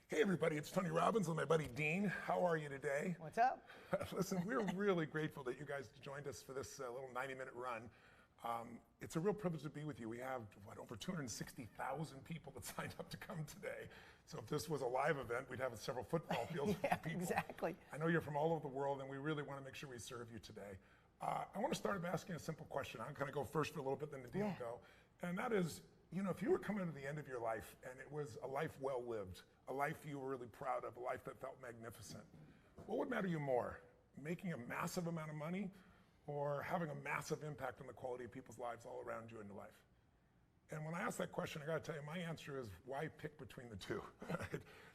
Hey everybody, it's Tony Robbins with my buddy Dean. How are you today? What's up? Listen, we're really grateful that you guys joined us for this little 90-minute run. It's a real privilege to be with you. We have, over 260,000 people that signed up to come today. So if this was a live event, we'd have several football fields full of people. Exactly. I know you're from all over the world, and we really want to make sure we serve you today. I want to start by asking a simple question. I'm going to go first for a little bit, then the Dean will go. And that is, if you were coming to the end of your life, and it was a life well lived, a life you were really proud of, a life that felt magnificent, what would matter you more? Making a massive amount of money or having a massive impact on the quality of people's lives all around you in your life? And when I ask that question, I got to tell you, my answer is, why pick between the two?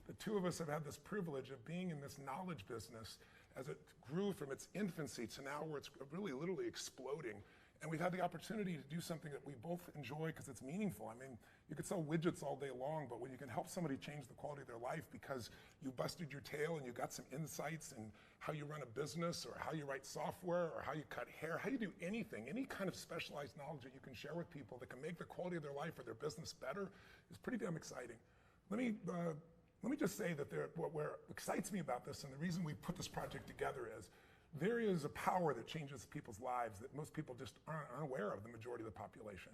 The two of us have had this privilege of being in this knowledge business as it grew from its infancy to now where it's really literally exploding. And we've had the opportunity to do something that we both enjoy because it's meaningful. I mean, you could sell widgets all day long, but when you can help somebody change the quality of their life because you busted your tail and you got some insights in how you run a business or how you write software or how you cut hair, how you do anything, any kind of specialized knowledge that you can share with people that can make the quality of their life or their business better is pretty damn exciting. Let me just say that what excites me about this, and the reason we put this project together is, there is a power that changes people's lives that most people just aren't aware of, the majority of the population.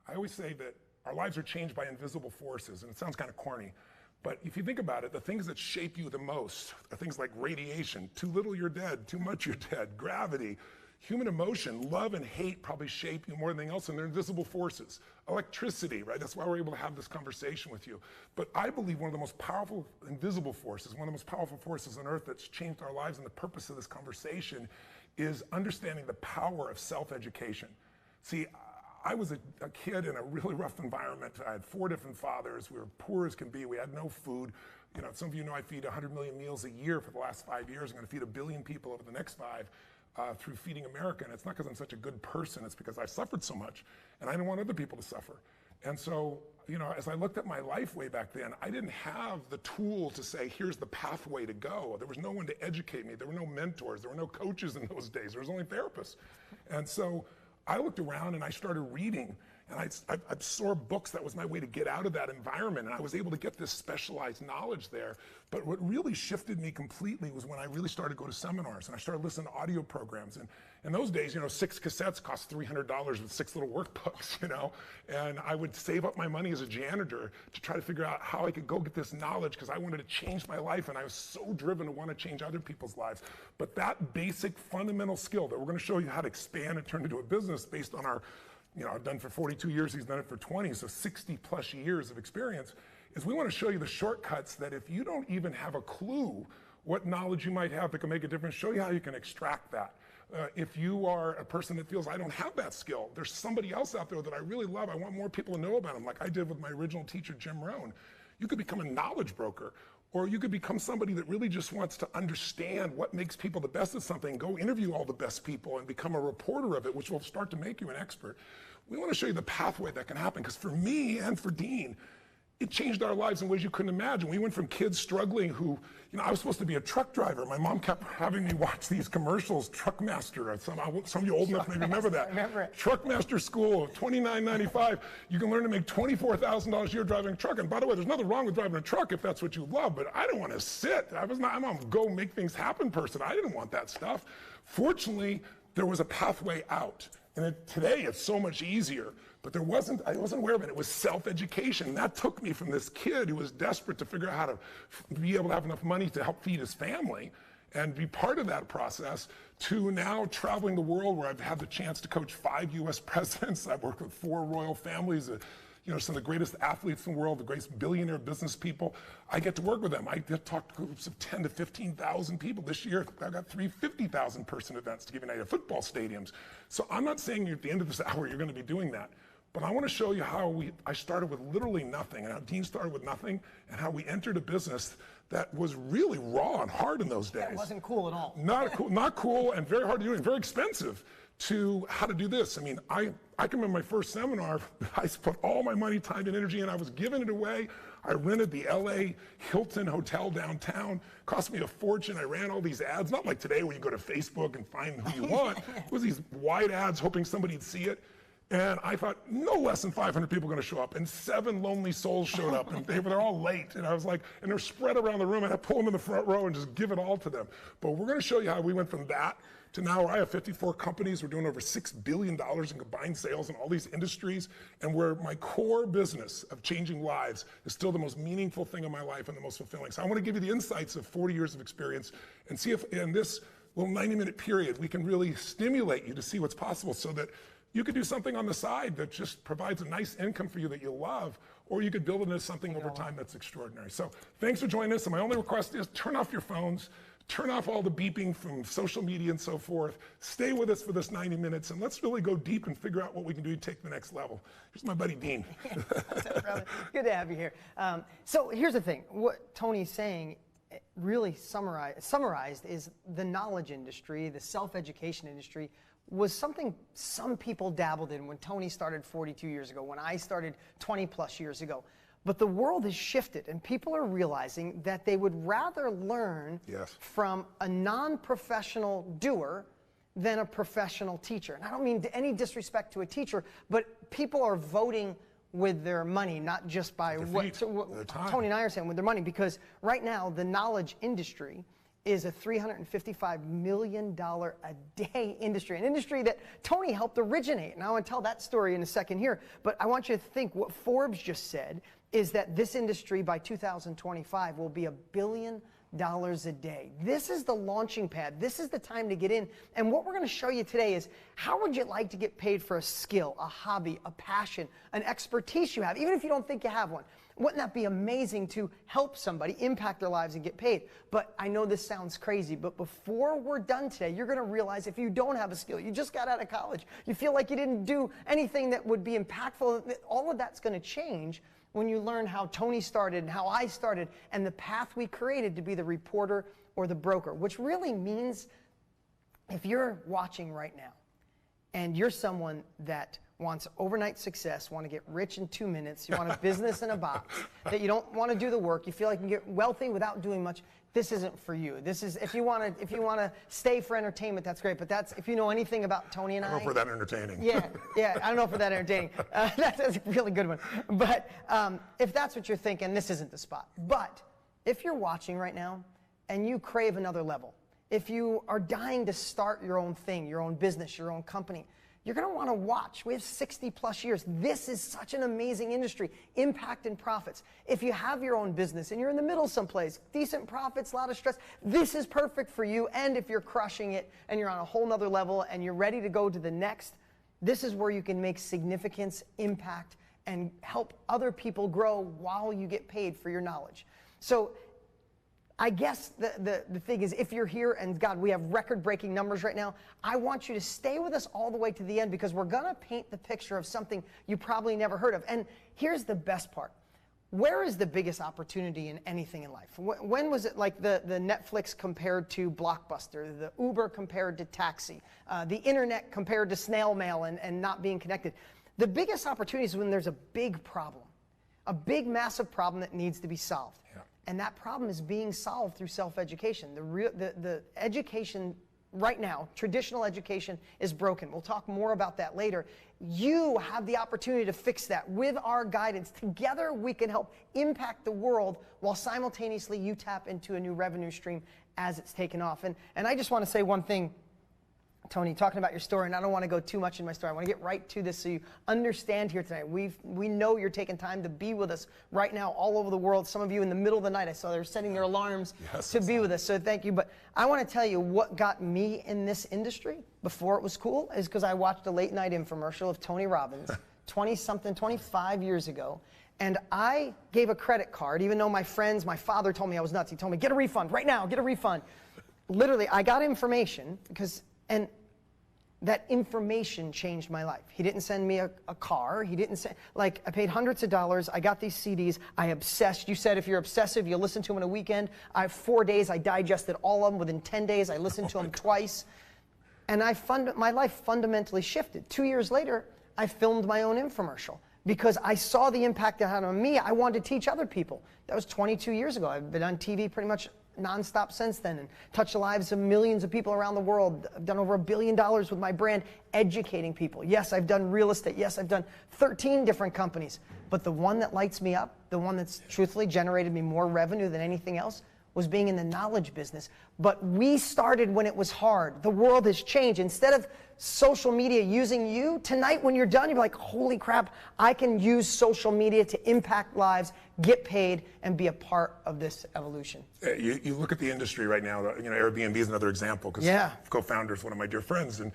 I always say that our lives are changed by invisible forces, and it sounds kind of corny, but if you think about it, the things that shape you the most are things like radiation, too little you're dead, too much you're dead, gravity, human emotion, love and hate probably shape you more than anything else, and they're invisible forces. Electricity, right? That's why we're able to have this conversation with you. But I believe one of the most powerful invisible forces, one of the most powerful forces on earth that's changed our lives, and the purpose of this conversation is understanding the power of self-education. See, I was a kid in a really rough environment. I had 4 different fathers. We were poor as can be. We had no food. Some of you know I feed 100 million meals a year for the last 5 years. I'm going to feed 1 billion people over the next 5. Through Feeding America, and it's not because I'm such a good person, it's because I suffered so much, and I didn't want other people to suffer. And so, as I looked at my life way back then, I didn't have the tool to say, here's the pathway to go. There was no one to educate me. There were no mentors. There were no coaches in those days. There was only therapists. And so I looked around and I started reading, and I absorbed books. That was my way to get out of that environment, and I was able to get this specialized knowledge there. But what really shifted me completely was when I really started to go to seminars, and I started listening to audio programs. And in those days, 6 cassettes cost $300 with 6 little workbooks, and I would save up my money as a janitor to try to figure out how I could go get this knowledge because I wanted to change my life, and I was so driven to want to change other people's lives. But that basic fundamental skill that we're going to show you how to expand and turn into a business based on our I've done for 42 years, he's done it for 20, so 60 plus years of experience, is we want to show you the shortcuts that if you don't even have a clue what knowledge you might have that can make a difference, show you how you can extract that. If you are a person that feels, I don't have that skill, there's somebody else out there that I really love, I want more people to know about him, like I did with my original teacher, Jim Rohn. You could become a knowledge broker, or you could become somebody that really just wants to understand what makes people the best at something, go interview all the best people and become a reporter of it, which will start to make you an expert. We want to show you the pathway that can happen, because for me and for Dean, it changed our lives in ways you couldn't imagine. We went from kids struggling who, I was supposed to be a truck driver. My mom kept having me watch these commercials, Truckmaster. Some of you old enough maybe remember that. I remember it. Truckmaster School, $29.95. You can learn to make $24,000 a year driving a truck. And by the way, there's nothing wrong with driving a truck if that's what you love, but I didn't want to sit. I'm a go make things happen person. I didn't want that stuff. Fortunately, there was a pathway out. And today it's so much easier, but I wasn't aware of it. It was self-education. And that took me from this kid who was desperate to figure out how to be able to have enough money to help feed his family and be part of that process, to now traveling the world where I've had the chance to coach 5 US presidents. I've worked with 4 royal families, some of the greatest athletes in the world, the greatest billionaire business people. I get to work with them. I get to talk to groups of 10 to 15,000 people. This year, I've got 3 50,000 person events, to give you an idea, football stadiums. So I'm not saying at the end of this hour, you're going to be doing that. But I want to show you how I started with literally nothing, and how Dean started with nothing, and how we entered a business that was really raw and hard in those days. It wasn't cool at all. Not cool, and very hard to do, and very expensive. To how to do this. I mean, I can remember my first seminar, I put all my money, time, and energy in. I was giving it away. I rented the LA Hilton Hotel downtown. Cost me a fortune. I ran all these ads, not like today where you go to Facebook and find who you want. It was these wide ads hoping somebody'd see it. And I thought no less than 500 people are going to show up, and 7 lonely souls showed up, and they're all late. And I was like, and they're spread around the room, and I pull them in the front row and just give it all to them. But we're going to show you how we went from that to now where I have 54 companies. We're doing over $6 billion in combined sales in all these industries, and where my core business of changing lives is still the most meaningful thing in my life and the most fulfilling. So I want to give you the insights of 40 years of experience and see if in this little 90-minute period we can really stimulate you to see what's possible, so that you could do something on the side that just provides a nice income for you that you love, or you could build it into something over time that's extraordinary. So thanks for joining us. And my only request is turn off your phones, turn off all the beeping from social media and so forth. Stay with us for this 90 minutes, and let's really go deep and figure out what we can do to take the next level. Here's my buddy Dean. Good to have you here. So here's the thing. What Tony's saying really summarized is the knowledge industry, the self-education industry, was something some people dabbled in when Tony started 42 years ago, when I started 20 plus years ago. But the world has shifted, and people are realizing that they would rather learn from a non-professional doer than a professional teacher. And I don't mean any disrespect to a teacher, but people are voting with their money, not just by what Tony and I are saying, with their money, because right now the knowledge industry is a $355 million a day industry, an industry that Tony helped originate. And I want to tell that story in a second here, but I want you to think what Forbes just said is that this industry by 2025 will be $1 billion a day. This is the launching pad. This is the time to get in. And what we're going to show you today is how would you like to get paid for a skill, a hobby, a passion, an expertise you have, even if you don't think you have one. Wouldn't that be amazing to help somebody, impact their lives, and get paid? But I know this sounds crazy, but before we're done today, you're going to realize if you don't have a skill, you just got out of college, you feel like you didn't do anything that would be impactful, all of that's going to change when you learn how Tony started and how I started and the path we created to be the reporter or the broker, which really means if you're watching right now and you're someone that wants overnight success, want to get rich in 2 minutes, you want a business in a box, that you don't want to do the work, you feel like you can get wealthy without doing much, this isn't for you. This is, if you want to stay for entertainment, that's great, but that's, if you know anything about Tony and I. I don't know for that entertaining. Yeah, I don't know for that entertaining. That's a really good one. But if that's what you're thinking, this isn't the spot. But if you're watching right now and you crave another level, if you are dying to start your own thing, your own business, your own company, you're going to want to watch. We have 60 plus years. This is such an amazing industry, impact and profits. If you have your own business and you're in the middle someplace, decent profits, a lot of stress, this is perfect for you. And if you're crushing it and you're on a whole nother level and you're ready to go to the next, this is where you can make significance, impact, and help other people grow while you get paid for your knowledge. So I guess the thing is, if you're here and God, we have record-breaking numbers right now, I want you to stay with us all the way to the end because we're going to paint the picture of something you probably never heard of. And here's the best part. Where is the biggest opportunity in anything in life? When was it like the Netflix compared to Blockbuster, the Uber compared to taxi, the internet compared to snail mail and not being connected? The biggest opportunity is when there's a big problem, a big, massive problem that needs to be solved. Yeah. And that problem is being solved through self-education. The education right now, traditional education, is broken. We'll talk more about that later. You have the opportunity to fix that with our guidance. Together, we can help impact the world while simultaneously you tap into a new revenue stream as it's taken off. And I just want to say one thing, Tony, talking about your story, and I don't want to go too much in my story. I want to get right to this so you understand here tonight. We know you're taking time to be with us right now all over the world. Some of you in the middle of the night, I saw they're setting their alarms to be with us, so thank you. But I want to tell you what got me in this industry before it was cool is because I watched a late night infomercial of Tony Robbins 25 years ago. And I gave a credit card, even though my friends, my father told me I was nuts. He told me, get a refund right now, get a refund. Literally, I got information and that information changed my life. He didn't send me a car. He didn't send, like, I paid hundreds of dollars. I got these CDs. I obsessed. You said if you're obsessive, you listen to them in a weekend. I have 4 days. I digested all of them within 10 days. I listened to them twice. And my life fundamentally shifted. 2 years later, I filmed my own infomercial because I saw the impact it had on me. I wanted to teach other people. That was 22 years ago. I've been on TV pretty much nonstop since then and touched the lives of millions of people around the world. I've done over $1 billion with my brand, educating people. Yes, I've done real estate. Yes, I've done 13 different companies. But the one that lights me up, the one that's truthfully generated me more revenue than anything else, was being in the knowledge business. But we started when it was hard. The world has changed. Instead of social media using you, tonight when you're done, you're like, holy crap, I can use social media to impact lives, get paid, and be a part of this evolution. You look at the industry right now, Airbnb is another example, because co-founder is one of my dear friends. And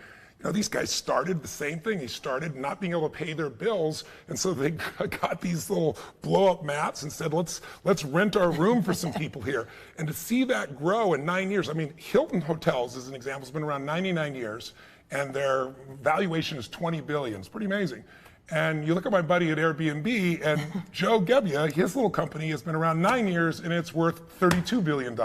these guys started the same thing. They started not being able to pay their bills, and so they got these little blow-up mats and said, let's rent our room for some people here. And to see that grow in 9 years, I mean, Hilton Hotels, as an example, has been around 99 years, and their valuation is $20 billion. It's pretty amazing. And you look at my buddy at Airbnb, and Joe Gebbia, his little company has been around 9 years, and it's worth $32 billion.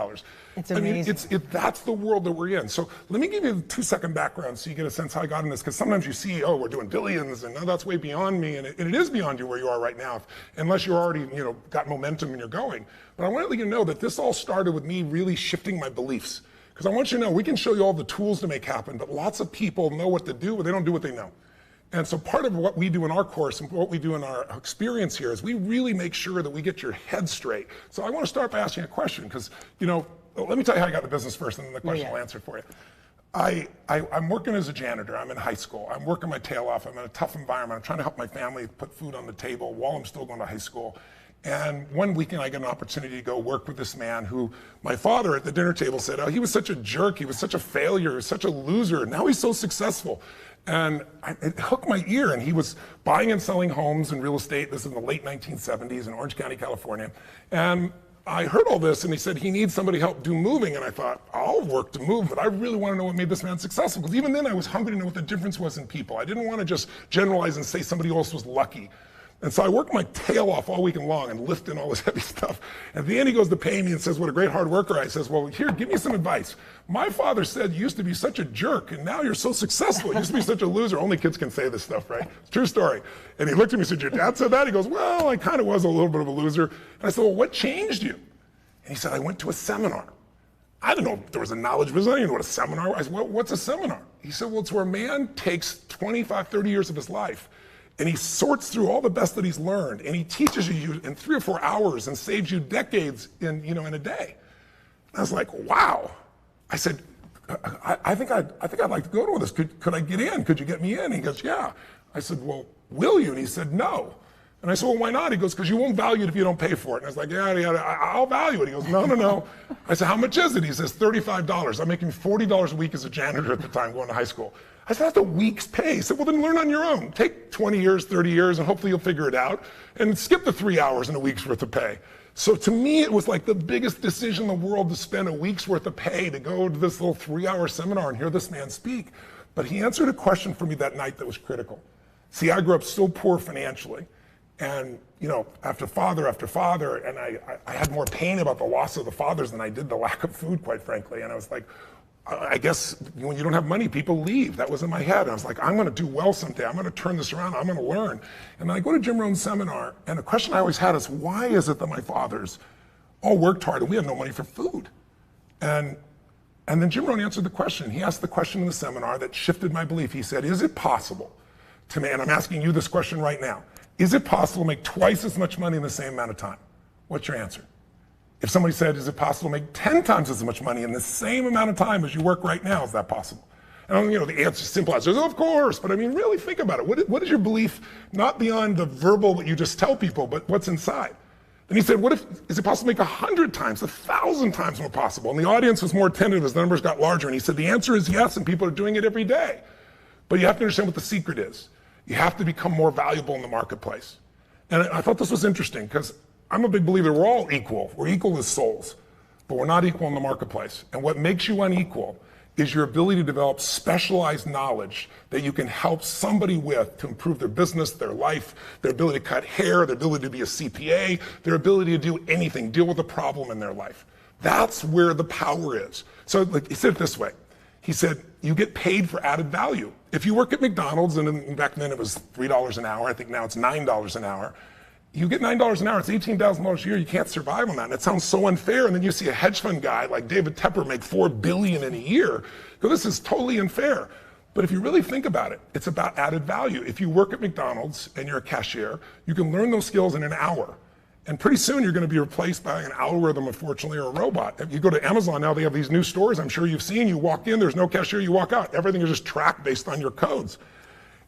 It's amazing. I mean, that's the world that we're in. So let me give you a 2-second background so you get a sense how I got in this, because sometimes you see, oh, we're doing billions, and no, that's way beyond me, and it is beyond you where you are right now, unless you're already, got momentum and you're going. But I want to let you know that this all started with me really shifting my beliefs. Because I want you to know, we can show you all the tools to make happen, but lots of people know what to do, but they don't do what they know. And so part of what we do in our course and what we do in our experience here is we really make sure that we get your head straight. So I want to start by asking a question, because, let me tell you how I got the business first, and then the question will answer for you. I'm working as a janitor. I'm in high school. I'm working my tail off. I'm in a tough environment. I'm trying to help my family put food on the table while I'm still going to high school. And one weekend I get an opportunity to go work with this man who my father at the dinner table said, oh, he was such a jerk. He was such a failure. He was such a loser. Now he's so successful. And it hooked my ear. And he was buying and selling homes and real estate. This is in the late 1970s in Orange County, California. And I heard all this, and he said he needs somebody to help do moving. And I thought, I'll work to move, but I really want to know what made this man successful. Because even then I was hungry to know what the difference was in people. I didn't want to just generalize and say somebody else was lucky. And so I worked my tail off all weekend long and lifting all this heavy stuff. At the end, he goes to pay me and says, what a great hard worker. I says, well, here, give me some advice. My father said you used to be such a jerk, and now you're so successful. You used to be such a loser. Only kids can say this stuff, right? It's a true story. And he looked at me and said, your dad said that? He goes, well, I kind of was a little bit of a loser. And I said, well, what changed you? And he said, I went to a seminar. I didn't know if there was a knowledge business. I didn't know what a seminar was. I said, well, what's a seminar? He said, well, it's where a man takes 25, 30 years of his life, and he sorts through all the best that he's learned, and he teaches you in 3 or 4 hours and saves you decades in a day. And I was like, wow. I said, I think I'd like to go to this. Could I get in? Could you get me in? He goes, yeah. I said, well, will you? And he said, no. And I said, well, why not? He goes, because you won't value it if you don't pay for it. And I was like, yeah, I'll value it. He goes, no. I said, how much is it? He says, $35. I'm making $40 a week as a janitor at the time going to high school. I said, that's a week's pay. He said, well, then learn on your own. Take 20 years, 30 years, and hopefully you'll figure it out. And skip the 3 hours in a week's worth of pay. So to me, it was like the biggest decision in the world to spend a week's worth of pay to go to this little 3-hour seminar and hear this man speak. But he answered a question for me that night that was critical. See, I grew up so poor financially. And, after father, and I had more pain about the loss of the fathers than I did the lack of food, quite frankly. And I was like, I guess when you don't have money, people leave. That was in my head. I was like, I'm going to do well someday. I'm going to turn this around. I'm going to learn. And I go to Jim Rohn's seminar, and the question I always had is, why is it that my fathers all worked hard and we had no money for food? And then Jim Rohn answered the question. He asked the question in the seminar that shifted my belief. He said, is it possible to me, and I'm asking you this question right now, is it possible to make twice as much money in the same amount of time? What's your answer? If somebody said, is it possible to make 10 times as much money in the same amount of time as you work right now, is that possible? And the answer, simple answer is, of course, but I mean, really think about it. What is your belief, not beyond the verbal that you just tell people, but what's inside? And he said, is it possible to make 100 times, 1,000 times more possible? And the audience was more attentive as the numbers got larger. And he said, the answer is yes, and people are doing it every day. But you have to understand what the secret is. You have to become more valuable in the marketplace. And I thought this was interesting because I'm a big believer we're all equal. We're equal as souls, but we're not equal in the marketplace. And what makes you unequal is your ability to develop specialized knowledge that you can help somebody with to improve their business, their life, their ability to cut hair, their ability to be a CPA, their ability to do anything, deal with a problem in their life. That's where the power is. So he said it this way. He said, you get paid for added value. If you work at McDonald's, and back then it was $3 an hour, I think now it's $9 an hour, you get $9 an hour, it's $18,000 a year, you can't survive on that. And it sounds so unfair. And then you see a hedge fund guy like David Tepper make $4 billion in a year. So this is totally unfair. But if you really think about it, it's about added value. If you work at McDonald's and you're a cashier, you can learn those skills in an hour. And pretty soon you're going to be replaced by an algorithm, unfortunately, or a robot. If you go to Amazon now, they have these new stores I'm sure you've seen. You walk in, there's no cashier, you walk out. Everything is just tracked based on your codes.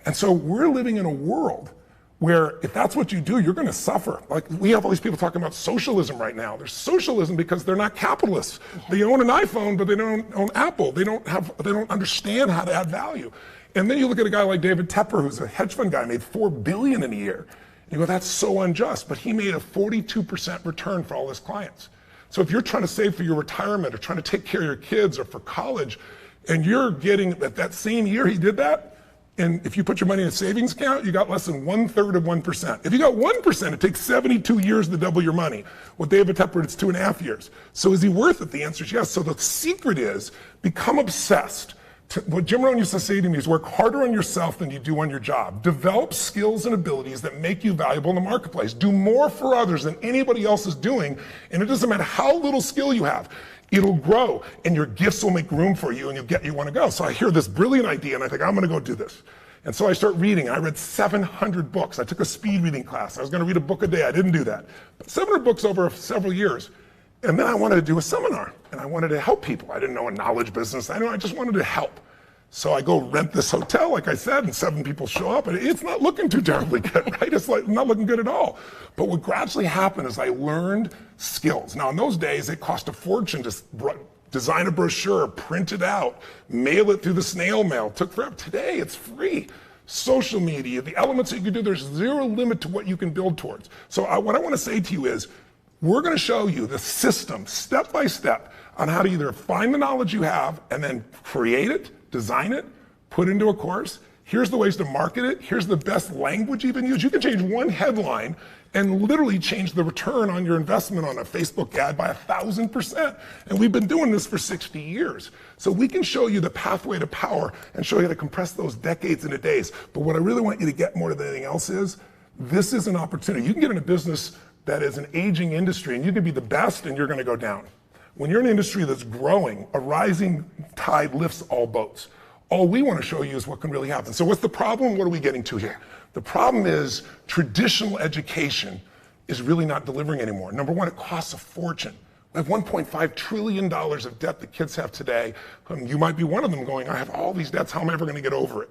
And so we're living in a world where if that's what you do, you're going to suffer. Like we have all these people talking about socialism right now. There's socialism because they're not capitalists. They own an iPhone, but they don't own Apple. They don't understand how to add value. And then you look at a guy like David Tepper, who's a hedge fund guy, made $4 billion in a year. You go, that's so unjust, but he made a 42% return for all his clients. So if you're trying to save for your retirement or trying to take care of your kids or for college, and you're getting that same year he did that, and if you put your money in a savings account, you got less than 1/3 of 1%. If you got 1%, it takes 72 years to double your money. With David Tepper, it's 2.5 years. So is he worth it? The answer is yes. So the secret is become obsessed. What Jim Rohn used to say to me is work harder on yourself than you do on your job. Develop skills and abilities that make you valuable in the marketplace. Do more for others than anybody else is doing, and it doesn't matter how little skill you have. It'll grow, and your gifts will make room for you, and you want to go. So I hear this brilliant idea, and I think, I'm going to go do this. And so I start reading. I read 700 books. I took a speed reading class. I was going to read a book a day. I didn't do that. But 700 books over several years. And then I wanted to do a seminar, and I wanted to help people. I didn't know a knowledge business. I just wanted to help. So I go rent this hotel, like I said, and 7 people show up, and it's not looking too terribly good, right? It's like not looking good at all. But what gradually happened is I learned skills. Now, in those days, it cost a fortune to design a brochure, print it out, mail it through the snail mail. It took forever. Today, it's free. Social media, the elements that you can do, there's zero limit to what you can build towards. So what I want to say to you is, we're going to show you the system, step by step, on how to either find the knowledge you have and then create it, design it, put into a course. Here's the ways to market it. Here's the best language you can use. You can change one headline and literally change the return on your investment on a Facebook ad by 1,000%. And we've been doing this for 60 years. So we can show you the pathway to power and show you how to compress those decades into days. But what I really want you to get more than anything else is, this is an opportunity. You can get in a business that is an aging industry, and you can be the best, and you're going to go down. When you're in an industry that's growing, a rising tide lifts all boats. All we want to show you is what can really happen. So what's the problem? What are we getting to here? The problem is traditional education is really not delivering anymore. Number one, it costs a fortune. We have $1.5 trillion of debt that kids have today. You might be one of them going, I have all these debts, how am I ever going to get over it?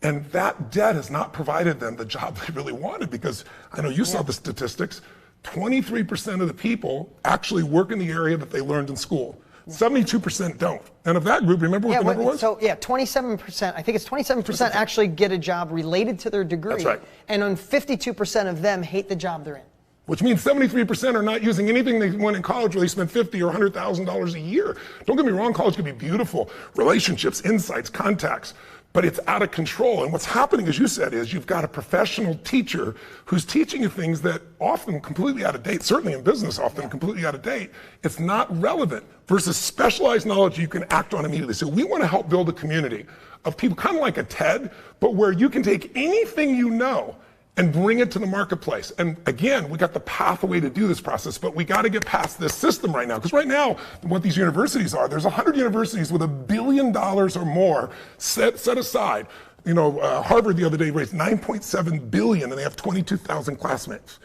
And that debt has not provided them the job they really wanted, because I know you saw the statistics. 23% of the people actually work in the area that they learned in school. 72% don't. And of that group, remember what the number was? So 27%, I think it's 27% actually get a job related to their degree. That's right. And on 52% of them hate the job they're in. Which means 73% are not using anything they went in college where they spent $50,000 or $100,000 a year. Don't get me wrong, college can be beautiful. Relationships, insights, contacts. But it's out of control. And what's happening, as you said, is you've got a professional teacher who's teaching you things that often completely out of date, certainly in business often completely out of date. It's not relevant versus specialized knowledge you can act on immediately. So we want to help build a community of people kind of like a TED, but where you can take anything you know and bring it to the marketplace. And again, we got the pathway to do this process, but we got to get past this system right now. Because right now, what these universities are, there's 100 universities with $1 billion or more set aside. You know, Harvard the other day raised $9.7 billion, and they have 22,000 classmates.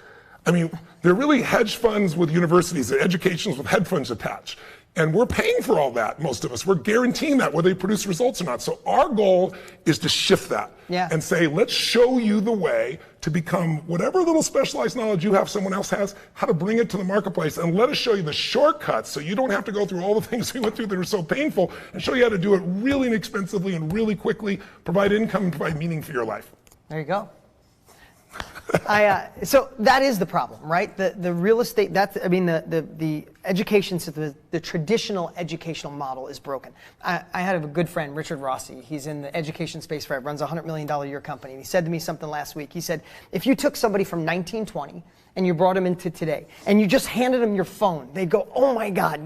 I mean, they're really hedge funds with universities, they're educations with hedge funds attached. And we're paying for all that, most of us. We're guaranteeing that, whether they produce results or not. So our goal is to shift that and say, let's show you the way to become whatever little specialized knowledge you have, someone else has, how to bring it to the marketplace. And let us show you the shortcuts so you don't have to go through all the things we went through that are so painful, and show you how to do it really inexpensively and really quickly, provide income and provide meaning for your life. There you go. So that is the problem, right? The real estate, the education system, the traditional educational model is broken. I had a good friend, Richard Rossi. He's in the education space forever, runs a $100 million a year company. And he said to me something last week. He said, if you took somebody from 1920 and you brought him into today, and you just handed them your phone, they'd go, oh my God,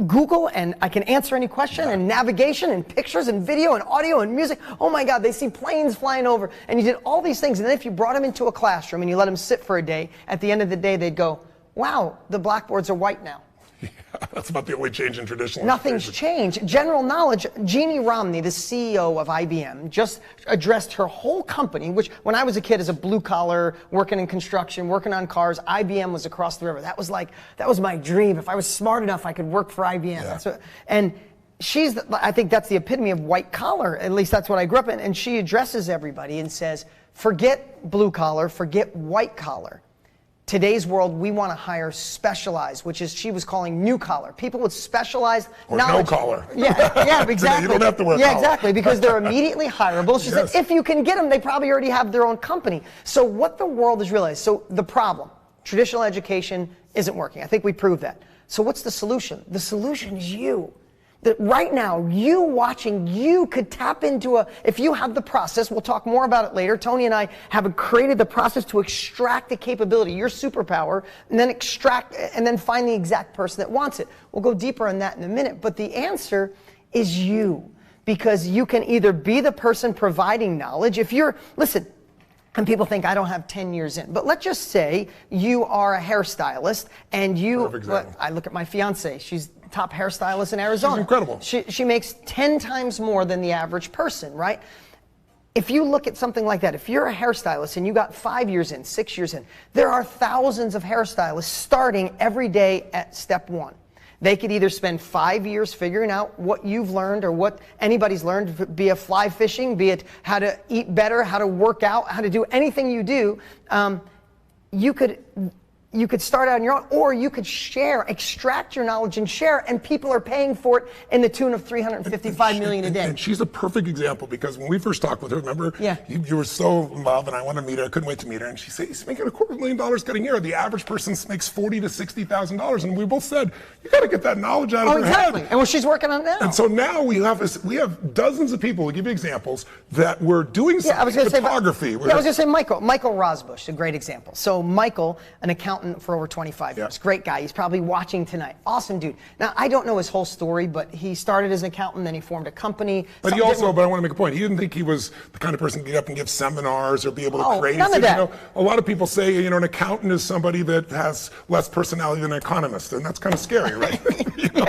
Google, and I can answer any question, and navigation, and pictures, and video, and audio, and music. Oh my God, they see planes flying over. And you did all these things. And then if you brought them into a classroom and you let them sit for a day, at the end of the day, they'd go, wow, the blackboards are white now. Yeah, that's about the only change in traditional Nothing's changed. General knowledge, Jeannie Romney, the CEO of IBM, just addressed her whole company, which when I was a kid as a blue collar, working in construction, working on cars, IBM was across the river. That was my dream. If I was smart enough, I could work for IBM. Yeah. And I think that's the epitome of white collar. At least that's what I grew up in. And she addresses everybody and says, forget blue collar, forget white collar. Today's world, we want to hire specialized, which is she was calling new collar. People with specialized knowledge. No collar. Yeah, exactly. You don't have to wear collar. Yeah, exactly, because they're immediately hireable. She said, if you can get them, they probably already have their own company. So what the world has realized, so the problem, traditional education isn't working. I think we proved that. So what's the solution? The solution is you. That right now, you watching, you could tap into if you have the process, we'll talk more about it later. Tony and I have created the process to extract the capability, your superpower, and then find the exact person that wants it. We'll go deeper on that in a minute, but the answer is you. Because you can either be the person providing knowledge, listen, and people think I don't have 10 years in, but let's just say you are a hairstylist and I look at my fiance, she's top hairstylist in Arizona. She's incredible. She makes 10 times more than the average person, right? If you look at something like that, if you're a hairstylist and you got 5 years in, 6 years in, there are thousands of hairstylists starting every day at step one. They could either spend 5 years figuring out what you've learned or what anybody's learned, be it fly fishing, be it how to eat better, how to work out, how to do anything you do. You could start out on your own, or you could extract your knowledge and share, and people are paying for it in the tune of $355 million a day. And she's a perfect example, because when we first talked with her, remember, yeah. you were so involved, and I wanted to meet her, I couldn't wait to meet her, and she said, he's making $250,000 cutting hair. The average person makes $40,000 to $60,000, and we both said, you got to get that knowledge out of her exactly. head. And well, she's working on it now. And so now we have dozens of people, we'll give you examples, that were doing photography. I was going to say Michael Rosbush, a great example. So Michael, an accountant for over 25 years, great guy. He's probably watching tonight. Awesome dude. Now, I don't know his whole story, but he started as an accountant, then he formed a company. But I want to make a point. He didn't think he was the kind of person to get up and give seminars or be able to create. None of that. A lot of people say, an accountant is somebody that has less personality than an economist, and that's kind of scary, right?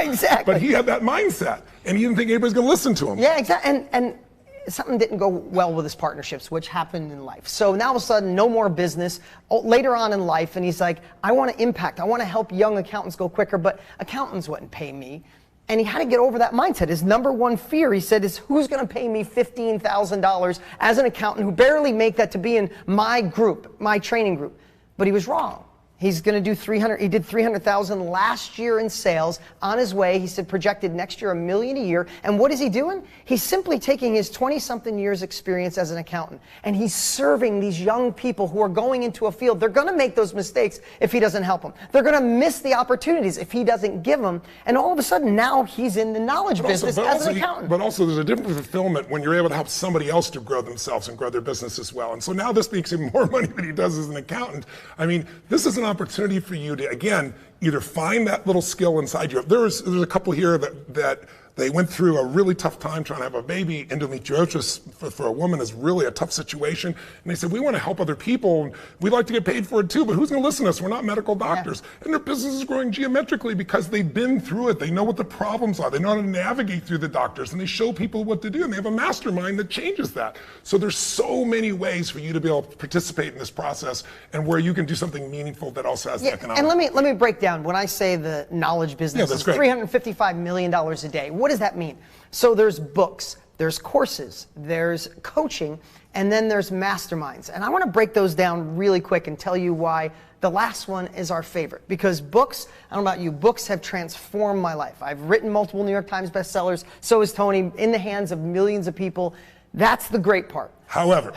Exactly. But he had that mindset, and he didn't think anybody's going to listen to him. Yeah, exactly. And something didn't go well with his partnerships, which happened in life. So now all of a sudden, no more business. Later on in life, and he's like, I want to impact. I want to help young accountants go quicker, but accountants wouldn't pay me. And he had to get over that mindset. His number one fear, he said, is who's going to pay me $15,000 as an accountant who barely make that to be in my group, my training group? But he was wrong. He's going to do he did 300,000 last year in sales. On his way, he said projected next year $1 million a year. And what is he doing? He's simply taking his 20-something years experience as an accountant, and he's serving these young people who are going into a field. They're going to make those mistakes if he doesn't help them. They're going to miss the opportunities if he doesn't give them. And all of a sudden, now he's in the knowledge business as an accountant. But also, there's a different fulfillment when you're able to help somebody else to grow themselves and grow their business as well. And so now this makes him more money than he does as an accountant. I mean, this is an opportunity for you to, again, either find that little skill inside you. There's a couple here that they went through a really tough time trying to have a baby. Endometriosis for a woman is really a tough situation. And they said, we want to help other people. We'd like to get paid for it too, but who's going to listen to us? We're not medical doctors. Yeah. And their business is growing geometrically because they've been through it. They know what the problems are. They know how to navigate through the doctors, and they show people what to do, and they have a mastermind that changes that. So there's so many ways for you to be able to participate in this process, and where you can do something meaningful that also has the economic. And let me break down. When I say the knowledge business is $355 million a day, what does that mean? So there's books, there's courses, there's coaching, and then there's masterminds. And I want to break those down really quick and tell you why the last one is our favorite. Because books, I don't know about you, books have transformed my life. I've written multiple New York Times bestsellers, so has Tony, in the hands of millions of people. That's the great part. However,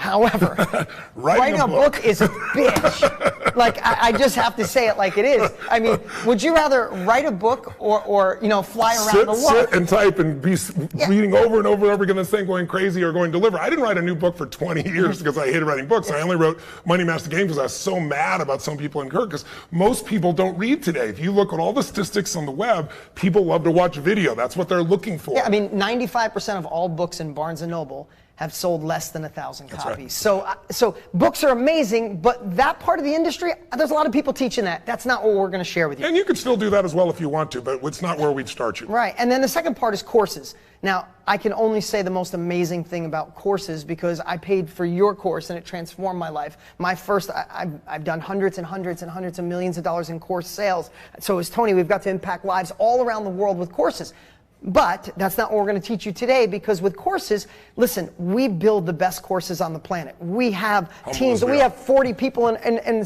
writing a book is a bitch. Like, I just have to say it like it is. I mean, would you rather write a book or fly around the world? Sit and type and be reading over and over and over again this thing, going crazy or going deliver. I didn't write a new book for 20 years because I hated writing books. I only wrote Money Master Game because I was so mad about some people in Kirk, because most people don't read today. If you look at all the statistics on the web, people love to watch video. That's what they're looking for. Yeah, I mean, 95% of all books in Barnes & Noble have sold less than 1,000 copies. Right. So books are amazing, but that part of the industry, there's a lot of people teaching that. That's not what we're going to share with you. And you can still do that as well if you want to, but it's not where we'd start you. Right, and then the second part is courses. Now, I can only say the most amazing thing about courses because I paid for your course and it transformed my life. My first, I've done hundreds and hundreds and hundreds of millions of dollars in course sales. So as Tony, we've got to impact lives all around the world with courses. But that's not what we're going to teach you today, because with courses, listen, we build the best courses on the planet. We have teams. We have 40 people in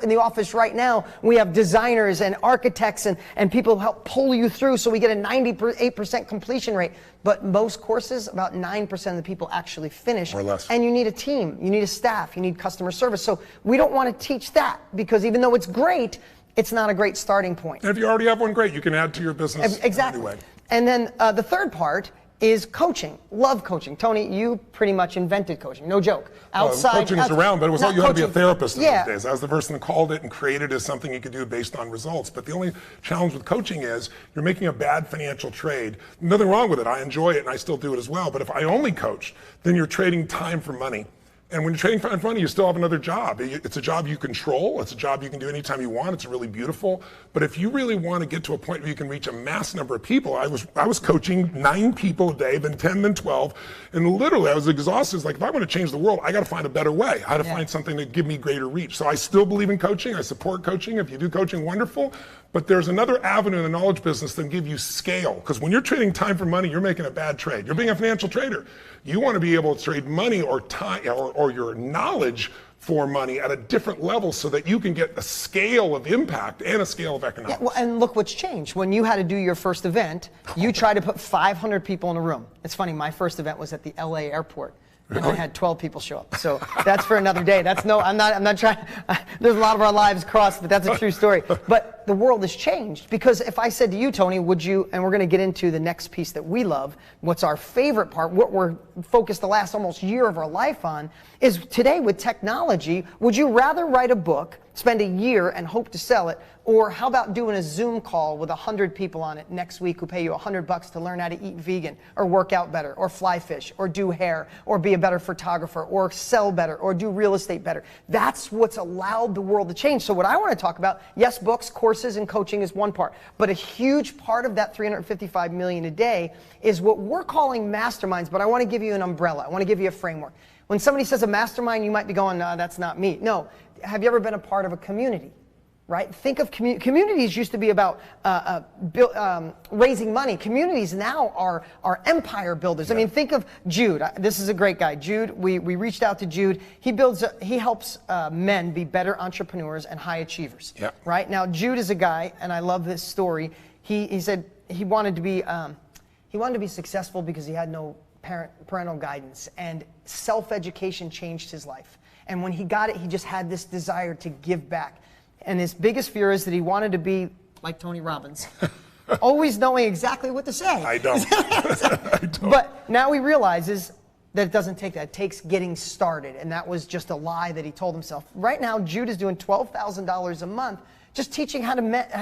the office right now. We have designers and architects and people who help pull you through, so we get a 98% completion rate. But most courses, about 9% of the people actually finish. Or less. And you need a team. You need a staff. You need customer service. So we don't want to teach that, because even though it's great, it's not a great starting point. And if you already have one, great. You can add to your business. Exactly. Anyway. And then the third part is coaching. Love coaching. Tony, you pretty much invented coaching. No joke. Coaching is around, but it was all you had to be a therapist in those days. I was the person that called it and created it as something you could do based on results. But the only challenge with coaching is you're making a bad financial trade. Nothing wrong with it. I enjoy it and I still do it as well. But if I only coach, then you're trading time for money. And when you're trading time for money, you still have another job. It's a job you control. It's a job you can do anytime you want. It's really beautiful. But if you really want to get to a point where you can reach a mass number of people, I was coaching 9 people a day, then 10, then 12. And literally, I was exhausted. It's like, if I want to change the world, I got to find a better way. I got to find something to give me greater reach. So I still believe in coaching. I support coaching. If you do coaching, wonderful. But there's another avenue in the knowledge business that give you scale. Because when you're trading time for money, you're making a bad trade. You're being a financial trader. You want to be able to trade money or time or your knowledge for money at a different level so that you can get a scale of impact and a scale of economics. Yeah, well, and look what's changed. When you had to do your first event, you tried to put 500 people in a room. It's funny, my first event was at the LA airport. And I had 12 people show up. So that's for another day. I'm not trying, there's a lot of our lives crossed, but that's a true story. But the world has changed, because if I said to you, Tony, would you, and we're going to get into the next piece that we love, what's our favorite part, what we're focused the last almost year of our life on, is today with technology, would you rather write a book, spend a year and hope to sell it, or how about doing a Zoom call with 100 people on it next week who pay you $100 to learn how to eat vegan, or work out better, or fly fish, or do hair, or be a better photographer, or sell better, or do real estate better? That's what's allowed the world to change. So what I want to talk about, yes, books, courses, and coaching is one part, but a huge part of that $355 million a day is what we're calling masterminds. But I want to give you an umbrella. I want to give you a framework. When somebody says a mastermind, you might be going, no, that's not me. No. Have you ever been a part of a community? Right? Think of communities used to be about raising money. Communities now are empire builders. Yeah. I mean, think of Jude. This is a great guy. Jude, we reached out to Jude. He helps men be better entrepreneurs and high achievers. Yeah. Right? Now, Jude is a guy, and I love this story. He said he wanted to be successful because he had no parental guidance, and self-education changed his life. And when he got it, he just had this desire to give back. And his biggest fear is that he wanted to be like Tony Robbins, always knowing exactly what to say. I don't. I don't. But now he realizes that it doesn't take that. It takes getting started. And that was just a lie that he told himself. Right now, Jude is doing $12,000 a month just teaching how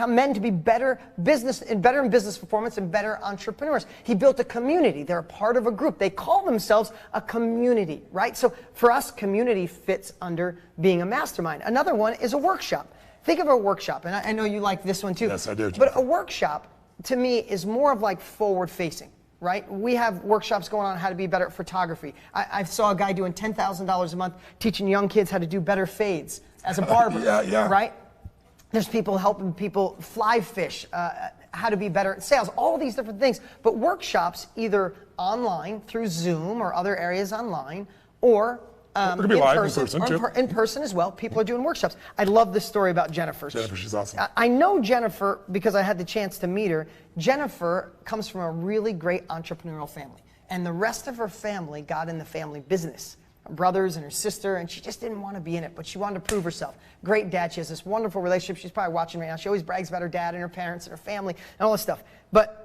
men to be better in business performance and better entrepreneurs. He built a community. They're a part of a group. They call themselves a community, right? So for us, community fits under being a mastermind. Another one is a workshop. Think of a workshop, and I know you like this one too. Yes, I do. But a workshop, to me, is more of like forward-facing, right? We have workshops going on how to be better at photography. I saw a guy doing $10,000 a month teaching young kids how to do better fades as a barber, right? There's people helping people fly fish, how to be better at sales, all these different things. But workshops, either online through Zoom or other areas online, or in person as well. People are doing workshops. I love this story about Jennifer. Jennifer, she's awesome. I know Jennifer because I had the chance to meet her. Jennifer comes from a really great entrepreneurial family, and the rest of her family got in the family business, brothers and her sister, and she just didn't want to be in it, but she wanted to prove herself. Great dad. She has this wonderful relationship. She's probably watching right now. She always brags about her dad and her parents and her family and all this stuff. But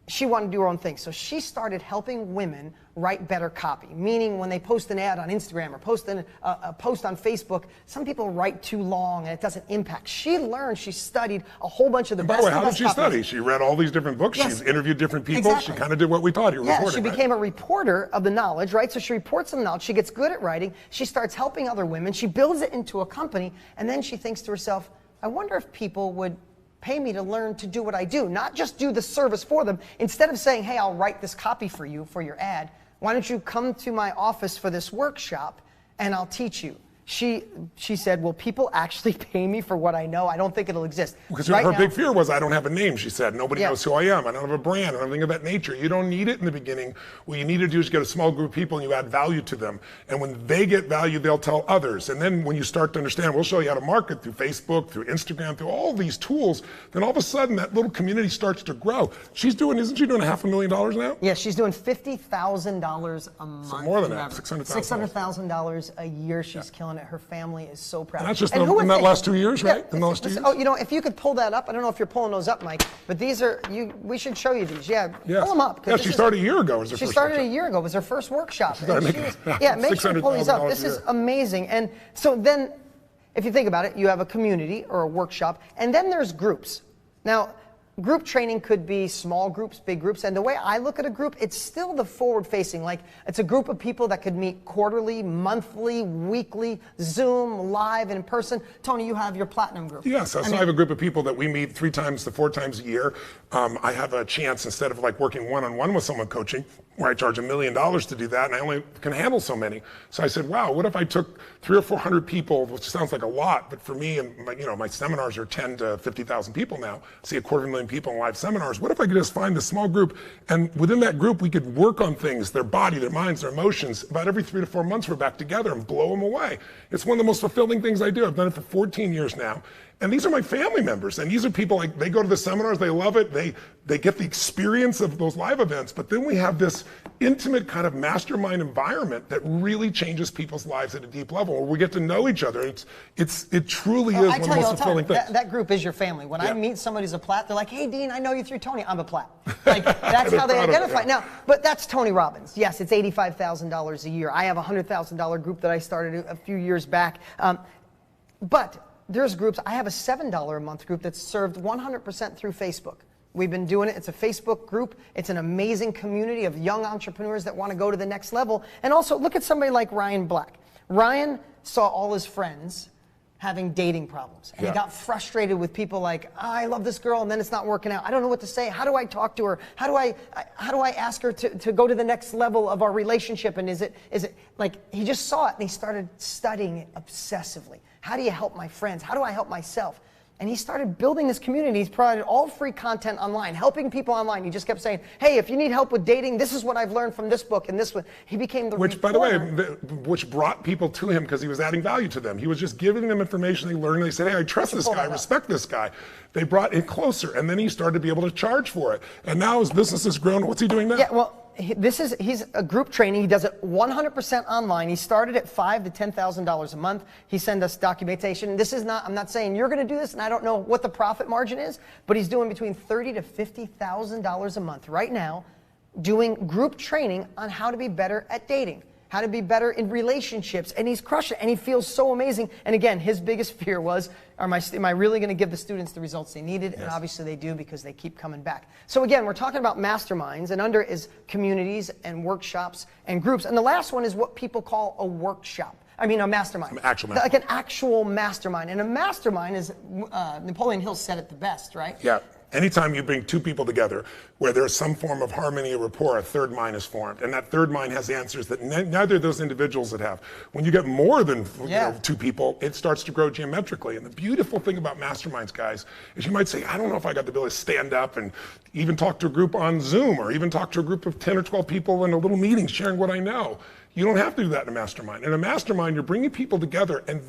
she wanted to do her own thing. So she started helping women write better copy, meaning when they post an ad on Instagram or post a post on Facebook, some people write too long and it doesn't impact. She learned, she studied a whole bunch of the best. By the way, how did she study? She read all these different books. Yes. She's interviewed different people. Exactly. She kind of did what we taught you. Yeah, she became a reporter of the knowledge, right? So she reports some knowledge. She gets good at writing. She starts helping other women. She builds it into a company. And then she thinks to herself, I wonder if people would pay me to learn to do what I do, not just do the service for them. Instead of saying, hey, I'll write this copy for you for your ad, why don't you come to my office for this workshop and I'll teach you. She said, will people actually pay me for what I know? I don't think it'll exist. Because her big fear was, I don't have a name, she said. Nobody knows who I am. I don't have a brand or anything of that nature. You don't need it in the beginning. What you need to do is get a small group of people and you add value to them. And when they get value, they'll tell others. And then when you start to understand, we'll show you how to market through Facebook, through Instagram, through all these tools, then all of a sudden that little community starts to grow. Isn't she doing $500,000 now? Yeah, she's doing $50,000 a month. So more than that, $600,000. $600,000 a year. She's killing it. Her family is so proud. And that's just in that last 2 years, right? In the last 2 years? Oh, you know, if you could pull that up. I don't know if you're pulling those up, Mike, but these are, we should show you these. Yeah, pull them up. Yeah, she started a year ago. She started a year ago. It was her first workshop. Make sure to pull these up. This is amazing. And so then, if you think about it, you have a community or a workshop, and then there's groups. Now, group training could be small groups, big groups, and the way I look at a group, it's still the forward-facing. Like, it's a group of people that could meet quarterly, monthly, weekly, Zoom, live, and in person. Tony, you have your platinum group. Yes, I have a group of people that we meet 3 to 4 times a year. I have a chance, instead of like working one-on-one with someone coaching, where I charge $1 million to do that, and I only can handle so many. So I said, wow, what if I took 300 or 400 people, which sounds like a lot, but for me, and my seminars are 10 to 50,000 people now. I see 250,000 people in live seminars. What if I could just find this small group, and within that group, we could work on things, their body, their minds, their emotions. About every 3 to 4 months, we're back together and blow them away. It's one of the most fulfilling things I do. I've done it for 14 years now. And these are my family members. And these are people, like, they go to the seminars, they love it, they get the experience of those live events, but then we have this intimate kind of mastermind environment that really changes people's lives at a deep level, where we get to know each other. It truly is one of the most fulfilling things. That group is your family. When I meet somebody who's a Plat, they're like, hey, Dean, I know you through Tony. I'm a Plat. Like, that's how they identify. Now, but that's Tony Robbins. Yes, it's $85,000 a year. I have a $100,000 group that I started a few years back. But there's groups. I have a $7 a month group that's served 100% through Facebook. We've been doing it. It's a Facebook group. It's an amazing community of young entrepreneurs that want to go to the next level. And also, look at somebody like Ryan Black. Ryan saw all his friends having dating problems. And he got frustrated with people like, oh, I love this girl, and then it's not working out. I don't know what to say. How do I talk to her? How do I ask her to go to the next level of our relationship? And is it like, he just saw it, and he started studying it obsessively. How do you help my friends? How do I help myself? And he started building this community. He's provided all free content online, helping people online. He just kept saying, hey, if you need help with dating, this is what I've learned from this book and this one. He became the Which, by the way, which brought people to him because he was adding value to them. He was just giving them information they learned. They said, hey, I trust this guy, I respect this guy. They brought it closer, and then he started to be able to charge for it. And now his business has grown. What's he doing now? Yeah, well, he's a group training. He does it 100% online. He started at $5,000 to $10,000 a month. He sends us documentation. I'm not saying you're going to do this, and I don't know what the profit margin is, but he's doing between $30,000 to $50,000 a month right now, doing group training on how to be better at dating, how to be better in relationships, and he's crushing it, and he feels so amazing. And again, his biggest fear was, am I really going to give the students the results they needed? Yes. And obviously they do, because they keep coming back. So again, we're talking about masterminds, and under is communities and workshops and groups. And the last one is what people call a workshop. I mean, a mastermind. Like an actual mastermind. And a mastermind is, Napoleon Hill said it the best, right? Yeah. Anytime you bring 2 people together where there's some form of harmony or rapport, a third mind is formed. And that third mind has answers that neither of those individuals would have. When you get more than 2 people, it starts to grow geometrically. And the beautiful thing about masterminds, guys, is you might say, I don't know if I got the ability to stand up and even talk to a group on Zoom, or even talk to a group of 10 or 12 people in a little meeting sharing what I know. You don't have to do that in a mastermind. In a mastermind, you're bringing people together, and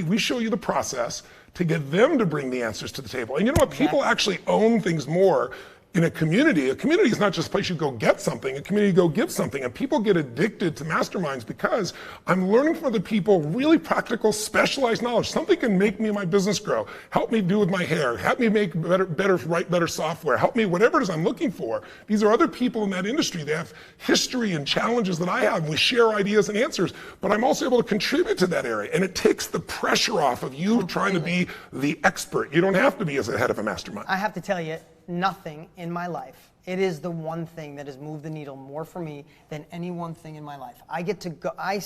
we show you the process to get them to bring the answers to the table. And you know what? People actually own things more in a community is not just a place you go get something, a community you go give something. And people get addicted to masterminds because I'm learning from other people really practical, specialized knowledge. Something can make me and my business grow, help me do with my hair, help me make write better software, help me whatever it is I'm looking for. These are other people in that industry. They have history and challenges that I have. We share ideas and answers, but I'm also able to contribute to that area. And it takes the pressure off of you trying to be the expert. You don't have to be as a head of a mastermind. I have to tell you, nothing in my life. It is the one thing that has moved the needle more for me than any one thing in my life. I get to go, I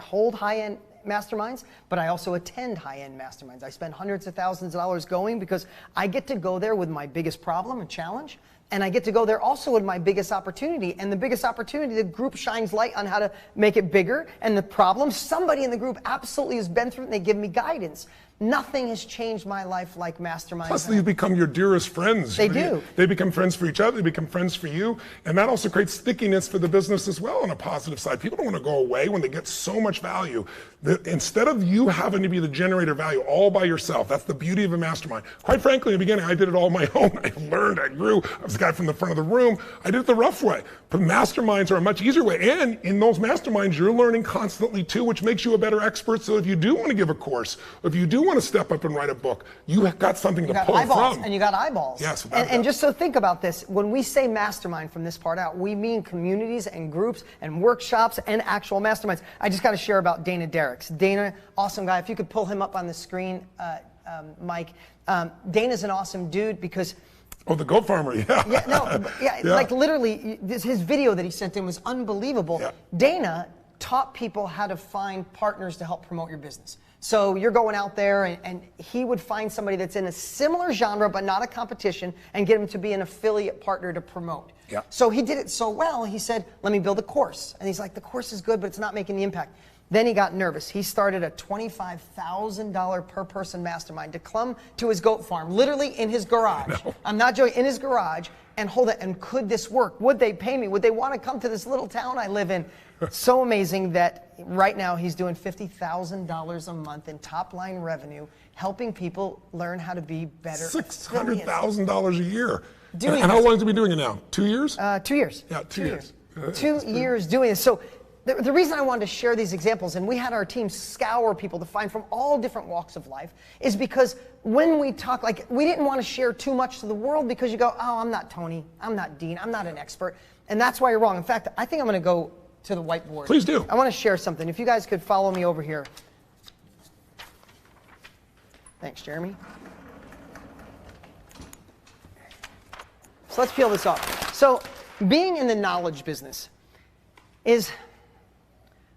hold high-end masterminds, but I also attend high-end masterminds. I spend hundreds of thousands of dollars going because I get to go there with my biggest problem and challenge, and I get to go there also with my biggest opportunity. And the biggest opportunity, the group shines light on how to make it bigger, and the problem, somebody in the group absolutely has been through it, and they give me guidance. Nothing has changed my life like masterminds. Plus, these become your dearest friends. They do. They become friends for each other. They become friends for you. And that also creates stickiness for the business as well on a positive side. People don't want to go away when they get so much value. Instead of you having to be the generator of value all by yourself, that's the beauty of a mastermind. Quite frankly, in the beginning, I did it all on my own. I learned, I grew. I was the guy from the front of the room. I did it the rough way. But masterminds are a much easier way. And in those masterminds, you're learning constantly too, which makes you a better expert. So if you do want to give a course, if you do want to step up and write a book, you have got something to pull from. And you got eyeballs. Yes. And just so think about this, when we say mastermind from this part out, we mean communities and groups and workshops and actual masterminds. I just got to share about Dana Derricks. Dana, awesome guy. If you could pull him up on the screen, Mike. Dana's an awesome dude because... Oh, the goat farmer, yeah. Yeah, like literally, his video that he sent in was unbelievable. Yeah. Dana taught people how to find partners to help promote your business. So you're going out there and he would find somebody that's in a similar genre but not a competition and get him to be an affiliate partner to promote. Yeah. So he did it so well, he said, let me build a course. And he's like, the course is good, but it's not making the impact. Then he got nervous. He started a $25,000 per person mastermind to come to his goat farm, literally in his garage. No. I'm not joking, in his garage, and hold it. And could this work? Would they pay me? Would they want to come to this little town I live in? So amazing that right now he's doing $50,000 a month in top line revenue, helping people learn how to be better. $600,000 a year. And how long has he been doing it now? 2 years? 2 years. Yeah, 2 years. 2 years doing this. So the reason I wanted to share these examples, and we had our team scour people to find from all different walks of life, is because when we talk, like, we didn't want to share too much to the world because you go, oh, I'm not Tony, I'm not Dean, I'm not an expert. And that's why you're wrong. In fact, I think I'm going to go to the whiteboard. Please do. I want to share something. If you guys could follow me over here. Thanks, Jeremy. So let's peel this off. So being in the knowledge business is,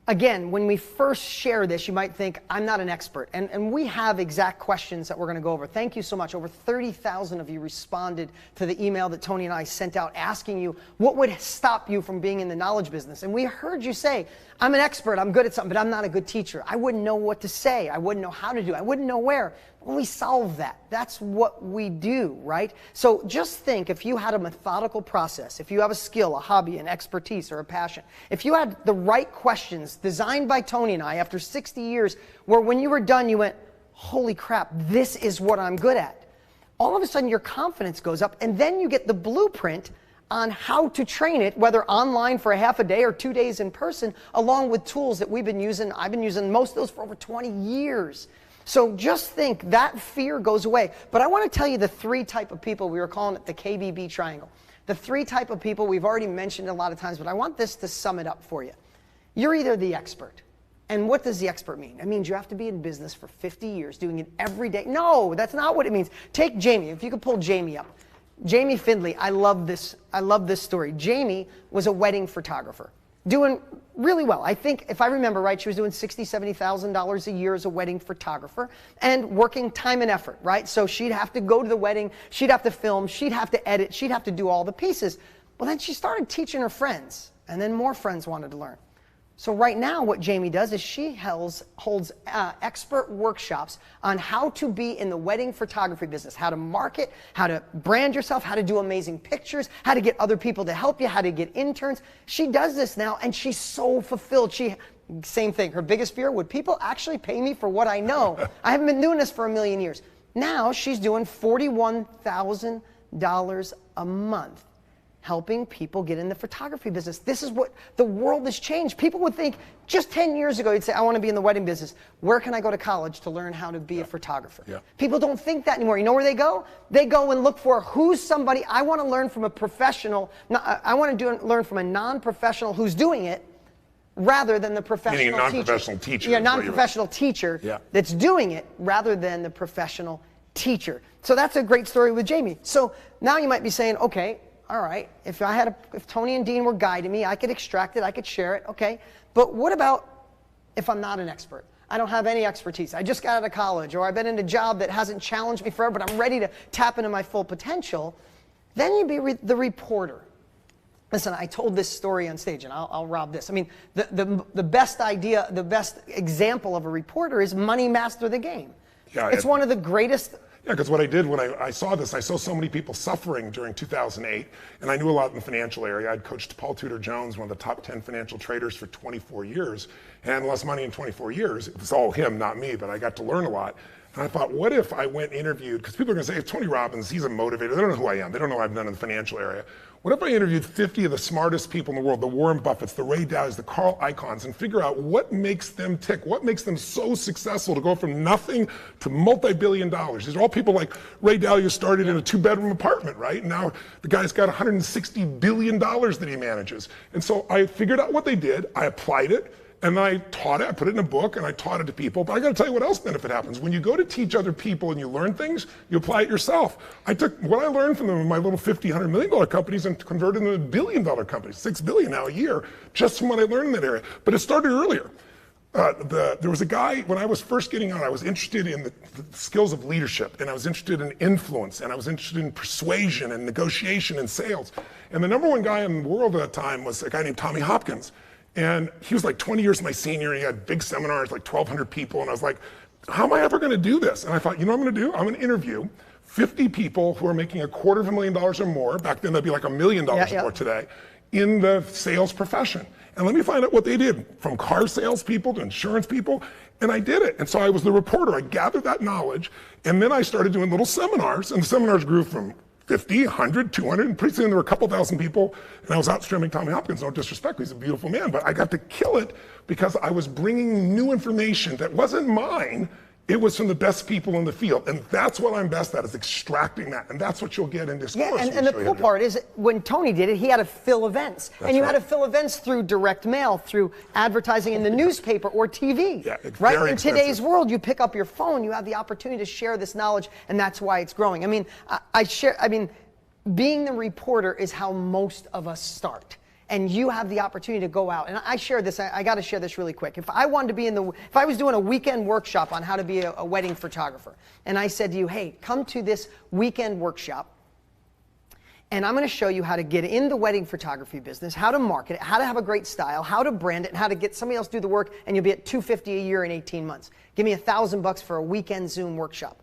again, when we first share this, you might think, I'm not an expert. And we have exact questions that we're going to go over. Thank you so much. Over 30,000 of you responded to the email that Tony and I sent out asking you, what would stop you from being in the knowledge business? And we heard you say, I'm an expert, I'm good at something, but I'm not a good teacher. I wouldn't know what to say. I wouldn't know how to do it. I wouldn't know where. Well, we solve that. That's what we do, right? So just think, if you had a methodical process, if you have a skill, a hobby, an expertise, or a passion, if you had the right questions designed by Tony and I after 60 years, where when you were done, you went, holy crap, this is what I'm good at. All of a sudden, your confidence goes up, and then you get the blueprint on how to train it, whether online for a half a day or 2 days in person, along with tools that we've been using. I've been using most of those for over 20 years. So just think, that fear goes away. But I want to tell you the 3 type of people. We were calling it the KBB triangle. The 3 type of people we've already mentioned a lot of times, but I want this to sum it up for you. You're either the expert. And what does the expert mean? It means you have to be in business for 50 years, doing it every day. No, that's not what it means. Take Jamie. If you could pull Jamie up. Jamie Findley, I love this story. Jamie was a wedding photographer, doing really well. I think, if I remember right, she was doing $60,000, $70,000 a year as a wedding photographer and working time and effort, right? So she'd have to go to the wedding, she'd have to film, she'd have to edit, she'd have to do all the pieces. Well, then she started teaching her friends, and then more friends wanted to learn. So right now what Jamie does is she holds expert workshops on how to be in the wedding photography business, how to market, how to brand yourself, how to do amazing pictures, how to get other people to help you, how to get interns. She does this now, and she's so fulfilled. Same thing, her biggest fear, would people actually pay me for what I know? I haven't been doing this for a million years. Now she's doing $41,000 a month helping people get in the photography business. This is what the world has changed. People would think just 10 years ago, you'd say, I want to be in the wedding business. Where can I go to college to learn how to be a photographer? People don't think that anymore. You know where they go? They go and look for who's somebody, I want to learn from a professional, I want to learn from a non-professional who's doing it, rather than the professional teacher. Meaning a non-professional teacher. Yeah, non-professional teacher that's doing it rather than the professional teacher. So that's a great story with Jamie. So now you might be saying, okay, all right, if Tony and Dean were guiding me, I could extract it, I could share it, okay. But what about if I'm not an expert? I don't have any expertise. I just got out of college, or I've been in a job that hasn't challenged me forever, but I'm ready to tap into my full potential. Then you'd be the reporter. Listen, I told this story on stage, and I'll rob this. I mean, the best idea, the best example of a reporter is Money Master the Game. Yeah, it's one of the greatest. Yeah, because what I did when I saw this, I saw so many people suffering during 2008, and I knew a lot in the financial area. I'd coached Paul Tudor Jones, one of the top 10 financial traders, for 24 years, and lost money in 24 years. It was all him, not me, but I got to learn a lot. And I thought, what if I went interviewed, because people are going to say, if Tony Robbins, he's a motivator. They don't know who I am. They don't know what I've done in the financial area. What if I interviewed 50 of the smartest people in the world, the Warren Buffetts, the Ray Dalias, the Carl Icahns, and figure out what makes them tick, what makes them so successful to go from nothing to multi-billion dollars. These are all people like Ray Dalio started in a 2-bedroom apartment, right? And now the guy's got $160 billion that he manages. And so I figured out what they did, I applied it, and I taught it, I put it in a book, and I taught it to people. But I gotta tell you what else benefit happens. When you go to teach other people and you learn things, you apply it yourself. I took what I learned from them in my little $50, $100 million companies and converted them to $1 billion companies, $6 billion now a year, just from what I learned in that area. But it started earlier. There was a guy, when I was first getting on, I was interested in the skills of leadership, and I was interested in influence, and I was interested in persuasion and negotiation and sales. And the number one guy in the world at that time was a guy named Tommy Hopkins. And he was like 20 years my senior. He had big seminars, like 1,200 people. And I was like, how am I ever going to do this? And I thought, you know what I'm going to do? I'm going to interview 50 people who are making $250,000 or more. Back then, that'd be like $1 million or more today, in the sales profession. And let me find out what they did, from car salespeople to insurance people. And I did it. And so I was the reporter. I gathered that knowledge. And then I started doing little seminars. And the seminars grew from 50, 100, 200, and pretty soon there were a couple thousand people, and I was outstrimming Tommy Hopkins. No disrespect, he's a beautiful man, but I got to kill it because I was bringing new information that wasn't mine. It was from the best people in the field, and that's what I'm best at, is extracting that, and that's what you'll get in this course. And the cool part is, when Tony did it, he had to fill events. And you had to fill events through direct mail, through advertising in the newspaper or TV. Yeah, it's right? very In expensive. Today's world, you pick up your phone, you have the opportunity to share this knowledge, and that's why it's growing. I mean, being the reporter is how most of us start. And you have the opportunity to go out. And I share this, I got to share this really quick. If I wanted to be if I was doing a weekend workshop on how to be a wedding photographer, and I said to you, hey, come to this weekend workshop, and I'm going to show you how to get in the wedding photography business, how to market it, how to have a great style, how to brand it, and how to get somebody else to do the work, and you'll be at $250 a year in 18 months. Give me $1,000 for a weekend Zoom workshop.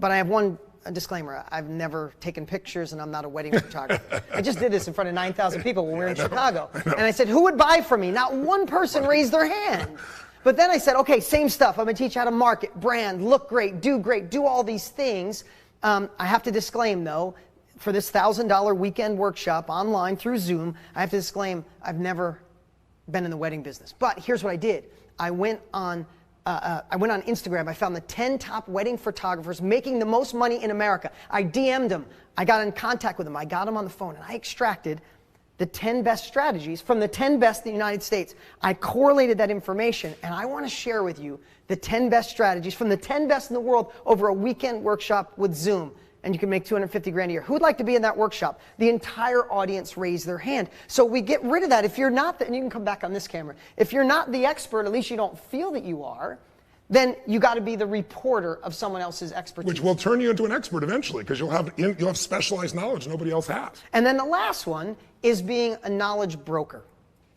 But I have a disclaimer, I've never taken pictures and I'm not a wedding photographer. I just did this in front of 9,000 people when we were in Chicago. And I said, who would buy from me? Not one person raised their hand. But then I said, okay, same stuff. I'm gonna teach you how to market, brand, look great, do all these things. I have to disclaim though, for this $1,000 weekend workshop online through Zoom, I have to disclaim, I've never been in the wedding business. But here's what I did. I went on Instagram. I found the 10 top wedding photographers making the most money in America. I DM'd them. I got in contact with them. I got them on the phone, and I extracted the 10 best strategies from the 10 best in the United States. I correlated that information, and I want to share with you the 10 best strategies from the 10 best in the world over a weekend workshop with Zoom. And you can make $250,000 a year. Who would like to be in that workshop? The entire audience raised their hand. So we get rid of that. If you're not, and you can come back on this camera. If you're not the expert, at least you don't feel that you are, then you got to be the reporter of someone else's expertise. Which will turn you into an expert eventually, because you'll have specialized knowledge nobody else has. And then the last one is being a knowledge broker.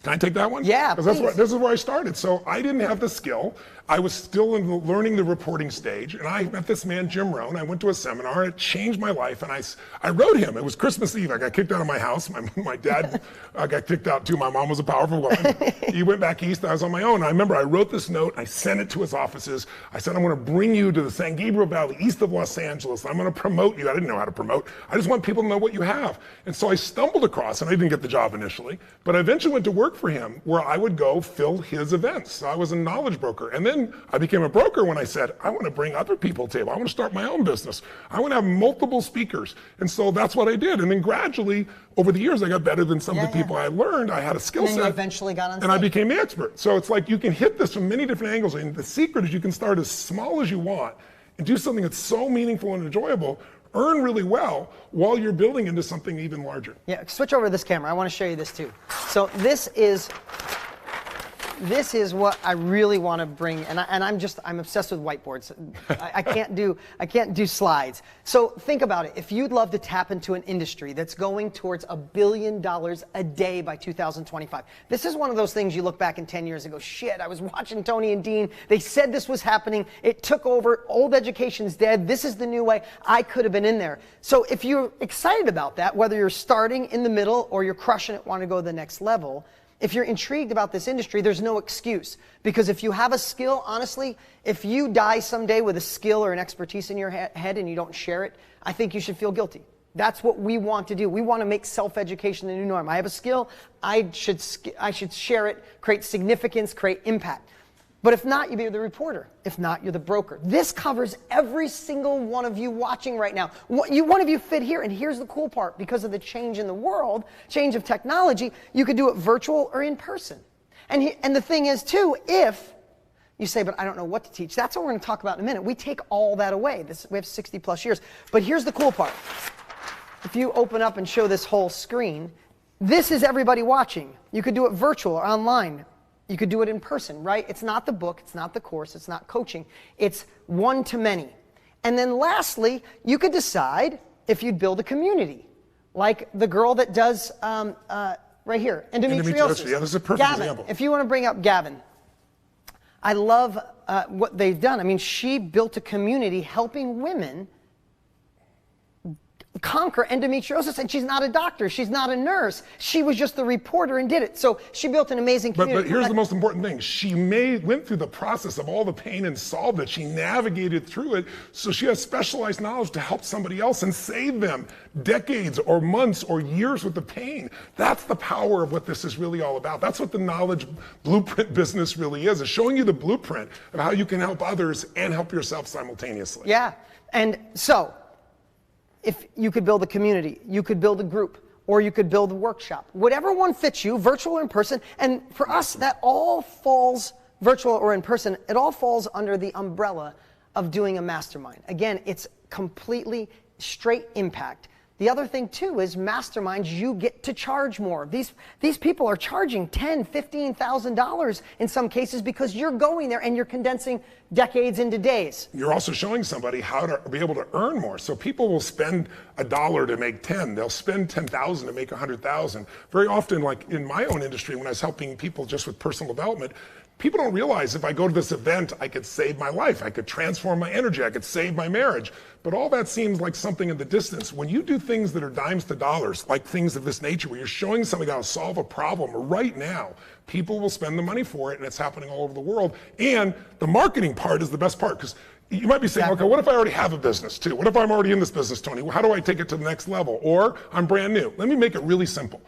Can I take that one? Yeah, Because this is where I started. So I didn't have the skill. I was still learning the reporting stage, and I met this man, Jim Rohn. I went to a seminar, it changed my life, and I wrote him. It was Christmas Eve. I got kicked out of my house. My dad got kicked out too. My mom was a powerful woman. He went back east, I was on my own. I remember I wrote this note, I sent it to his offices. I said, I'm gonna bring you to the San Gabriel Valley, east of Los Angeles. I'm gonna promote you. I didn't know how to promote. I just want people to know what you have. And so I stumbled across, and I didn't get the job initially, but I eventually went to work for him where I would go fill his events. So I was a knowledge broker. And then I became a broker when I said, I want to bring other people to the table. I want to start my own business. I want to have multiple speakers. And so that's what I did. And then gradually, over the years, I got better than some of the people I learned. I had a skill set. And then you eventually got on stage. And I became the expert. So it's like you can hit this from many different angles. And the secret is you can start as small as you want and do something that's so meaningful and enjoyable, earn really well while you're building into something even larger. Yeah, switch over to this camera. I want to show you this too. So this is what I really want to bring, and I'm obsessed with whiteboards. I can't do slides. So think about it. If you'd love to tap into an industry that's going towards $1 billion a day by 2025, this is one of those things you look back in 10 years and go, shit, I was watching Tony and Dean. They said this was happening. It took over. Old education's dead. This is the new way. I could have been in there. So if you're excited about that, whether you're starting in the middle or you're crushing it, want to go to the next level, if you're intrigued about this industry, there's no excuse. Because if you have a skill, honestly, if you die someday with a skill or an expertise in your head and you don't share it, I think you should feel guilty. That's what we want to do. We want to make self-education the new norm. I have a skill, I should share it, create significance, create impact. But if not, you're the reporter. If not, you're the broker. This covers every single one of you watching right now. One of you fit here, and here's the cool part. Because of the change in the world, change of technology, you could do it virtual or in person. And the thing is, too, if you say, but I don't know what to teach, that's what we're going to talk about in a minute. We take all that away. We have 60 plus years. But here's the cool part. If you open up and show this whole screen, this is everybody watching. You could do it virtual or online. You could do it in person, right? It's not the book, it's not the course, it's not coaching. It's one to many. And then lastly, you could decide if you'd build a community, like the girl that does right here, endometriosis. Yeah, this is a perfect Gavin, example. if you want to bring up Gavin, I love what they've done. I mean, she built a community helping women conquer endometriosis, and she's not a doctor, she's not a nurse, she was just the reporter and did it. So she built an amazing community. But here's the most important thing. She went through the process of all the pain and solved it. She navigated through it, so she has specialized knowledge to help somebody else and save them decades or months or years with the pain. That's the power of what this is really all about. That's what the knowledge blueprint business really is showing you the blueprint of how you can help others and help yourself simultaneously. Yeah, and so if you could build a community, you could build a group, or you could build a workshop. Whatever one fits you, virtual or in person. And for us, that all falls, virtual or in person, it all falls under the umbrella of doing a mastermind. Again, it's completely straight impact. The other thing too is masterminds, you get to charge more. These people are charging $10,000, $15,000 in some cases because you're going there and you're condensing decades into days. You're also showing somebody how to be able to earn more. So people will spend $1 to make 10. They'll spend 10,000 to make 100,000. Very often, like in my own industry, when I was helping people just with personal development, people don't realize if I go to this event, I could save my life. I could transform my energy. I could save my marriage. But all that seems like something in the distance. When you do things that are dimes to dollars, like things of this nature, where you're showing somebody how to solve a problem right now, people will spend the money for it, and it's happening all over the world. And the marketing part is the best part, because you might be saying, okay, what if I already have a business too? What if I'm already in this business, Tony? How do I take it to the next level? Or I'm brand new. Let me make it really simple.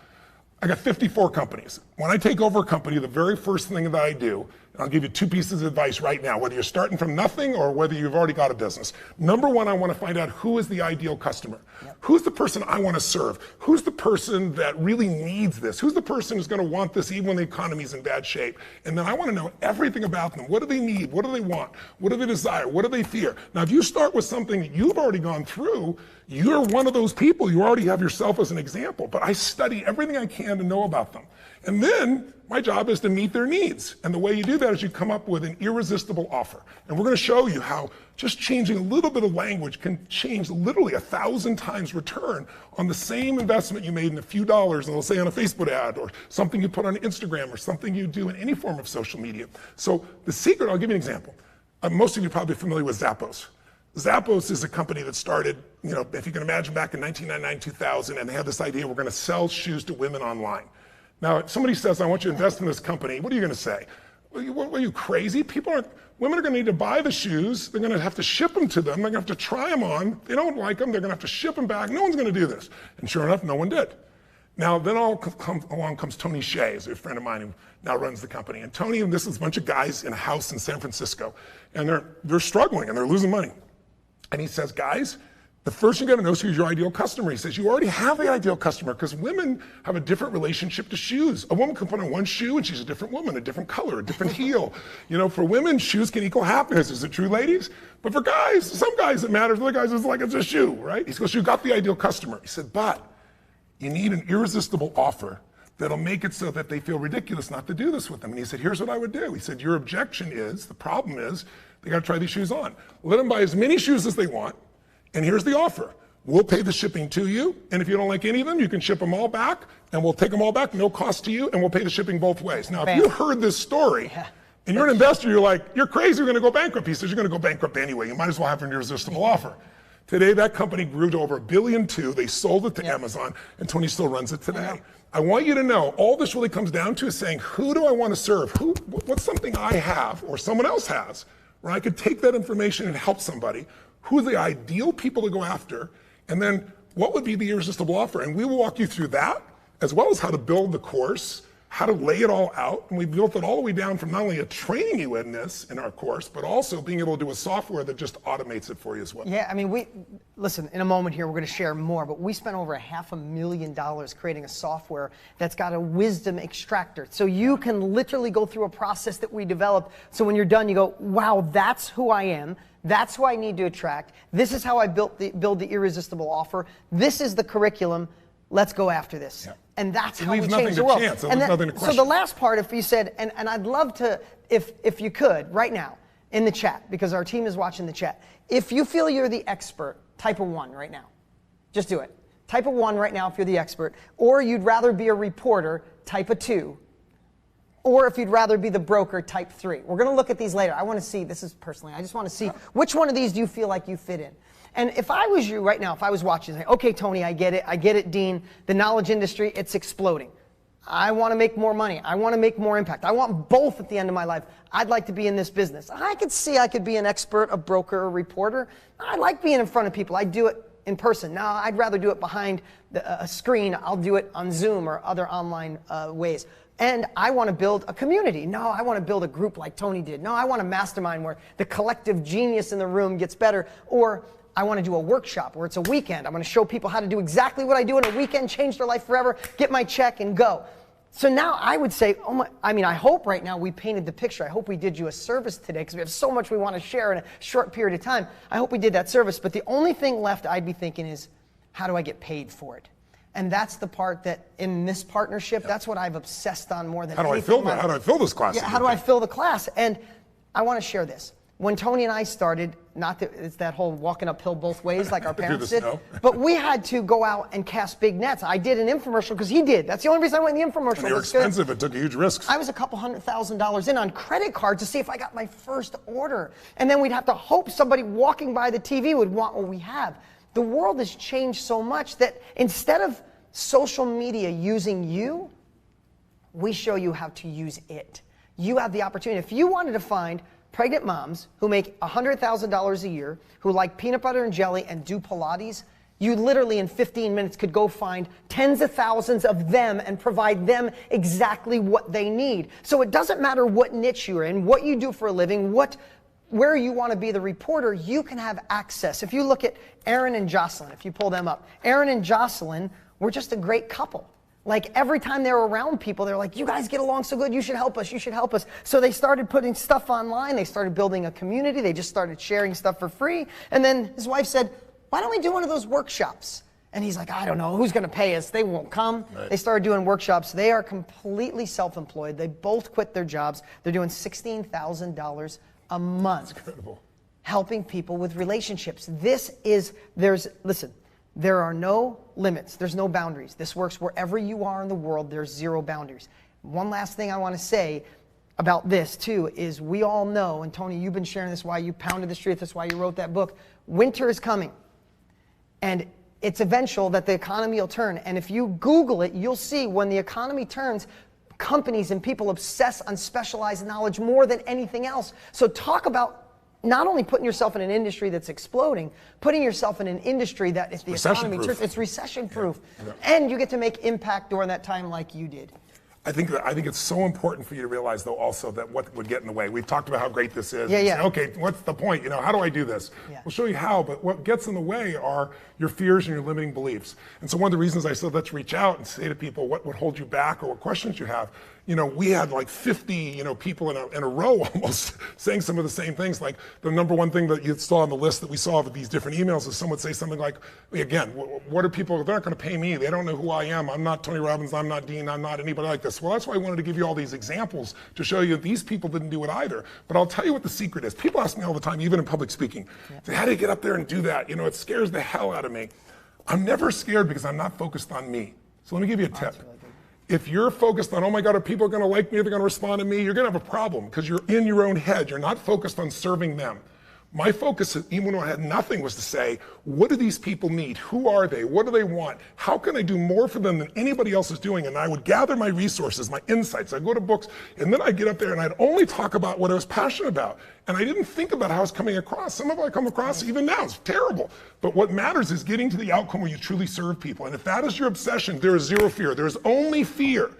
I got 54 companies. When I take over a company, the very first thing that I do, and I'll give you 2 pieces of advice right now, whether you're starting from nothing or whether you've already got a business. Number one, I want to find out who is the ideal customer. Yep. Who's the person I want to serve? Who's the person that really needs this? Who's the person who's going to want this even when the economy's in bad shape? And then I want to know everything about them. What do they need? What do they want? What do they desire? What do they fear? Now, if you start with something that you've already gone through, you're one of those people. You already have yourself as an example. But I study everything I can to know about them. And then my job is to meet their needs. And the way you do that is you come up with an irresistible offer. And we're going to show you how just changing a little bit of language can change literally 1,000 times return on the same investment you made in a few dollars, and let's say on a Facebook ad or something you put on Instagram or something you do in any form of social media. So the secret, I'll give you an example. Most of you are probably familiar with Zappos. Zappos is a company that started, if you can imagine, back in 1999, 2000, and they had this idea, we're going to sell shoes to women online. Now, if somebody says, I want you to invest in this company, what are you going to say? Are you crazy? Women are going to need to buy the shoes. They're going to have to ship them to them. They're going to have to try them on. If they don't like them, they're going to have to ship them back. No one's going to do this. And sure enough, no one did. Now, then along comes Tony Hsieh, who's a friend of mine who now runs the company. And Tony, and this is a bunch of guys in a house in San Francisco, and they're struggling and they're losing money. And he says, guys, the first thing you got to know is who's your ideal customer. He says, you already have the ideal customer because women have a different relationship to shoes. A woman can put on one shoe and she's a different woman, a different color, a different heel. For women, shoes can equal happiness. Is it true, ladies? But for guys, some guys it matters. Other guys, it's like it's a shoe, right? He goes, you got the ideal customer. He said, but you need an irresistible offer that'll make it so that they feel ridiculous not to do this with them. And he said, here's what I would do. He said, your objection is, the problem is, they got to try these shoes on. Let them buy as many shoes as they want. And here's the offer. We'll pay the shipping to you, and if you don't like any of them, you can ship them all back, and we'll take them all back, no cost to you, and we'll pay the shipping both ways. Now, if you heard this story, and you're an investor, you're like, you're crazy, you're going to go bankrupt. He says, you're going to go bankrupt anyway. You might as well have an irresistible offer. Today, that company grew to over $1.2 billion. They sold it to Amazon, and Tony still runs it today. I want you to know, all this really comes down to is saying, who do I want to serve? What's something I have or someone else has where I could take that information and help somebody? Who are the ideal people to go after? And then what would be the irresistible offer? And we will walk you through that, as well as how to build the course, how to lay it all out. And we built it all the way down from not only a training you in this in our course, but also being able to do a software that just automates it for you as well. Yeah, I mean, listen, in a moment here, we're going to share more, but we spent over $500,000 creating a software that's got a wisdom extractor. So you can literally go through a process that we developed. So when you're done, you go, wow, that's who I am. That's who I need to attract. This is how I build the irresistible offer. This is the curriculum. Let's go after this. Yeah. And that's how we change the world. So the last part, if you said, and I'd love to, if you could, right now, in the chat, because our team is watching the chat, if you feel you're the expert, type a 1 right now. Just do it. Type a 1 right now if you're the expert. Or you'd rather be a reporter, type a 2. Or if you'd rather be the broker, type 3. We're going to look at these later. I want to see, this is personally, I just want to see which one of these do you feel like you fit in. And if I was you right now, if I was watching, say, okay, Tony, I get it, Dean. The knowledge industry, it's exploding. I want to make more money. I want to make more impact. I want both at the end of my life. I'd like to be in this business. I could see I could be an expert, a broker, a reporter. I like being in front of people. I do it in person. Now, I'd rather do it behind a screen. I'll do it on Zoom or other online ways. And I want to build a community. No, I want to build a group like Tony did. No, I want a mastermind where the collective genius in the room gets better. Or I want to do a workshop where it's a weekend. I'm going to show people how to do exactly what I do in a weekend, change their life forever, get my check and go. So now I would say, I hope right now we painted the picture. I hope we did you a service today because we have so much we want to share in a short period of time. I hope we did that service. But the only thing left I'd be thinking is, how do I get paid for it? And that's the part that in this partnership, that's what I've obsessed on more than anything. How do I fill this class? Yeah, how do I fill the class? And I want to share this. When Tony and I started, it's that whole walking uphill both ways like our parents did, but we had to go out and cast big nets. I did an infomercial because he did. That's the only reason I went in the infomercial. And they were expensive. It took huge risks. I was a couple $100,000 in on credit card to see if I got my first order. And then we'd have to hope somebody walking by the TV would want what we have. The world has changed so much that instead of social media using you, we show you how to use it. You have the opportunity. If you wanted to find pregnant moms who make $100,000 a year, who like peanut butter and jelly and do Pilates, you literally in 15 minutes could go find tens of thousands of them and provide them exactly what they need. So it doesn't matter what niche you're in, what you do for a living, where you want to be the reporter, you can have access. If you look at Aaron and Jocelyn, if you pull them up, Aaron and Jocelyn were just a great couple. Like every time they were around people, they're like, you guys get along so good, you should help us, you should help us. So they started putting stuff online, they started building a community, they just started sharing stuff for free. And then his wife said, why don't we do one of those workshops? And he's like, I don't know, who's going to pay us? They won't come. Right. They started doing workshops. They are completely self-employed. They both quit their jobs. They're doing $16,000 a month. That's incredible. Helping people with relationships. Listen, there are no limits. There's no boundaries. This works wherever you are in the world. There's zero boundaries. One last thing I want to say about this too is we all know, and Tony, you've been sharing this, why you pounded the street, that's why you wrote that book. Winter is coming. And it's eventual that the economy will turn. And if you Google it, you'll see when the economy turns, companies and people obsess on specialized knowledge more than anything else. So talk about not only putting yourself in an industry that's exploding, putting yourself in an industry that if the economy turns, it's recession proof. Yeah. And you get to make impact during that time like you did. I think it's so important for you to realize, though, also that what would get in the way. We've talked about how great this is. Yeah, yeah. Say, okay, what's the point? How do I do this? Yeah. We'll show you how, but what gets in the way are your fears and your limiting beliefs. And so one of the reasons I said let's reach out and say to people what would hold you back or what questions you have. We had like 50, people in a row almost saying some of the same things. Like the number one thing that you saw on the list that we saw of these different emails is someone would say something like, again, what are people, they're not going to pay me. They don't know who I am. I'm not Tony Robbins. I'm not Dean. I'm not anybody like this. Well, that's why I wanted to give you all these examples to show you that these people didn't do it either. But I'll tell you what the secret is. People ask me all the time, even in public speaking, say, how do you get up there and do that? It scares the hell out of me. I'm never scared because I'm not focused on me. So let me give you a tip. If you're focused on, oh my God, are people going to like me? Are they going to respond to me? You're going to have a problem because you're in your own head. You're not focused on serving them. My focus, even when I had nothing, was to say, what do these people need? Who are they? What do they want? How can I do more for them than anybody else is doing? And I would gather my resources, my insights. I'd go to books, and then I'd get up there and I'd only talk about what I was passionate about. And I didn't think about how I was coming across. Some of it I come across even now. It's terrible. But what matters is getting to the outcome where you truly serve people. And if that is your obsession, there is zero fear. There's only fear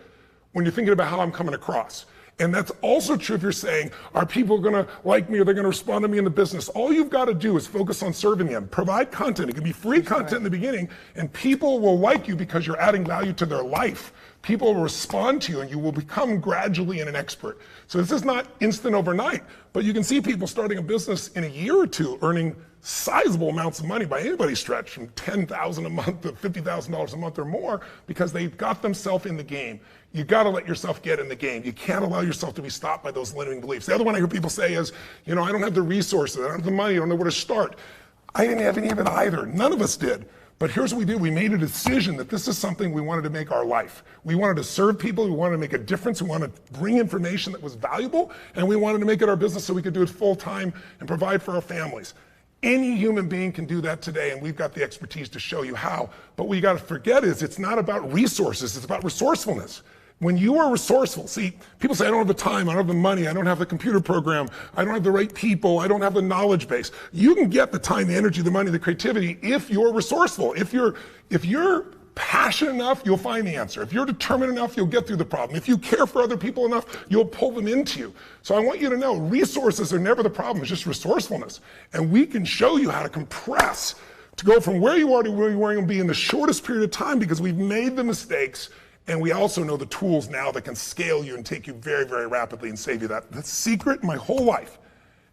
when you're thinking about how I'm coming across. And that's also true if you're saying, are people going to like me? Are they going to respond to me in the business? All you've got to do is focus on serving them. Provide content. It can be free content in the beginning, and people will like you because you're adding value to their life. People will respond to you, and you will become gradually an expert. So this is not instant overnight, but you can see people starting a business in a year or two earning sizable amounts of money by anybody's stretch, from $10,000 a month to $50,000 a month or more, because they've got themselves in the game. You got to let yourself get in the game. You can't allow yourself to be stopped by those limiting beliefs. The other one I hear people say is, I don't have the resources, I don't have the money, I don't know where to start. I didn't have any of it either. None of us did. But here's what we did. We made a decision that this is something we wanted to make our life. We wanted to serve people. We wanted to make a difference. We wanted to bring information that was valuable, and we wanted to make it our business so we could do it full time and provide for our families. Any human being can do that today, and we've got the expertise to show you how. But what you got to forget is it's not about resources. It's about resourcefulness. When you are resourceful, see, people say, I don't have the time, I don't have the money, I don't have the computer program, I don't have the right people, I don't have the knowledge base. You can get the time, the energy, the money, the creativity if you're resourceful. If you're passionate enough, you'll find the answer. If you're determined enough, you'll get through the problem. If you care for other people enough, you'll pull them into you. So I want you to know, resources are never the problem, it's just resourcefulness. And we can show you how to compress, to go from where you are to where you are going to be in the shortest period of time, because we've made the mistakes. And we also know the tools now that can scale you and take you very, very rapidly and save you that. The secret my whole life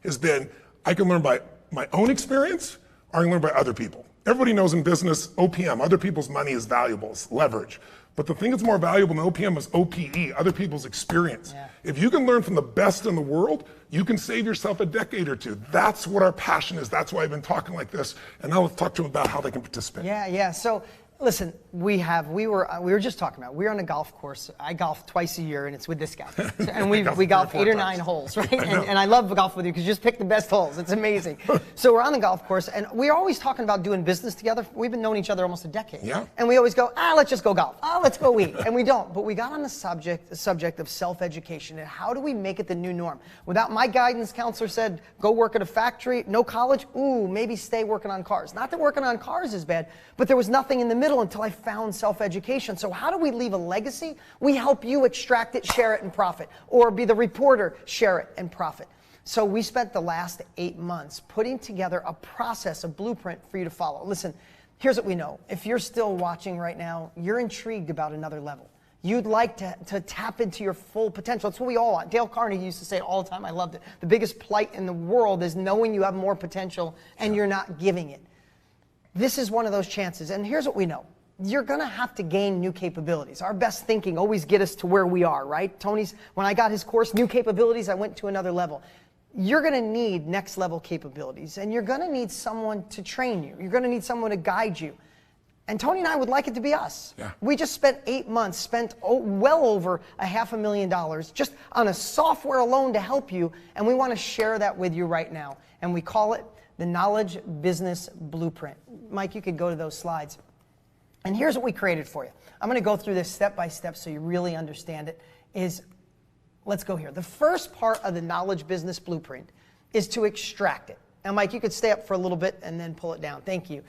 has been, I can learn by my own experience or I can learn by other people. Everybody knows in business, OPM, other people's money is valuable, it's leverage. But the thing that's more valuable than OPM is OPE, other people's experience. Yeah. If you can learn from the best in the world, you can save yourself a decade or two. That's what our passion is. That's why I've been talking like this. And now let's talk to them about how they can participate. Yeah. So listen, we were just talking about, we're on a golf course. I golf twice a year, and it's with this guy. And we golf 8 or 9 holes, right? And I love golf with you because you just pick the best holes. It's amazing. So we're on the golf course, and we're always talking about doing business together. We've been knowing each other almost a decade. Yeah. And we always go, let's just go golf. Let's go eat. And we don't. But we got on the subject of self-education and how do we make it the new norm? Without my guidance counselor said, go work at a factory, no college, maybe stay working on cars. Not that working on cars is bad, but there was nothing in the middle until I found self-education. So how do we leave a legacy? We help you extract it, share it, and profit. Or be the reporter, share it, and profit. So we spent the last 8 months putting together a process, a blueprint for you to follow. Listen, here's what we know. If you're still watching right now, you're intrigued about another level. You'd like to tap into your full potential. It's what we all want. Dale Carnegie used to say it all the time. I loved it. The biggest plight in the world is knowing you have more potential and you're not giving it. this is one of those chances. And here's what we know. You're going to have to gain new capabilities. Our best thinking always get us to where we are, right? When I got his course, new capabilities, I went to another level. You're going to need next level capabilities, and you're going to need someone to train you. You're going to need someone to guide you. And Tony and I would like it to be us. Yeah. We just spent 8 months, spent well over $500,000 just on a software alone to help you, and we want to share that with you right now. And we call it the Knowledge Business Blueprint. Mike, you could go to those slides. And here's what we created for you. I'm going to go through this step by step so you really understand it. Let's go here. The first part of the Knowledge Business Blueprint is to extract it. Now, Mike, you could stay up for a little bit and then pull it down. Thank you.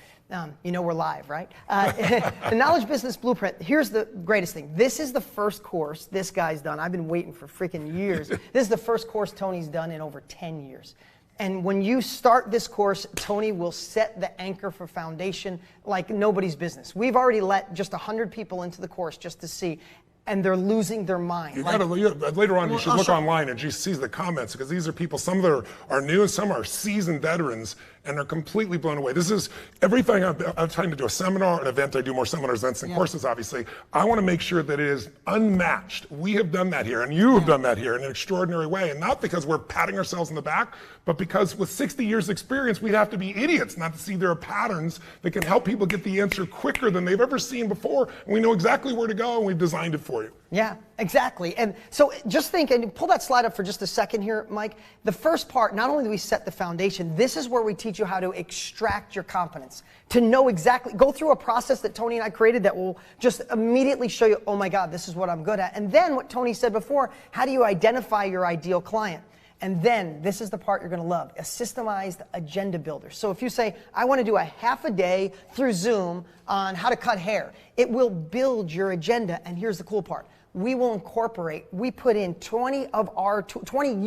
You know we're live, right? The Knowledge Business Blueprint, here's the greatest thing. This is the first course this guy's done. I've been waiting for freaking years. This is the first course Tony's done in over 10 years. And when you start this course, Tony will set the anchor for foundation like nobody's business. We've already let just 100 people into the course just to see, and they're losing their mind. Later on, you should look online and just see the comments, because these are people, some of them are new and some are seasoned veterans, and they're completely blown away. This is everything. I'm trying to do a seminar, an event. I do more seminars, events, and courses, obviously. I want to make sure that it is unmatched. We have done that here, and you have done that here in an extraordinary way, and not because we're patting ourselves on the back, but because with 60 years experience, we'd have to be idiots not to see there are patterns that can help people get the answer quicker than they've ever seen before, and we know exactly where to go, and we've designed it for you. Yeah, exactly. And so just think, and pull that slide up for just a second here, Mike. The first part, not only do we set the foundation, this is where we teach you how to extract your competence, to know exactly, go through a process that Tony and I created that will just immediately show you, oh my God, this is what I'm good at. And then what Tony said before, how do you identify your ideal client? And then this is the part you're going to love, a systemized agenda builder. So if you say, I want to do a half a day through Zoom on how to cut hair, it will build your agenda. And here's the cool part. We will incorporate, we put in 20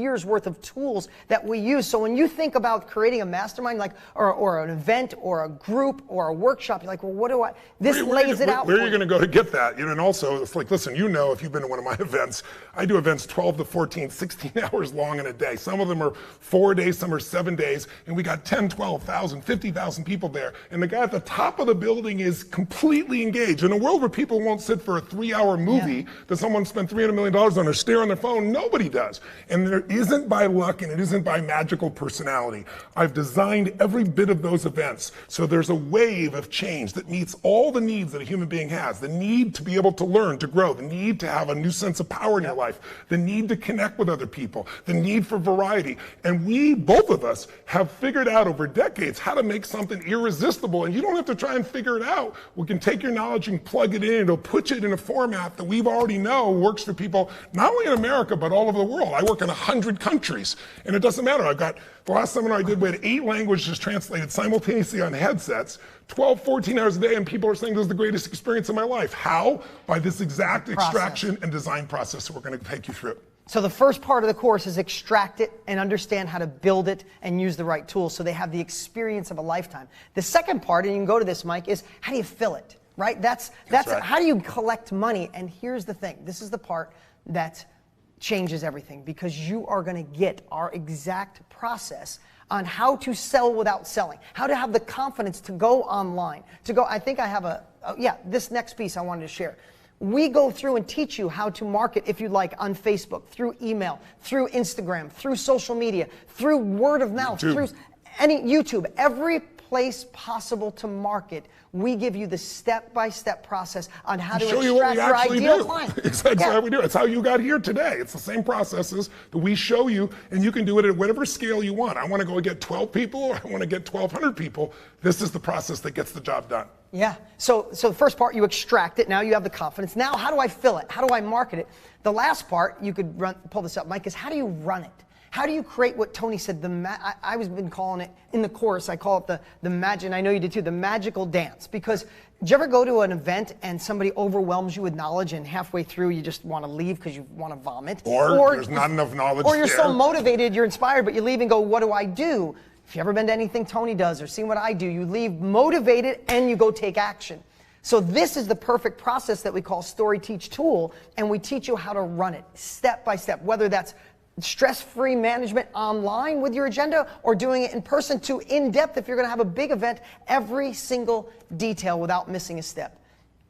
years worth of tools that we use. So when you think about creating a mastermind, like, or an event or a group or a workshop, you're like, well, what do I, this lays it out. Where are you going to go to get that? And also, it's like, listen, if you've been to one of my events, I do events 12 to 14, 16 hours long in a day. Some of them are 4 days, some are 7 days, and we got 10, 12,000, 50,000 people there. And the guy at the top of the building is completely engaged. In a world where people won't sit for a 3-hour movie, someone spent $300 million on or stare on their phone, nobody does. And there isn't by luck and it isn't by magical personality. I've designed every bit of those events so there's a wave of change that meets all the needs that a human being has. The need to be able to learn, to grow, the need to have a new sense of power in your life, the need to connect with other people, the need for variety. And we, both of us, have figured out over decades how to make something irresistible. And you don't have to try and figure it out. We can take your knowledge and plug it in. It'll put it in a format that we've already know works for people not only in America but all over the world. I work in 100 countries, and it doesn't matter. I've got the last seminar I did, we had 8 languages translated simultaneously on headsets, 12, 14 hours a day, and people are saying this is the greatest experience of my life. How? By this exact extraction and design process that we're going to take you through. So the first part of the course is extract it and understand how to build it and use the right tools so they have the experience of a lifetime. The second part, and you can go to this, Mike, is how do you fill it? Right? That's right. How do you collect money? And here's the thing. This is the part that changes everything, because you are going to get our exact process on how to sell without selling, how to have the confidence to go online, I think I have this next piece I wanted to share. We go through and teach you how to market, if you like, on Facebook, through email, through Instagram, through social media, through word of mouth, through YouTube, every place possible to market. We give you the step-by-step process on how to extract your ideal client. Exactly how we do it. It's how you got here today. It's the same processes that we show you, and you can do it at whatever scale you want. I want to go get 12 people, or I want to get 1,200 people. This is the process that gets the job done. Yeah. So the first part, you extract it. Now you have the confidence. Now, how do I fill it? How do I market it? The last part, you could pull this up, Mike, is how do you run it? How do you create what Tony said, I've been calling it in the course, I call it the magic, and I know you did too, the magical dance. Because did you ever go to an event and somebody overwhelms you with knowledge and halfway through you just want to leave because you want to vomit? Or there's not enough knowledge Or you're so motivated, you're inspired, but you leave and go, what do I do? If you ever been to anything Tony does or seen what I do, you leave motivated and you go take action. So this is the perfect process that we call Story Teach Tool, and we teach you how to run it step by step, whether that's stress-free management online with your agenda, or doing it in person, to in-depth if you're going to have a big event, every single detail without missing a step.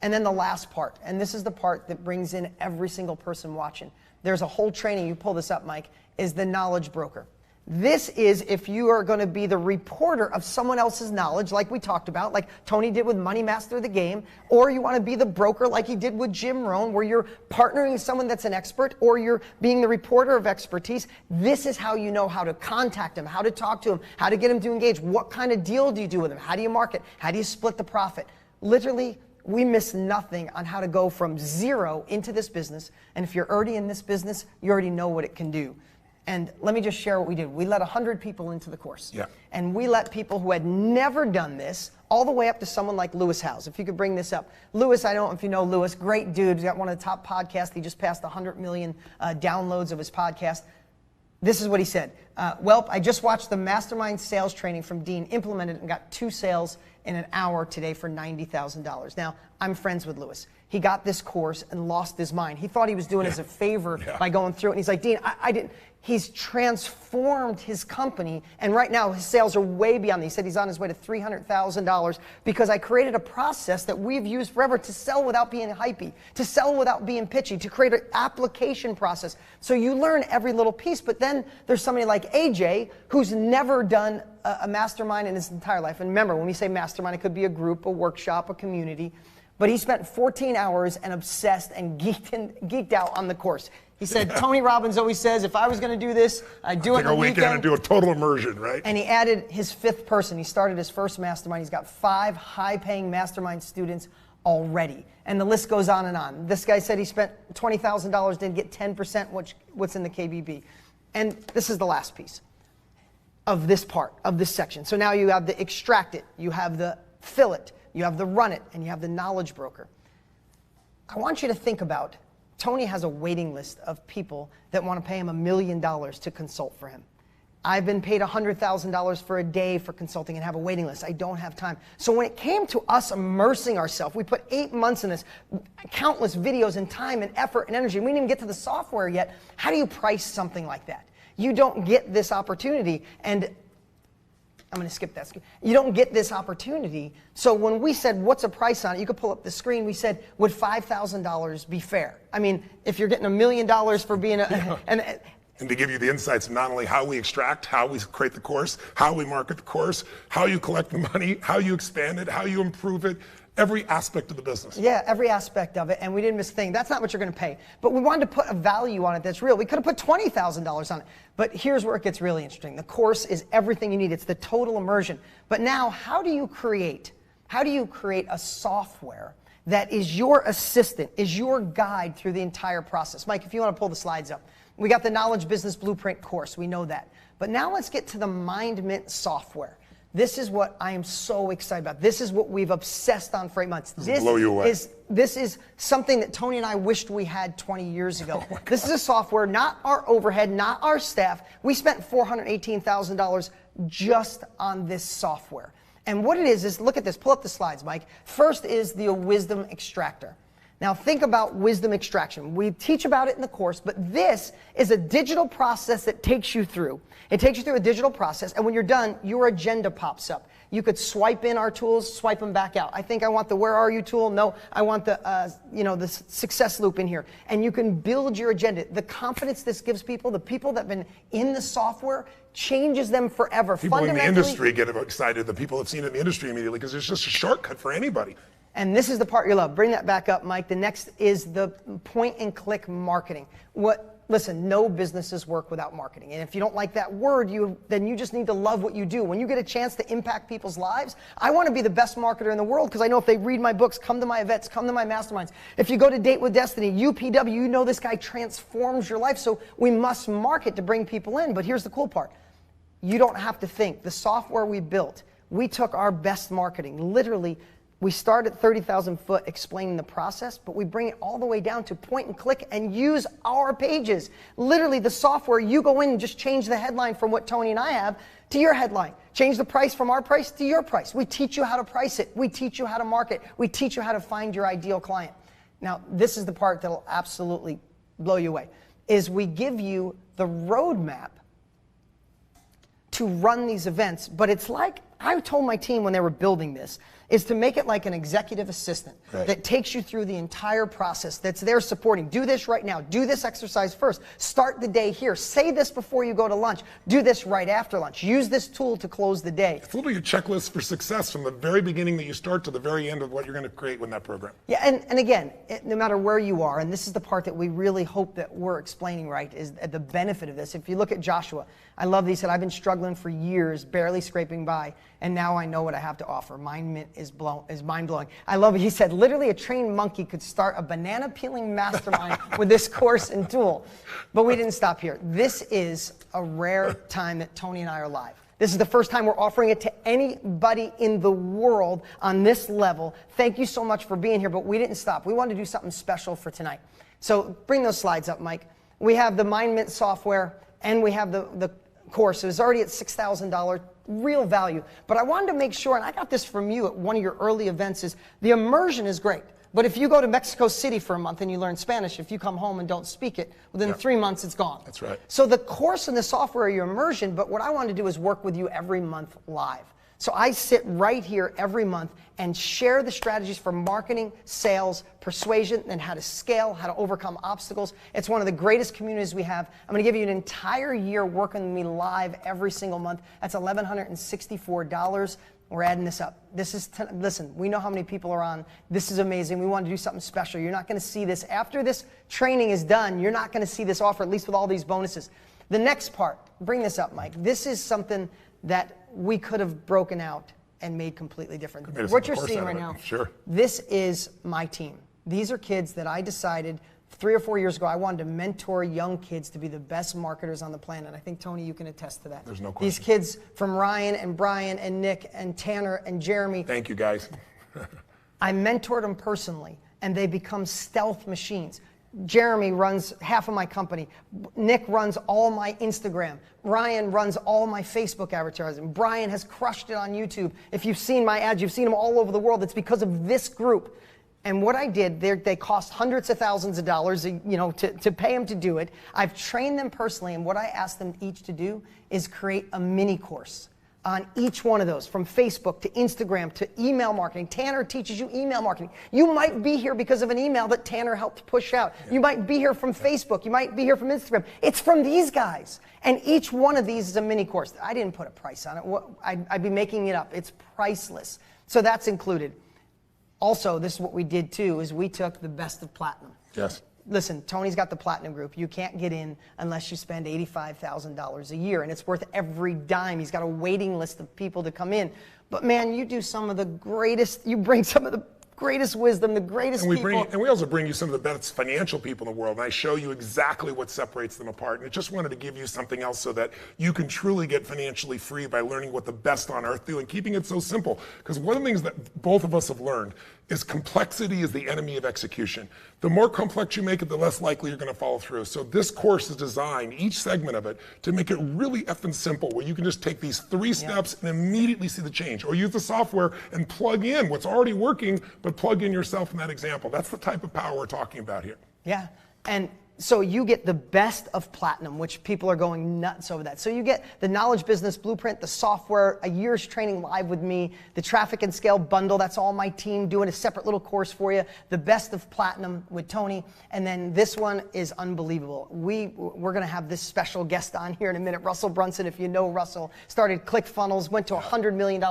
And then the last part, and this is the part that brings in every single person watching. There's a whole training, you pull this up, Mike, is the knowledge broker. This is if you are going to be the reporter of someone else's knowledge, like we talked about, like Tony did with Money Master the Game, or you want to be the broker like he did with Jim Rohn, where you're partnering with someone that's an expert, or you're being the reporter of expertise. This is how you know how to contact him, how to talk to him, how to get him to engage. What kind of deal do you do with him? How do you market? How do you split the profit? Literally, we miss nothing on how to go from zero into this business. And if you're already in this business, you already know what it can do. And let me just share what we did. We let 100 people into the course. Yeah. And we let people who had never done this, all the way up to someone like Lewis Howes. If you could bring this up. Lewis, I don't know if you know Lewis, great dude. He's got one of the top podcasts. He just passed 100 million downloads of his podcast. This is what he said. Welp, I just watched the mastermind sales training from Dean, implemented and got 2 sales in an hour today for $90,000. Now, I'm friends with Lewis. He got this course and lost his mind. He thought he was doing us a favor by going through it. And he's like, Dean, I didn't. He's transformed his company, and right now his sales are way beyond that. He said he's on his way to $300,000 because I created a process that we've used forever to sell without being hypey, to sell without being pitchy, to create an application process. So you learn every little piece, but then there's somebody like AJ who's never done a mastermind in his entire life. And remember, when we say mastermind, it could be a group, a workshop, a community. But he spent 14 hours and obsessed and geeked out on the course. He said, Tony Robbins always says, if I was going to do this, I'd do it in a weekend and do a total immersion, right? And he added his 5th person. He started his first mastermind. He's got 5 high-paying mastermind students already. And the list goes on and on. This guy said he spent $20,000, didn't get 10%, what's in the KBB. And this is the last piece of this part, of this section. So now you have the extract it, you have the fill it, you have the run it, and you have the knowledge broker. I want you to think about, Tony has a waiting list of people that want to pay him $1 million to consult for him. I've been paid $100,000 for a day for consulting and have a waiting list. I don't have time. So when it came to us immersing ourselves, we put 8 months in this, countless videos and time and effort and energy. We didn't even get to the software yet. How do you price something like that? You don't get this opportunity, and I'm going to skip that. You don't get this opportunity. So when we said, what's a price on it? You could pull up the screen. We said, would $5,000 be fair? I mean, if you're getting $1 million for being a... And to give you the insights of not only how we extract, how we create the course, how we market the course, how you collect the money, how you expand it, how you improve it, every aspect of the business. Yeah, every aspect of it, and we didn't miss a thing. That's not what you're going to pay. But we wanted to put a value on it that's real. We could have put $20,000 on it. But here's where it gets really interesting. The course is everything you need. It's the total immersion. But now, how do you create a software that is your assistant, is your guide through the entire process? Mike, if you want to pull the slides up. We got the Knowledge Business Blueprint course. We know that. But now let's get to the Mind Mint software. This is what I am so excited about. This is what we've obsessed on for 8 months. This blow you away. This is something that Tony and I wished we had 20 years ago. This is a software, not our overhead, not our staff. We spent $418,000 just on this software. And what it is look at this. Pull up the slides, Mike. First is the wisdom extractor. Now think about wisdom extraction. We teach about it in the course, but this is a digital process that takes you through. It takes you through a digital process, and when you're done, your agenda pops up. You could swipe in our tools, swipe them back out. I think I want the Where Are You tool. No, I want the the success loop in here. And you can build your agenda. The confidence this gives people, the people that have been in the software, changes them forever. People in the industry get excited. The people have seen it in the industry immediately because it's just a shortcut for anybody. And this is the part you love. Bring that back up, Mike. The next is the point-and-click marketing. Listen, no businesses work without marketing. And if you don't like that word, then you just need to love what you do. When you get a chance to impact people's lives, I want to be the best marketer in the world because I know if they read my books, come to my events, come to my masterminds. If you go to Date with Destiny, UPW, you know this guy transforms your life. So we must market to bring people in. But here's the cool part. You don't have to think. The software we built, we took our best marketing, literally. We start at 30,000 foot explaining the process, but we bring it all the way down to point and click and use our pages. Literally the software, you go in and just change the headline from what Tony and I have to your headline. Change the price from our price to your price. We teach you how to price it. We teach you how to market. We teach you how to find your ideal client. Now, this is the part that'll absolutely blow you away. is we give you the roadmap to run these events, but it's like, I told my team when they were building this, is to make it like an executive assistant that takes you through the entire process, that's there supporting. Do this right now. Do this exercise first. Start the day here. Say this before you go to lunch. Do this right after lunch. Use this tool to close the day. It's literally a checklist for success from the very beginning that you start to the very end of what you're going to create with that program. Yeah, and again, no matter where you are, and this is the part that we really hope that we're explaining right, is the benefit of this. If you look at Joshua, I love that he said, I've been struggling for years, barely scraping by, and now I know what I have to offer. Mind Mint is mind-blowing. I love it. He said, literally a trained monkey could start a banana peeling mastermind with this course and tool. But we didn't stop here. This is a rare time that Tony and I are live. This is the first time we're offering it to anybody in the world on this level. Thank you so much for being here, but we didn't stop. We wanted to do something special for tonight. So bring those slides up, Mike. We have the Mind Mint software, and we have the course. It was already at $6,000, real value. But I wanted to make sure, and I got this from you at one of your early events, is the immersion is great. But if you go to Mexico City for a month and you learn Spanish, if you come home and don't speak it, within 3 months it's gone. That's right. So the course and the software are your immersion, but what I want to do is work with you every month live. So I sit right here every month and share the strategies for marketing, sales, persuasion, and how to scale, how to overcome obstacles. It's one of the greatest communities we have. I'm going to give you an entire year working with me live every single month. That's $1,164. We're adding this up. This is, listen, we know how many people are on. This is amazing. We want to do something special. You're not going to see this. After this training is done, you're not going to see this offer, at least with all these bonuses. The next part, bring this up, Mike. This is something that we could have broken out and made completely different. What you're seeing right now, this is my team. These are kids that I decided 3 or 4 years ago, I wanted to mentor young kids to be the best marketers on the planet. I think, Tony, you can attest to that. There's no question. These kids from Ryan and Brian and Nick and Tanner and Jeremy. Thank you, guys. I mentored them personally, and they become stealth machines. Jeremy runs half of my company. Nick runs all my Instagram. Ryan runs all my Facebook advertising. Brian has crushed it on YouTube. If you've seen my ads, you've seen them all over the world. It's because of this group. And what I did, they cost hundreds of thousands of dollars, to pay them to do it. I've trained them personally, and what I asked them each to do is create a mini course on each one of those, from Facebook to Instagram to email marketing. Tanner teaches you email marketing. You might be here because of an email that Tanner helped push out. You might be here from Facebook. You might be here from Instagram. It's from these guys. And each one of these is a mini course. I didn't put a price on it. I'd be making it up. It's priceless. So that's included. Also, this is what we did too, is we took the best of platinum. Yes. Listen, Tony's got the platinum group. You can't get in unless you spend $85,000 a year, and it's worth every dime. He's got a waiting list of people to come in. But man, you do some of the greatest, you bring some of the greatest wisdom, the greatest people. And we also bring you some of the best financial people in the world, and I show you exactly what separates them apart. And I just wanted to give you something else so that you can truly get financially free by learning what the best on earth do and keeping it so simple. Because one of the things that both of us have learned is complexity is the enemy of execution. The more complex you make it, the less likely you're going to follow through. So this course is designed, each segment of it, to make it really effing simple, where you can just take these 3 steps and immediately see the change. Or use the software and plug in what's already working, but plug in yourself in that example. That's the type of power we're talking about here. Yeah, and so you get the best of platinum, which people are going nuts over that. So you get the Knowledge Business Blueprint, the software, a year's training live with me, the Traffic and Scale bundle, that's all my team doing a separate little course for you, the best of platinum with Tony, and then this one is unbelievable. We're going to have this special guest on here in a minute. Russell Brunson, if you know Russell, started ClickFunnels, went to $100 million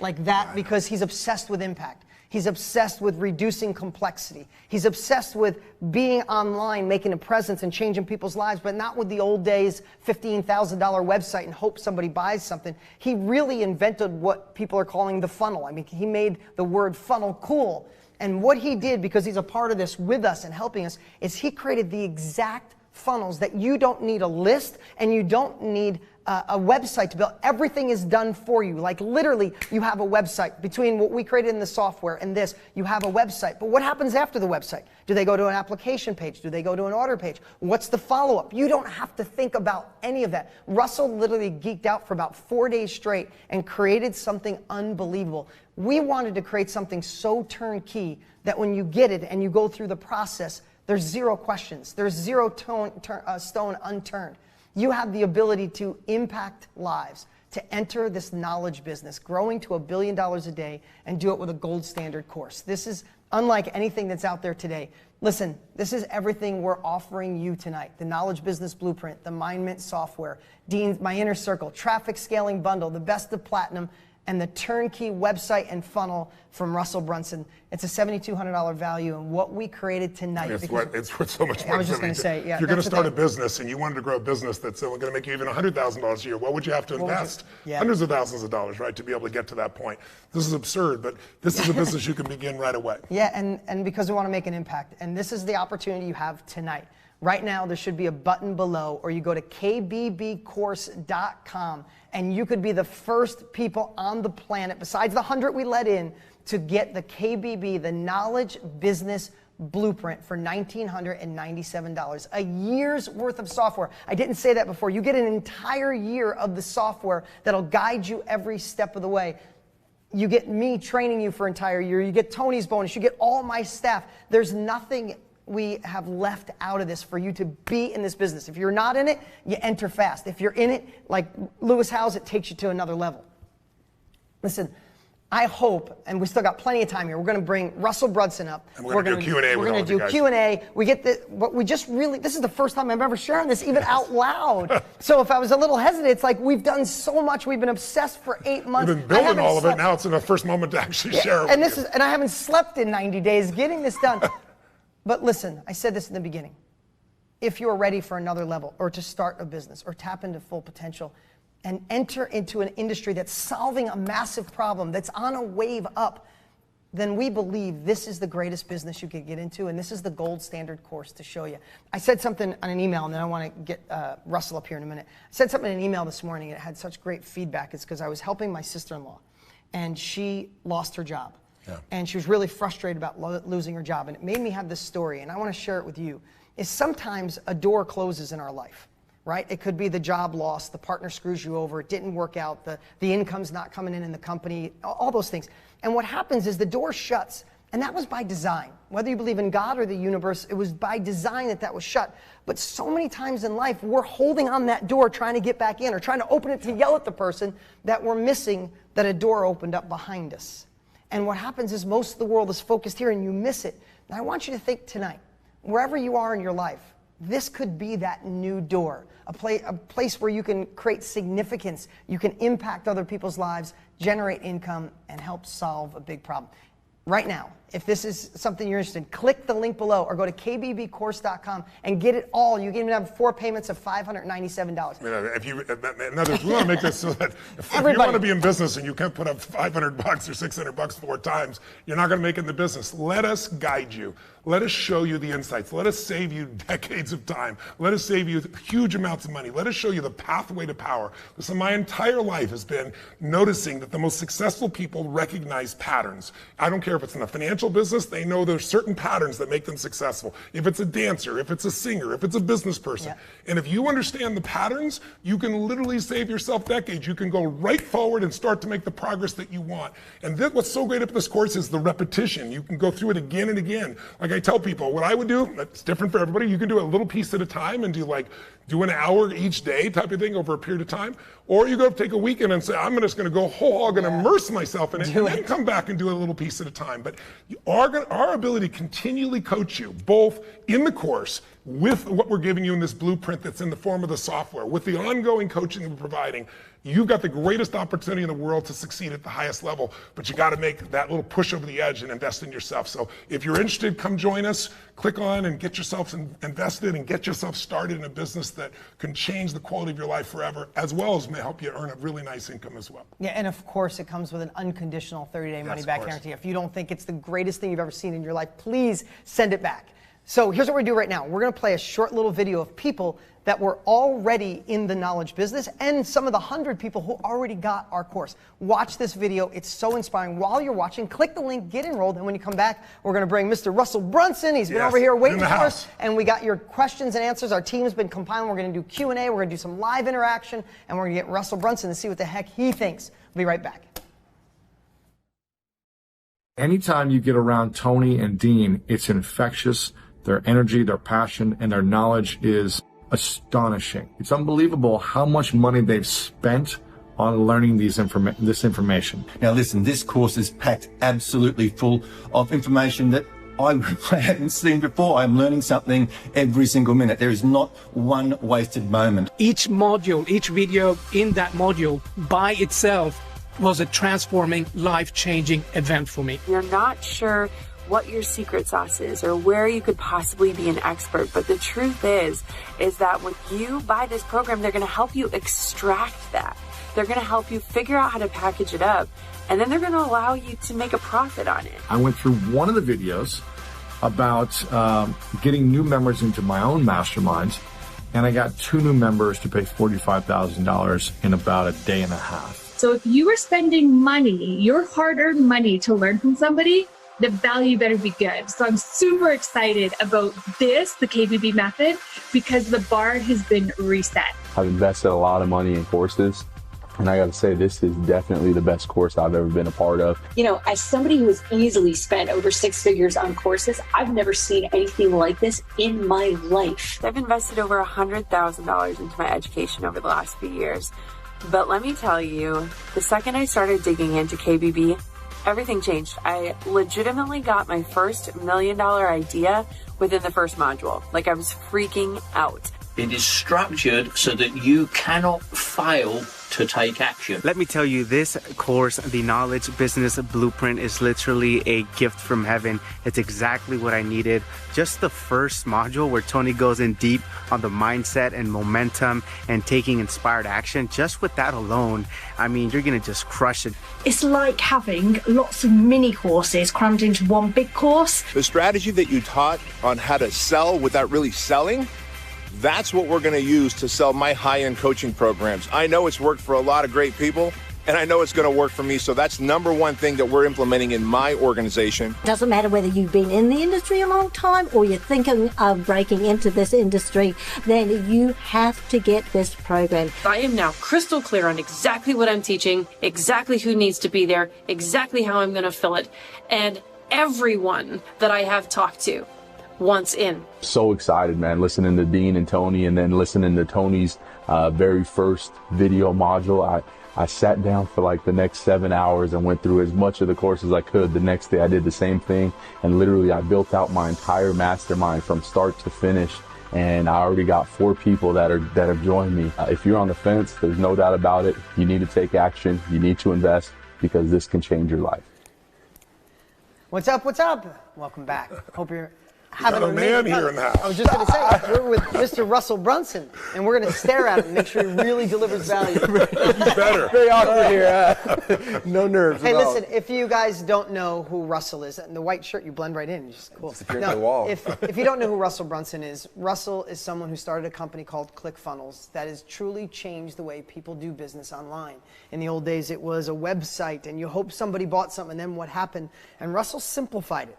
like that because he's obsessed with impact. He's obsessed with reducing complexity. He's obsessed with being online, making a presence and changing people's lives, but not with the old days $15,000 website and hope somebody buys something. He really invented what people are calling the funnel. I mean, he made the word funnel cool. And what he did, because he's a part of this with us and helping us, is he created the exact funnels that you don't need a list and you don't need a website to build. Everything is done for you. Like literally, you have a website. Between what we created in the software and this, you have a website. But what happens after the website? Do they go to an application page? Do they go to an order page? What's the follow-up? You don't have to think about any of that. Russell literally geeked out for about 4 days straight and created something unbelievable. We wanted to create something so turnkey that when you get it and you go through the process, There's zero questions. There's zero stone unturned. You have the ability to impact lives, to enter this knowledge business, growing to $1 billion a day, and do it with a gold standard course. This is unlike anything that's out there today. Listen, this is everything we're offering you tonight. The Knowledge Business Blueprint, the Mind Mint software, Dean's My Inner Circle, Traffic Scaling Bundle, the Best of Platinum, and the turnkey website and funnel from Russell Brunson. It's a $7,200 value, and what we created tonight. It's worth so much more. I was just going to say, yeah. If you're going to start a business and you wanted to grow a business that's going to make you even $100,000 a year, what would you have to invest? Hundreds of thousands of dollars, right, to be able to get to that point. This is absurd, but this is a business you can begin right away. Yeah, and because we want to make an impact, and this is the opportunity you have tonight. Right now, there should be a button below, or you go to kbbcourse.com, and you could be the first people on the planet, besides the 100 we let in, to get the KBB, the Knowledge Business Blueprint, for $1,997. A year's worth of software. I didn't say that before. You get an entire year of the software that'll guide you every step of the way. You get me training you for an entire year. You get Tony's bonus. You get all my staff. There's nothing we have left out of this for you to be in this business. If you're not in it, you enter fast. If you're in it, like Lewis Howes, it takes you to another level. Listen, I hope, and we still got plenty of time here, we're going to bring Russell Brunson up. And we're going to do Q&A with all of you guys. We're going to do Q&A. We get this is the first time I'm ever sharing this even out loud. So if I was a little hesitant, it's like we've done so much. We've been obsessed for 8 months. We've been building all of it. Now it's in the first moment to actually share it. And I haven't slept in 90 days getting this done. But listen, I said this in the beginning. If you're ready for another level, or to start a business, or tap into full potential, and enter into an industry that's solving a massive problem, that's on a wave up, then we believe this is the greatest business you could get into, and this is the gold standard course to show you. I said something on an email, and then I want to get Russell up here in a minute. I said something in an email this morning, and it had such great feedback. It's because I was helping my sister-in-law, and she lost her job. Yeah. And she was really frustrated about losing her job. And it made me have this story, and I want to share it with you. Is sometimes a door closes in our life, right? It could be the job loss, the partner screws you over, it didn't work out, the income's not coming in the company, all those things. And what happens is the door shuts, and that was by design. Whether you believe in God or the universe, it was by design that was shut. But so many times in life, we're holding on that door trying to get back in, or trying to open it to yell at the person, that we're missing that a door opened up behind us. And what happens is most of the world is focused here and you miss it. And I want you to think tonight, wherever you are in your life, this could be that new door, a place where you can create significance, you can impact other people's lives, generate income, and help solve a big problem. Right now, if this is something you're interested in, click the link below or go to kbbcourse.com and get it all. You can even have 4 payments of $597. In other words, we want to make this so that if you want to be in business and you can't put up $500 or $600 4 times, you're not going to make it in the business. Let us guide you. Let us show you the insights. Let us save you decades of time. Let us save you huge amounts of money. Let us show you the pathway to power. Listen, my entire life has been noticing that the most successful people recognize patterns. I don't care if it's in the financial business, they know there's certain patterns that make them successful. If it's a dancer, if it's a singer, if it's a business person. Yeah. And if you understand the patterns, you can literally save yourself decades. You can go right forward and start to make the progress that you want. And what's so great about this course is the repetition. You can go through it again and again. Like I tell people, what I would do, it's different for everybody. You can do a little piece at a time and do an hour each day type of thing over a period of time. Or you go take a weekend and say, I'm just going to go whole hog and immerse myself in it, and then come back and do a little piece at a time. But our ability to continually coach you, both in the course, with what we're giving you in this blueprint that's in the form of the software, with the ongoing coaching that we're providing, you've got the greatest opportunity in the world to succeed at the highest level, but you got to make that little push over the edge and invest in yourself. So if you're interested, come join us, click on and get yourself invested and get yourself started in a business that can change the quality of your life forever, as well as may help you earn a really nice income as well. Yeah, and of course it comes with an unconditional 30-day money-back guarantee. If you don't think it's the greatest thing you've ever seen in your life, please send it back. So here's what we're going to do right now. We're going to play a short little video of people that were already in the knowledge business and some of the 100 people who already got our course. Watch this video. It's so inspiring. While you're watching, click the link, get enrolled, and when you come back, we're going to bring Mr. Russell Brunson. He's been over here waiting for us, and we got your questions and answers. Our team's been compiling. We're going to do Q&A. We're going to do some live interaction, and we're going to get Russell Brunson to see what the heck he thinks. We'll be right back. Anytime you get around Tony and Dean, it's infectious. their energy, their passion, and their knowledge is astonishing. It's unbelievable how much money they've spent on learning this information. Now listen, this course is packed absolutely full of information that I haven't seen before. I'm learning something every single minute. There is not one wasted moment. Each module, each video in that module by itself was a transforming, life-changing event for me. You're not sure what your secret sauce is or where you could possibly be an expert, but the truth is that when you buy this program, they're going to help you extract that. They're going to help you figure out how to package it up, and then they're going to allow you to make a profit on it. I went through one of the videos about getting new members into my own masterminds, and I got 2 new members to pay $45,000 in about a day and a half. So if you are spending money, your hard-earned money to learn from somebody, the value better be good. So I'm super excited about this, the KBB method, because the bar has been reset. I've invested a lot of money in courses, and I got to say, this is definitely the best course I've ever been a part of. You know, as somebody who has easily spent over 6 figures on courses, I've never seen anything like this in my life. I've invested over $100,000 into my education over the last few years. But let me tell you, the second I started digging into KBB, everything changed. I legitimately got my first $1 million idea within the first module. Like, I was freaking out. It is structured so that you cannot fail to take action. Let me tell you, this course, the Knowledge Business Blueprint, is literally a gift from heaven. It's exactly what I needed. Just the first module where Tony goes in deep on the mindset and momentum and taking inspired action, just with that alone, I mean, you're gonna just crush it. It's like having lots of mini courses crammed into one big course. The strategy that you taught on how to sell without really selling, that's what we're going to use to sell my high-end coaching programs. I know it's worked for a lot of great people, and I know it's going to work for me. So that's #1 thing that we're implementing in my organization. Doesn't matter whether you've been in the industry a long time or you're thinking of breaking into this industry, then you have to get this program. I am now crystal clear on exactly what I'm teaching, exactly who needs to be there, exactly how I'm going to fill it, and everyone that I have talked to wants in. So excited, man, listening to Dean and Tony, and then listening to Tony's very first video module. I sat down for like the next 7 hours and went through as much of the course as I could. The next day I did the same thing, and literally I built out my entire mastermind from start to finish, and I already got 4 people that have joined me. If you're on the fence, there's no doubt about it. You need to take action. You need to invest, because this can change your life. What's up? What's up? Welcome back. Hope you're having a man here in the house. I was just going to say, we're with Mr. Russell Brunson, and we're going to stare at him and make sure he really delivers value. Better. Very awkward here. No nerves. Hey, listen, if you guys don't know who Russell is, and the white shirt, you blend right in. It's just cool. No, the wall. If you don't know who Russell Brunson is someone who started a company called ClickFunnels that has truly changed the way people do business online. In the old days, it was a website, and you hope somebody bought something, and then what happened? And Russell simplified it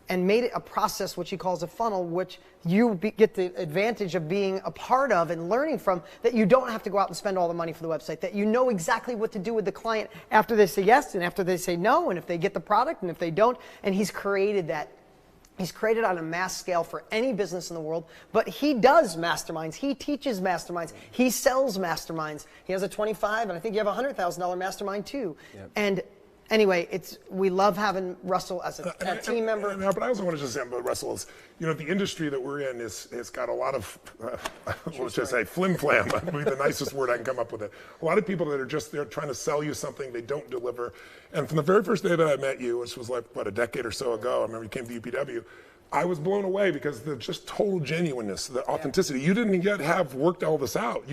and made it a process, which he calls a funnel, which you get the advantage of being a part of and learning from, that you don't have to go out and spend all the money for the website, that you know exactly what to do with the client after they say yes and after they say no, and if they get the product and if they don't. And he's created that. He's created on a mass scale for any business in the world, but he does masterminds. He teaches masterminds. He sells masterminds. He has a 25, and I think you have a $100,000 mastermind too. Yep. And anyway, we love having Russell as a team member. But I also want to just say about Russell is, the industry that we're in has got a lot of, let's just say, flim-flam. That would be the nicest word I can come up with. A lot of people that are just there trying to sell you something they don't deliver. And from the very first day that I met you, which was like, a decade or so ago, I remember you came to UPW, I was blown away because the just total genuineness, the authenticity. You didn't yet have worked all this out.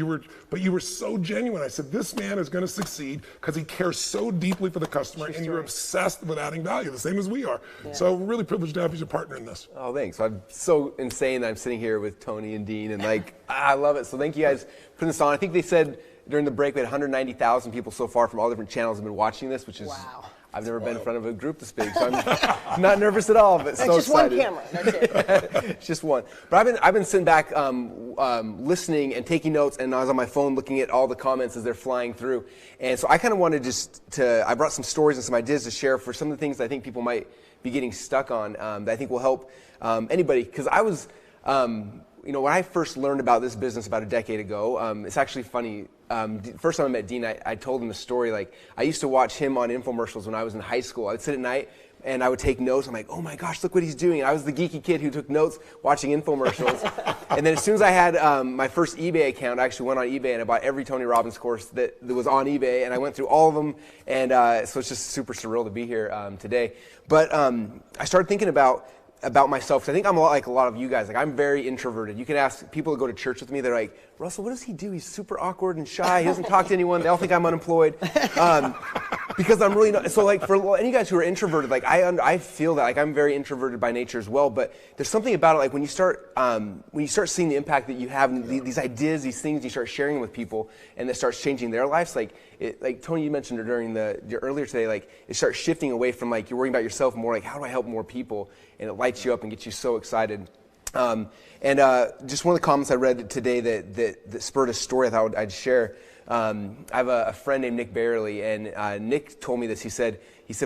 But you were so genuine. I said, this man is going to succeed because he cares so deeply for the customer, and you're obsessed with adding value, the same as we are. Yeah. So we're really privileged to have you as a partner in this. Oh, thanks. I'm so insane that I'm sitting here with Tony and Dean, and I love it. So thank you guys for putting this on. I think they said during the break we had 190,000 people so far from all different channels have been watching this, which is wow. I've never been in front of a group this big, so I'm not nervous at all, but so excited. It's just one camera, that's it. It's just one. But I've been sitting back listening and taking notes, and I was on my phone looking at all the comments as they're flying through. And so I kind of wanted I brought some stories and some ideas to share for some of the things I think people might be getting stuck on that I think will help anybody. Because I was, you know, when I first learned about this business about a decade ago, it's actually funny. First time I met Dean, I told him the story. Like, I used to watch him on infomercials when I was in high school. I'd sit at night and I would take notes. I'm like, oh my gosh, look what he's doing. And I was the geeky kid who took notes watching infomercials. And then as soon as I had my first eBay account, I actually went on eBay and I bought every Tony Robbins course that was on eBay, and I went through all of them. And so it's just super surreal to be here today. But I started thinking about myself, because I think I'm a lot like a lot of you guys. Like, I'm very introverted. You can ask people who go to church with me, they're like, Russell, what does he do? He's super awkward and shy. He doesn't talk to anyone. They all think I'm unemployed. Because I'm really not. So, like, for any guys who are introverted, like, I feel that, like, I'm very introverted by nature as well. But there's something about it, like, when you start seeing the impact that you have, and these ideas, these things, you start sharing with people, and that starts changing their lives. Like Tony, you mentioned it during earlier today. Like, it starts shifting away from, like, you're worrying about yourself, more like, how do I help more people? And it lights you up and gets you so excited. Just one of the comments I read today that spurred a story I thought I'd share. I have a friend named Nick Barely, and Nick told me this. He said,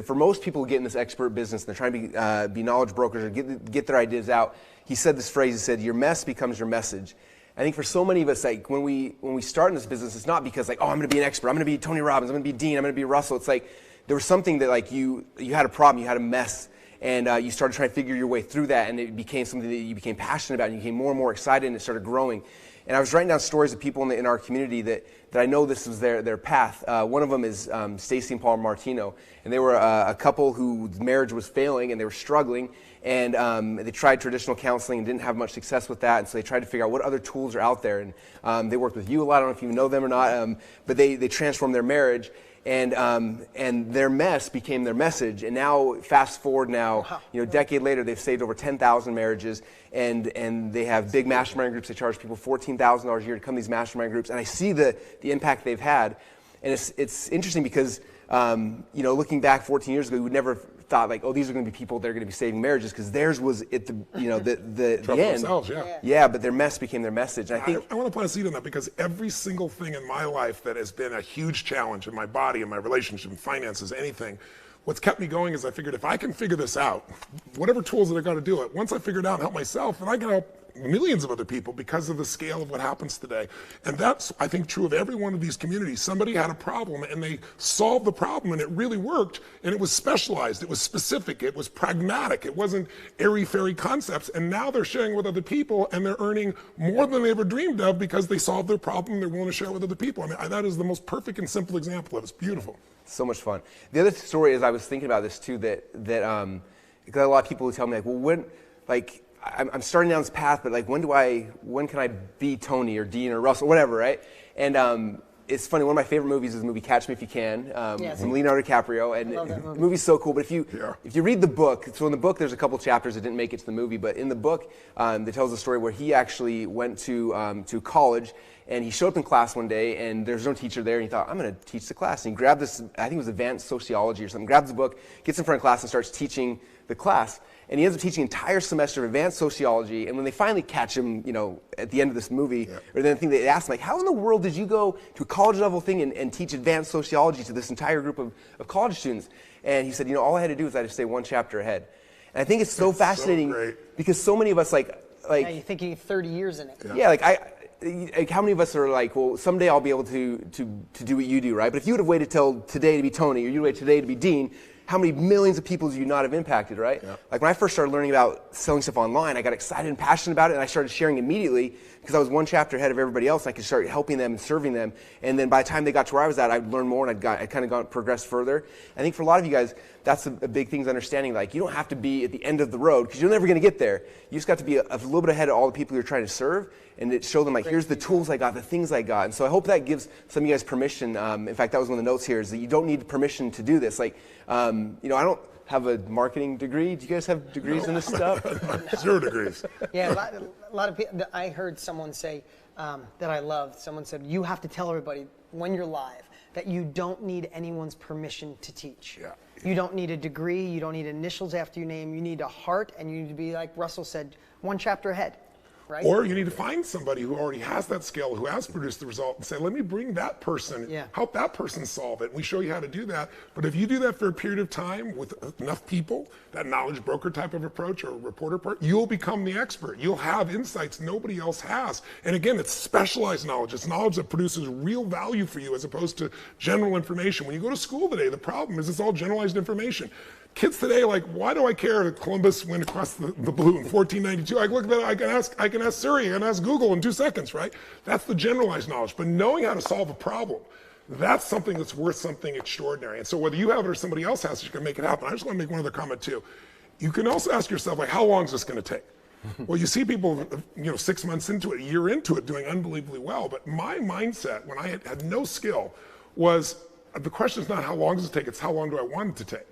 for most people who get in this expert business and they're trying to be knowledge brokers or get their ideas out, he said this phrase. He said, your mess becomes your message. I think for so many of us, like, when we start in this business, it's not because, like, oh, I'm going to be an expert, I'm going to be Tony Robbins, I'm going to be Dean, I'm going to be Russell. It's like there was something that, like, you had a problem, you had a mess, and you started trying to figure your way through that, and it became something that you became passionate about, and you became more and more excited, and it started growing. And I was writing down stories of people in our community that I know this was their path. One of them is Stacy and Paul Martino, and they were a couple whose marriage was failing, and they were struggling, and they tried traditional counseling and didn't have much success with that, and so they tried to figure out what other tools are out there. And they worked with you a lot. I don't know if you know them or not, but they transformed their marriage. And their mess became their message. And now, fast forward now, you know, a decade later, they've saved over 10,000 marriages, and they have big mastermind groups. They charge people $14,000 a year to come to these mastermind groups. And I see the impact they've had. And it's interesting because, you know, looking back 14 years ago, we would never thought, like, oh, these are going to be people that are going to be saving marriages, because theirs was at the end. Themselves, yeah. Yeah, but their mess became their message. And I want to plant a seed on that, because every single thing in my life that has been a huge challenge in my body, in my relationship, in finances, anything, what's kept me going is I figured if I can figure this out, whatever tools that I got to do it, once I figure it out and help myself, then I can help millions of other people because of the scale of what happens today. And that's, I think, true of every one of these communities. Somebody had a problem and they solved the problem, and it really worked, and it was specialized, it was specific, it was pragmatic, it wasn't airy-fairy concepts, and now they're sharing with other people, and they're earning more than they ever dreamed of because they solved their problem, they're willing to share with other people. I mean, that is the most perfect and simple example of it. It's beautiful. So much fun. The other story is, I was thinking about this too, that because a lot of people who tell me, like, well, when, like, I'm starting down this path, but, like, when can I be Tony or Dean or Russell, whatever, right? And it's funny, one of my favorite movies is the movie Catch Me If You Can, from Leonardo DiCaprio, and the movie's so cool. But if you read the book, so in the book there's a couple chapters that didn't make it to the movie, but in the book, it tells a story where he actually went to college, and he showed up in class one day, and there's no teacher there, and he thought, I'm going to teach the class. And he grabbed this, I think it was Advanced Sociology or something, grabs the book, gets in front of class, and starts teaching the class. And he ends up teaching an entire semester of advanced sociology. And when they finally catch him, you know, at the end of this movie, or then they ask him, like, how in the world did you go to a college level thing and teach advanced sociology to this entire group of college students? And he said, you know, all I had to do was I had to stay one chapter ahead. And I think it's so fascinating because so many of us, like yeah, you're thinking 30 years in it. Yeah, like how many of us are like, well, someday I'll be able to do what you do, right? But if you would have waited till today to be Tony, or you would have waited today to be Dean, how many millions of people do you not have impacted, right? Yeah. Like, when I first started learning about selling stuff online, I got excited and passionate about it, and I started sharing immediately because I was one chapter ahead of everybody else, and I could start helping them and serving them. And then by the time they got to where I was at, I'd learn more, and I'd kind of progressed further. I think for a lot of you guys, that's a big thing is understanding, like, you don't have to be at the end of the road, because you're never going to get there. You just got to be a little bit ahead of all the people you're trying to serve, and show them, like, here's the tools I got, the things I got. And so I hope that gives some of you guys permission. In fact, that was one of the notes here, is that you don't need permission to do this. Like, you know, I don't have a marketing degree. Do you guys have degrees in this stuff? 0 degrees. Yeah, a lot of people. I heard someone say that I loved. Someone said, you have to tell everybody when you're live that you don't need anyone's permission to teach. Yeah. You don't need a degree. You don't need initials after your name. You need a heart, and you need to be, like Russell said, one chapter ahead. right? Or you need to find somebody who already has that skill, who has produced the result, and say, let me bring that person, help that person solve it. And we show you how to do that. But if you do that for a period of time with enough people, that knowledge broker type of approach or reporter approach, you'll become the expert. You'll have insights nobody else has. And again, it's specialized knowledge. It's knowledge that produces real value for you as opposed to general information. When you go to school today, the problem is it's all generalized information. Kids today, like, why do I care that Columbus went across the blue in 1492? I look at that, I can ask Siri, I can ask Google in 2 seconds, right? That's the generalized knowledge. But knowing how to solve a problem, that's something that's worth something extraordinary. And so whether you have it or somebody else has it, you can make it happen. I just want to make one other comment too. You can also ask yourself, like, how long is this going to take? Well, you see people, 6 months into it, a year into it, doing unbelievably well. But my mindset, when I had no skill, was the question is not how long does it take, it's how long do I want it to take.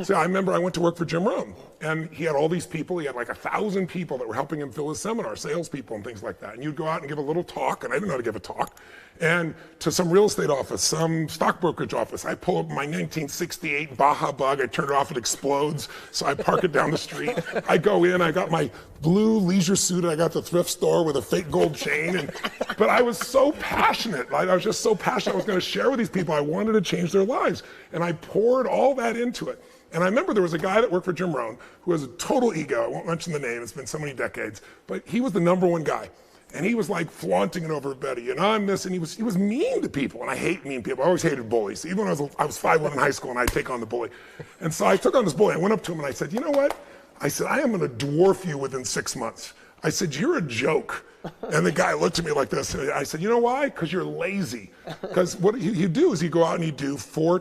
So I remember I went to work for Jim Rohn, and he had all these people. He had like 1,000 people that were helping him fill his seminar, salespeople and things like that. And you'd go out and give a little talk, and I didn't know how to give a talk, and to some real estate office, some stock brokerage office. I pull up my 1968 Baja Bug. I turn it off, it explodes. So I park it down the street. I go in, I got my blue leisure suit, I got the thrift store with a fake gold chain. But I was so passionate. I was just so passionate. I was going to share with these people. I wanted to change their lives. And I poured all that into it. And I remember there was a guy that worked for Jim Rohn who has a total ego. I won't mention the name, it's been so many decades, but he was the #1 guy. And he was like flaunting it over Betty, and I'm this, and he was mean to people, and I hate mean people. I always hated bullies. Even when I was 5'1" in high school, and I'd take on the bully. And so I took on this bully. I went up to him and I said, you know what? I said, I am going to dwarf you within 6 months. I said, you're a joke. And the guy looked at me like this. And I said, you know why? Because you're lazy. Because what you do is you go out and you do 3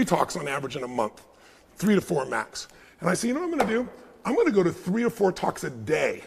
talks on average in a month. 3 to 4 max. And I said, you know what I'm going to do? I'm going to go to 3 or 4 talks a day.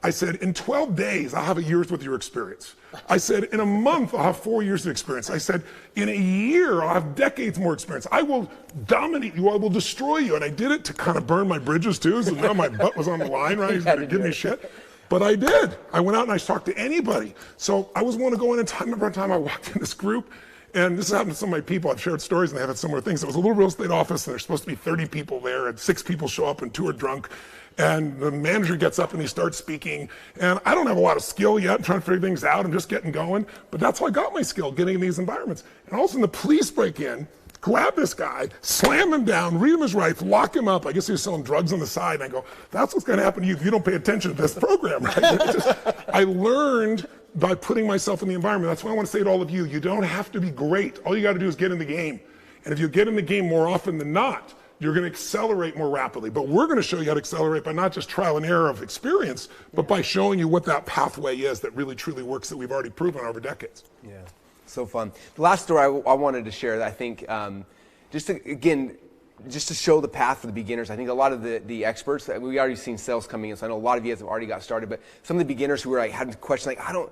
I said, in 12 days, I'll have a year's worth of your experience. I said, in a month, I'll have 4 years of experience. I said, in a year, I'll have decades more experience. I will dominate you. I will destroy you. And I did it to kind of burn my bridges, too. So now my butt was on the line, right? He's going to give me shit. But I did. I went out and I talked to anybody. So I was willing to go in and I remember one time I walked in this group, and this has happened to some of my people. I've shared stories and they have had similar things. It was a little real estate office and there's supposed to be 30 people there, and 6 people show up and 2 are drunk. And the manager gets up and he starts speaking. And I don't have a lot of skill yet. I'm trying to figure things out. I'm just getting going. But that's how I got my skill, getting in these environments. And all of a sudden the police break in, grab this guy, slam him down, read him his rights, lock him up. I guess he was selling drugs on the side. And I go, that's what's going to happen to you if you don't pay attention to this program, right? I learned by putting myself in the environment. That's why I want to say to all of you, you don't have to be great. All you got to do is get in the game. And if you get in the game more often than not, you're going to accelerate more rapidly. But we're going to show you how to accelerate by not just trial and error of experience, but by showing you what that pathway is that really truly works, that we've already proven over decades. Yeah, so fun. The last story I wanted to share that I think, just to show the path for the beginners. I think a lot of the experts, we already seen sales coming in, so I know a lot of you guys have already got started, but some of the beginners who were like, had questions like, I don't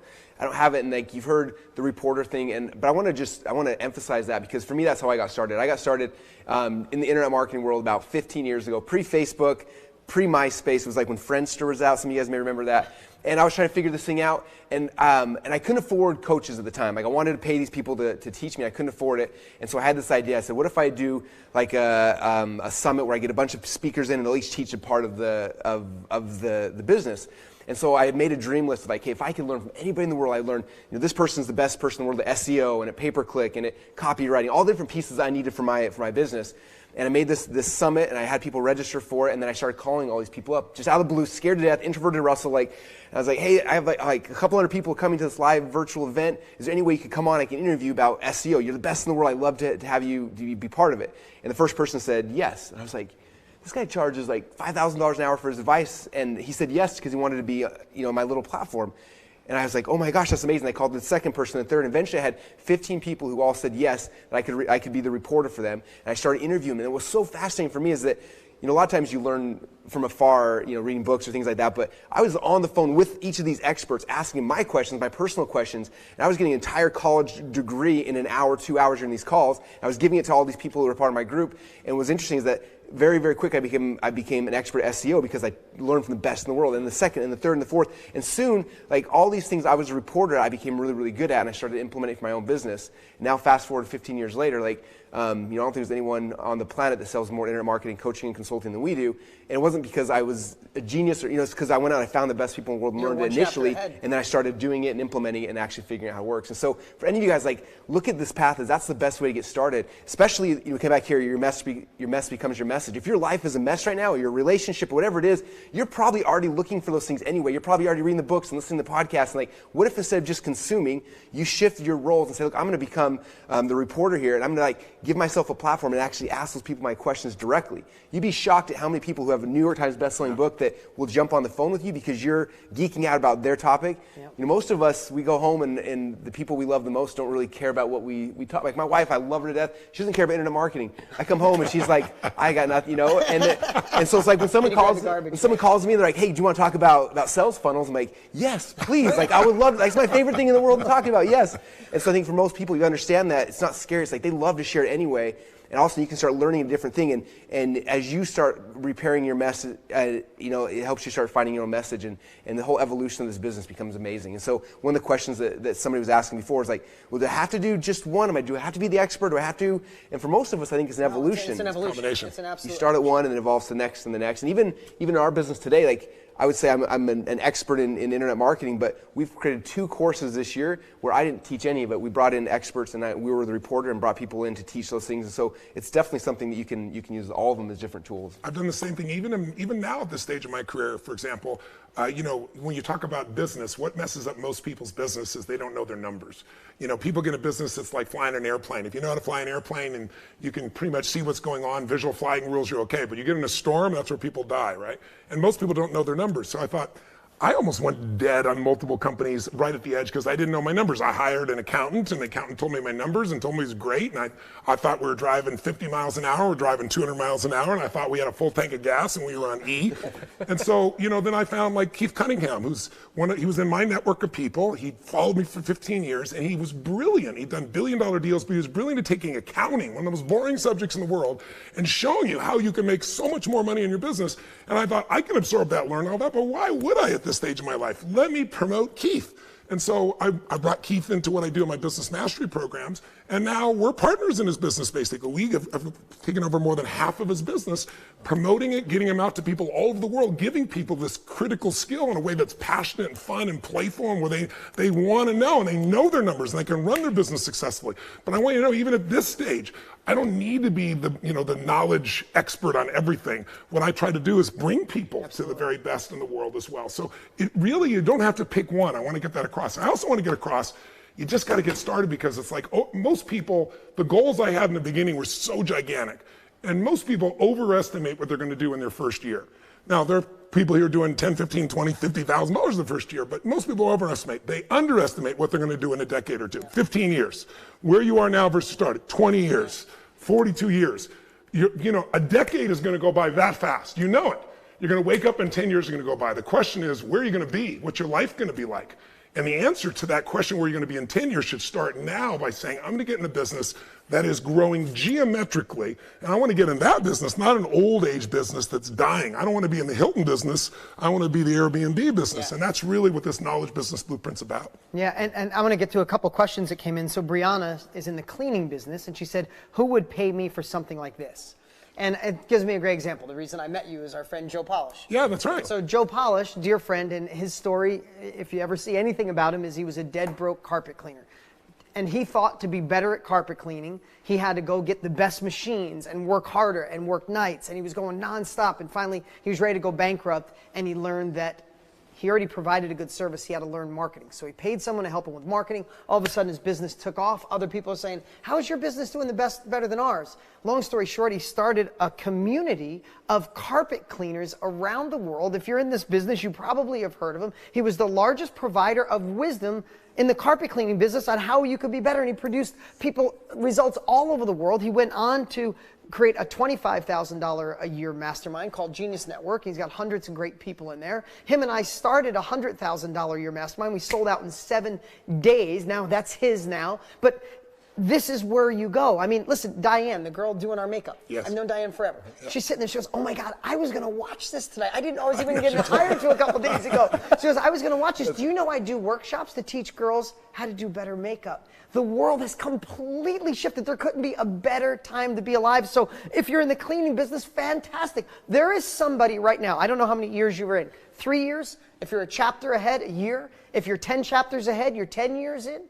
have it, and like you've heard the reporter thing, but I want to emphasize that, because for me that's how I got started. I got started in the internet marketing world about 15 years ago, pre-Facebook, pre-MySpace. It was like when Friendster was out. Some of you guys may remember that. And I was trying to figure this thing out, and I couldn't afford coaches at the time. Like I wanted to pay these people to teach me. I couldn't afford it, and so I had this idea. I said, what if I do like a summit where I get a bunch of speakers in and they'll each teach a part of the business. And so I made a dream list of like, hey, if I could learn from anybody in the world, I learned, this person's the best person in the world at SEO and at pay-per-click and at copywriting, all the different pieces I needed for my business. And I made this summit, and I had people register for it, and then I started calling all these people up, just out of the blue, scared to death, introverted Russell. And I was like, hey, I have like a couple hundred people coming to this live virtual event. Is there any way you could come on? I can interview about SEO. You're the best in the world. I'd love to have you be part of it. And the first person said yes. And I was like, this guy charges like $5,000 an hour for his advice, and he said yes because he wanted to be, my little platform. And I was like, oh my gosh, that's amazing. I called the second person, the third, and eventually I had 15 people who all said yes, that I could be the reporter for them. And I started interviewing them. And it was so fascinating for me is that, a lot of times you learn from afar, reading books or things like that, but I was on the phone with each of these experts asking my questions, my personal questions, and I was getting an entire college degree in an hour, 2 hours during these calls. I was giving it to all these people who were part of my group, and what's interesting is that very, very quick I became an expert at SEO because I learned from the best in the world, and the second, and the third, and the fourth, and soon, like all these things I was a reporter, I became really, really good at, and I started implementing for my own business. Now, fast forward 15 years later, I don't think there's anyone on the planet that sells more internet marketing, coaching, and consulting than we do. And it wasn't because I was a genius, or it's because I went out and I found the best people in the world and learned it initially, and then I started doing it and implementing it and actually figuring out how it works. And so for any of you guys, look at this path as that's the best way to get started. Especially, you come back here, your mess becomes your message. If your life is a mess right now, or your relationship, or whatever it is, you're probably already looking for those things anyway. You're probably already reading the books and listening to podcasts. And what if instead of just consuming, you shift your roles and say, look, I'm going to become the reporter here, and I'm going to give myself a platform and actually ask those people my questions directly. You'd be shocked at how many people who have a New York Times bestselling book that will jump on the phone with you because you're geeking out about their topic. Yep. Most of us, we go home and the people we love the most don't really care about what we talk. Like my wife, I love her to death. She doesn't care about internet marketing. I come home and she's like, I got nothing, And so it's like when someone calls me, they're like, hey, do you want to talk about sales funnels? I'm like, yes, please. I would love. It's my favorite thing in the world to talk about. Yes. And so I think for most people, you understand that it's not scary. It's like they love to share it anyway. And also you can start learning a different thing. And as you start repairing your message, it helps you start finding your own message. And the whole evolution of this business becomes amazing. And so one of the questions that somebody was asking before is well, do I have to do just one? Do I have to be the expert? Do I have to? And for most of us, I think it's an evolution. It's an evolution. Combination. It's an absolute. You start at one and it evolves to the next and the next. And even in our business today, I would say I'm an expert in internet marketing, but we've created 2 courses this year where I didn't teach any of it. We brought in experts, and we were the reporter and brought people in to teach those things. And so it's definitely something that you can use all of them as different tools. I've done the same thing, even now at this stage of my career. For example, when you talk about business, what messes up most people's business is they don't know their numbers. People get a business that's like flying an airplane. If you know how to fly an airplane and you can pretty much see what's going on, visual flying rules, you're okay. But you get in a storm, that's where people die, right? And most people don't know their numbers. So I thought, I almost went dead on multiple companies right at the edge because I didn't know my numbers. I hired an accountant, and the accountant told me my numbers and told me it was great. And I thought we were driving 50 miles an hour, we're driving 200 miles an hour, and I thought we had a full tank of gas and we were on E. And so, then I found Keith Cunningham, he was in my network of people. He followed me for 15 years, and he was brilliant. He'd done billion-dollar deals, but he was brilliant at taking accounting, one of the most boring subjects in the world, and showing you how you can make so much more money in your business. And I thought, I can absorb that, learn all that, but why would I at this stage of my life? Let me promote Keith. And so I brought Keith into what I do in my business mastery programs, and now we're partners in his business, basically. We have taken over more than half of his business, promoting it, getting him out to people all over the world, giving people this critical skill in a way that's passionate and fun and playful, and where they want to know, and they know their numbers, and they can run their business successfully. But I want you to know, even at this stage, I don't need to be the knowledge expert on everything. What I try to do is bring people to the very best in the world as well. So you don't have to pick one. I want to get that across. I also want to get across, you just got to get started, because it's most people, the goals I had in the beginning were so gigantic. And most people overestimate what they're going to do in their first year. Now, there are people here doing $10, $15, $20, $50,000 the first year, but most people overestimate. They underestimate what they're going to do in a decade or two, 15 years. Where you are now versus started, 20 years, 42 years. A decade is going to go by that fast. You know it. You're going to wake up and 10 years are going to go by. The question is, where are you going to be? What's your life going to be like? And the answer to that question, where you're going to be in 10 years, should start now by saying, I'm going to get in a business that is growing geometrically. And I want to get in that business, not an old age business that's dying. I don't want to be in the Hilton business. I want to be the Airbnb business. Yeah. And that's really what this knowledge business blueprint's about. Yeah, and I want to get to a couple questions that came in. So Brianna is in the cleaning business, and she said, who would pay me for something like this? And it gives me a great example. The reason I met you is our friend Joe Polish. Yeah, that's right. So Joe Polish, dear friend, and his story, if you ever see anything about him, is he was a dead broke carpet cleaner. And he thought to be better at carpet cleaning, he had to go get the best machines and work harder and work nights. And he was going nonstop. And finally, he was ready to go bankrupt. And he learned that he already provided a good service. He had to learn marketing. So he paid someone to help him with marketing. All of a sudden, his business took off. Other people are saying, how is your business doing better than ours? Long story short, he started a community of carpet cleaners around the world. If you're in this business, you probably have heard of him. He was the largest provider of wisdom in the carpet cleaning business on how you could be better. And he produced results all over the world. He went on to create a $25,000 a year mastermind called Genius Network. He's got hundreds of great people in there. Him and I started a $100,000 a year mastermind. We sold out in 7 days. Now that's his now. But this is where you go. I mean, listen, Diane, the girl doing our makeup. Yes. I've known Diane forever. Yeah. She's sitting there, she goes, oh my God, I was gonna watch this tonight. I didn't know I was even getting hired to a couple days ago. She goes, I was gonna watch this. Do you know I do workshops to teach girls how to do better makeup? The world has completely shifted. There couldn't be a better time to be alive. So if you're in the cleaning business, fantastic. There is somebody right now, I don't know how many years you were in, 3 years? If you're a chapter ahead, a year? If you're 10 chapters ahead, you're 10 years in?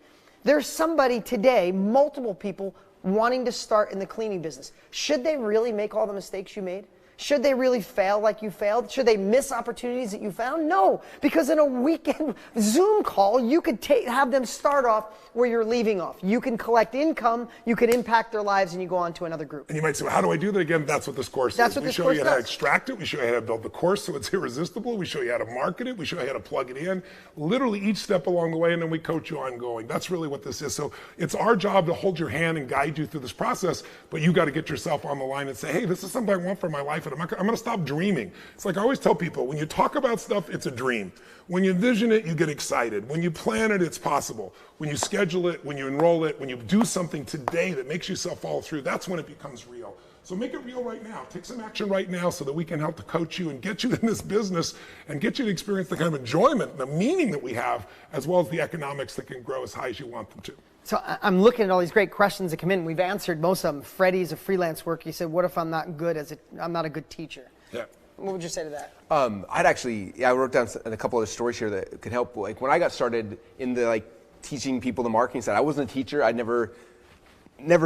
There's somebody today, multiple people, wanting to start in the cleaning business. Should they really make all the mistakes you made? Should they really fail like you failed? Should they miss opportunities that you found? No, because in a weekend Zoom call, you could have them start off where you're leaving off. You can collect income, you can impact their lives, and you go on to another group. And you might say, well, how do I do that again? That's what this course is. We show you how to extract it. We show you how to build the course so it's irresistible. We show you how to market it. We show you how to plug it in. Literally each step along the way, and then we coach you ongoing. That's really what this is. So it's our job to hold your hand and guide you through this process, but you got to get yourself on the line and say, hey, this is something I want for my life. And I'm going to stop dreaming. It's like I always tell people, when you talk about stuff, it's a dream. When you envision it, you get excited. When you plan it, it's possible. When you schedule it, when you enroll it, when you do something today that makes yourself follow through, that's when it becomes real. So make it real right now. Take some action right now so that we can help to coach you and get you in this business and get you to experience the kind of enjoyment and the meaning that we have, as well as the economics that can grow as high as you want them to. So I'm looking at all these great questions that come in. We've answered most of them. Freddie's a freelance worker. He said, what if I'm not good I'm not a good teacher? Yeah. What would you say to that? I wrote down a couple of stories here that could help. Like when I got started in the teaching people the marketing side, I wasn't a teacher. I'd never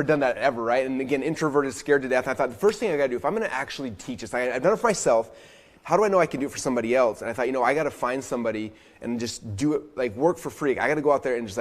done that ever, right? And again, introverted, scared to death. I thought the first thing I got to do, if I'm going to actually teach this, I've done it for myself. How do I know I can do it for somebody else? And I thought, I got to find somebody and just do it, work for free. I got to go out there and just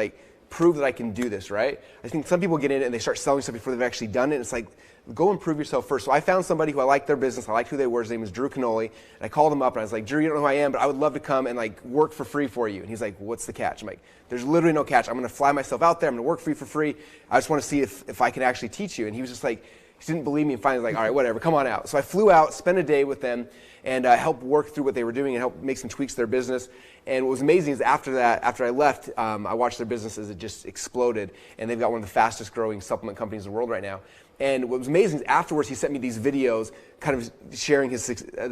prove that I can do this, right? I think some people get in it and they start selling stuff before they've actually done it. And it's like, go and prove yourself first. So I found somebody who I liked their business. I liked who they were. His name was Drew Canoli. And I called him up and I was like, Drew, you don't know who I am, but I would love to come and work for free for you. And he's like, what's the catch? I'm like, there's literally no catch. I'm going to fly myself out there. I'm going to work for you for free. I just want to see if I can actually teach you. And he was just like, he didn't believe me and finally was like, all right, whatever, come on out. So I flew out, spent a day with them, and helped work through what they were doing and help make some tweaks to their business. And what was amazing is after I left, I watched their business as it just exploded. And they've got one of the fastest growing supplement companies in the world right now. And what was amazing is afterwards, he sent me these videos kind of sharing the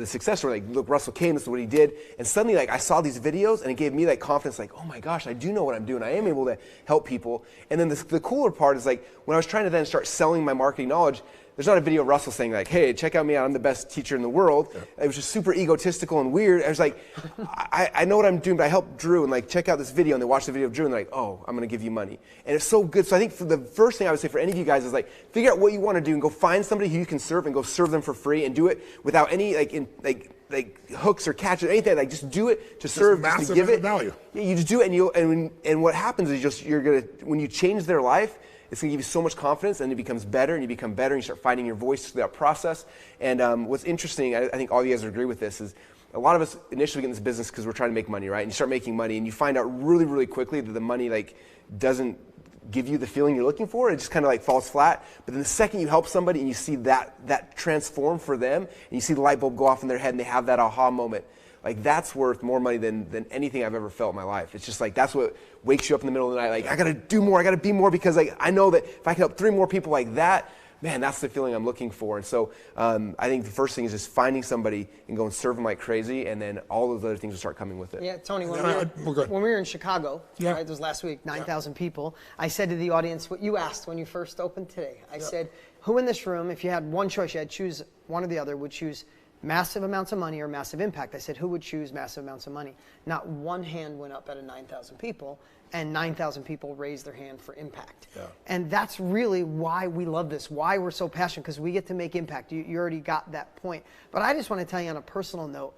success story. Look, Russell came, this is what he did. And suddenly, I saw these videos and it gave me confidence, oh my gosh, I do know what I'm doing. I am able to help people. And then the cooler part is when I was trying to then start selling my marketing knowledge, there's not a video of Russell saying hey, check out me out, I'm the best teacher in the world. Yeah. It was just super egotistical and weird. I was like, I know what I'm doing, but I helped Drew and check out this video, and they watch the video of Drew and they're like, oh, I'm gonna give you money. And it's so good. So I think for the first thing I would say for any of you guys is figure out what you wanna do and go find somebody who you can serve and go serve them for free and do it without any hooks or catches or anything. Just do it to serve, just to give it value. Yeah, you just do it, and what happens is when you change their life, it's going to give you so much confidence, and it becomes better, and you become better, and you start finding your voice through that process. And what's interesting, I think all you guys would agree with this, is a lot of us initially get in this business because we're trying to make money, right? And you start making money, and you find out really, really quickly that the money doesn't give you the feeling you're looking for. It just kind of falls flat. But then the second you help somebody and you see that transform for them, and you see the light bulb go off in their head, and they have that aha moment, that's worth more money than anything I've ever felt in my life. It's just that's what wakes you up in the middle of the night. I got to do more. I got to be more because I know that if I can help 3 more people like that, man, that's the feeling I'm looking for. And so I think the first thing is just finding somebody and go and serve them like crazy, and then all those other things will start coming with it. Yeah, Tony, when we were in Chicago, right, it was last week, 9,000 people, I said to the audience what you asked when you first opened today. I said, who in this room, if you had one choice, you had to choose one or the other, would choose massive amounts of money or massive impact? I said, who would choose massive amounts of money? Not one hand went up out of 9,000 people, and 9,000 people raised their hand for impact. Yeah. And that's really why we love this, why we're so passionate, because we get to make impact. You already got that point. But I just want to tell you on a personal note,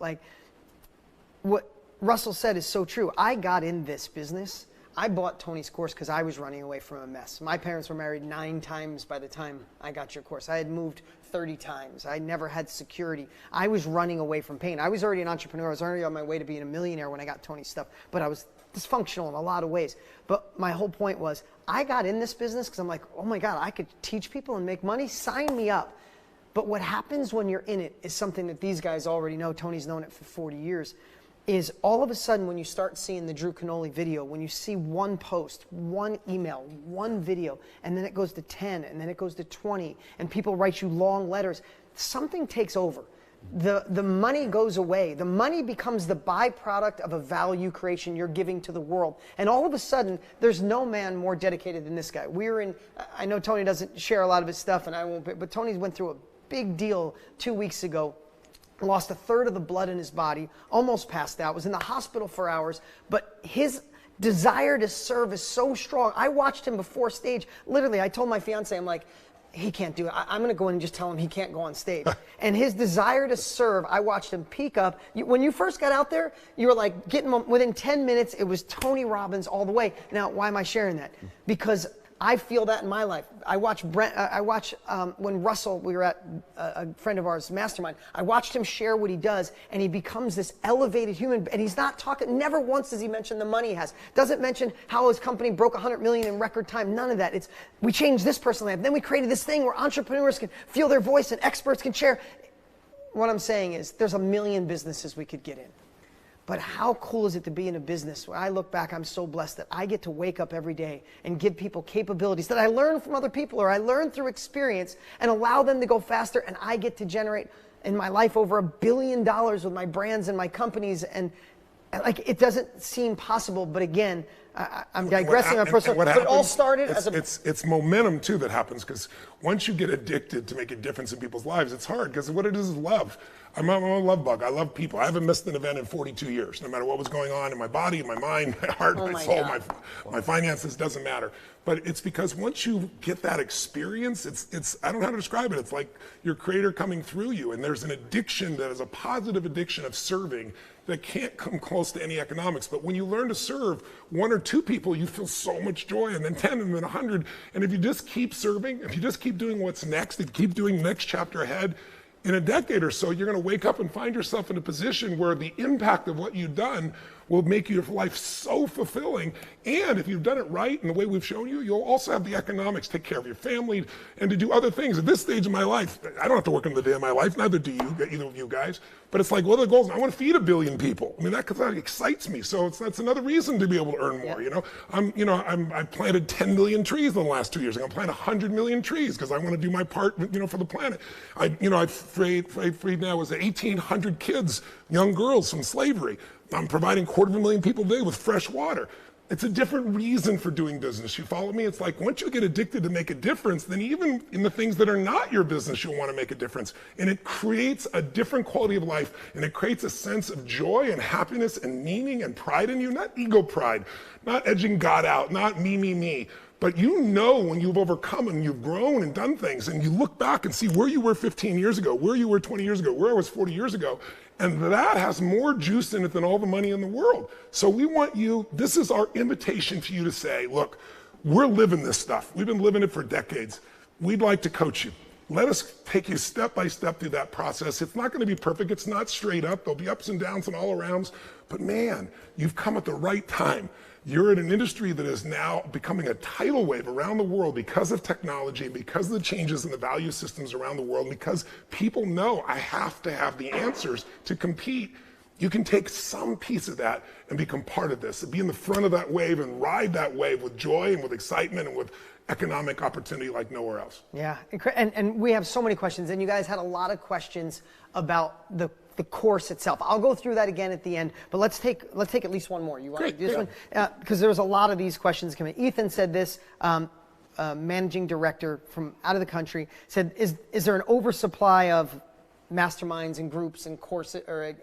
what Russell said is so true. I got in this business. I bought Tony's course because I was running away from a mess. My parents were married 9 times by the time I got your course. I had moved 30 times. I never had security. I was running away from pain. I was already an entrepreneur. I was already on my way to being a millionaire when I got Tony's stuff, but I was dysfunctional in a lot of ways. But my whole point was, I got in this business because I'm like, oh my God, I could teach people and make money. Sign me up. But what happens when you're in it is something that these guys already know. Tony's known it for 40 years. is all of a sudden when you start seeing the Drew Canoli video, when you see one post, one email, one video, and then it goes to 10, and then it goes to 20, and people write you long letters, something takes over. The money goes away. The money becomes the byproduct of a value creation you're giving to the world. And all of a sudden, there's no man more dedicated than this guy. I know Tony doesn't share a lot of his stuff, and I won't, but Tony went through a big deal 2 weeks ago. Lost a third of the blood in his body, almost passed out, was in the hospital for hours, but his desire to serve is so strong. I watched him before stage. Literally, I told my fiance, I'm like, he can't do it. I'm going to go in and just tell him he can't go on stage. And his desire to serve, I watched him peak up. When you first got out there, you were like getting within 10 minutes, it was Tony Robbins all the way. Now, why am I sharing that? Because I feel that in my life. I watch when Russell, we were at a friend of ours, Mastermind, I watched him share what he does, and he becomes this elevated human, and he's not talking, never once does he mention the money he has. Doesn't mention how his company broke 100 million in record time, none of that. It's, we changed this person's life, then we created this thing where entrepreneurs can feel their voice and experts can share. What I'm saying is, there's a million businesses we could get in. But how cool is it to be in a business where I look back, I'm so blessed that I get to wake up every day and give people capabilities that I learn from other people or I learn through experience and allow them to go faster, and I get to generate in my life over $1 billion with my brands and my companies, and like it doesn't seem possible, but again, I'm digressing on personal, but it all started as a... It's momentum too that happens, because once you get addicted to make a difference in people's lives, it's hard, because what it is love. I'm a love bug. I love people. I haven't missed an event in 42 years, no matter what was going on in my body, my mind, my heart, my soul, my finances, doesn't matter. But it's because once you get that experience, it's I don't know how to describe it. It's like your creator coming through you, and there's an addiction that is a positive addiction of serving that can't come close to any economics. But when you learn to serve 1 or 2 people, you feel so much joy, and then 10, and then 100. And if you just keep serving, if you just keep doing what's next, and keep doing the next chapter ahead, in a decade or so, you're going to wake up and find yourself in a position where the impact of what you've done will make your life so fulfilling. And if you've done it right in the way we've shown you, you'll also have the economics to take care of your family and to do other things. At this stage of my life, I don't have to work another day of my life, neither do you, either of you guys. But it's like, what are the goals? I want to feed 1 billion people. I mean, that excites me. So that's another reason to be able to earn more. You know, I planted 10 million trees in the last 2 years. I'm going to plant 100 million trees because I want to do my part, for the planet. I've freed now was 1,800 kids, young girls from slavery. I'm providing 250,000 people a day with fresh water. It's a different reason for doing business. You follow me? It's like once you get addicted to make a difference, then even in the things that are not your business, you'll want to make a difference. And it creates a different quality of life, and it creates a sense of joy and happiness and meaning and pride in you, not ego pride, not edging God out, not me. But when you've overcome and you've grown and done things, and you look back and see where you were 15 years ago, where you were 20 years ago, where I was 40 years ago, and that has more juice in it than all the money in the world. So we want this is our invitation to you to say, look, we're living this stuff. We've been living it for decades. We'd like to coach you. Let us take you step by step through that process. It's not going to be perfect. It's not straight up. There'll be ups and downs and all arounds. But man, you've come at the right time. You're in an industry that is now becoming a tidal wave around the world because of technology, because of the changes in the value systems around the world, because people know I have to have the answers to compete. You can take some piece of that and become part of this, and be in the front of that wave and ride that wave with joy and with excitement and with economic opportunity like nowhere else. Yeah, and we have so many questions, and you guys had a lot of questions about the course itself. I'll go through that again at the end, but let's take at least one more. You want to do this one? Because there was a lot of these questions coming. Ethan said this, managing director from out of the country, said, is there an oversupply of masterminds and groups and courses or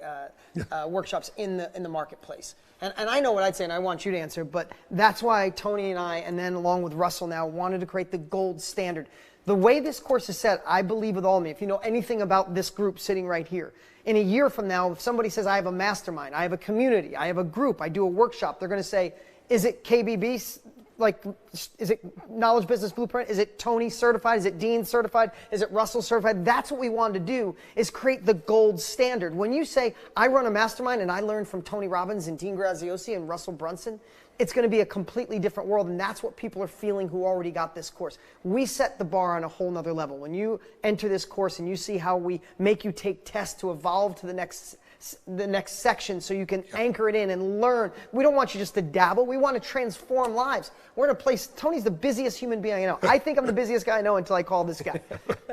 workshops in the marketplace? And I know what I'd say, and I want you to answer, but that's why Tony and I, and then along with Russell now, wanted to create the gold standard. The way this course is set, I believe with all of me, if you know anything about this group sitting right here, in a year from now, if somebody says, I have a mastermind, I have a community, I have a group, I do a workshop, they're going to say, is it KBB? Is it Knowledge Business Blueprint? Is it Tony certified? Is it Dean certified? Is it Russell certified? That's what we wanted to do, is create the gold standard. When you say, I run a mastermind and I learned from Tony Robbins and Dean Graziozi and Russell Brunson, it's going to be a completely different world, and that's what people are feeling who already got this course. We set the bar on a whole nother level. When you enter this course and you see how we make you take tests to evolve to the next section so you can anchor it in and learn. We don't want you just to dabble. We want to transform lives. We're in a place, Tony's the busiest human being I know. I think I'm the busiest guy I know until I call this guy.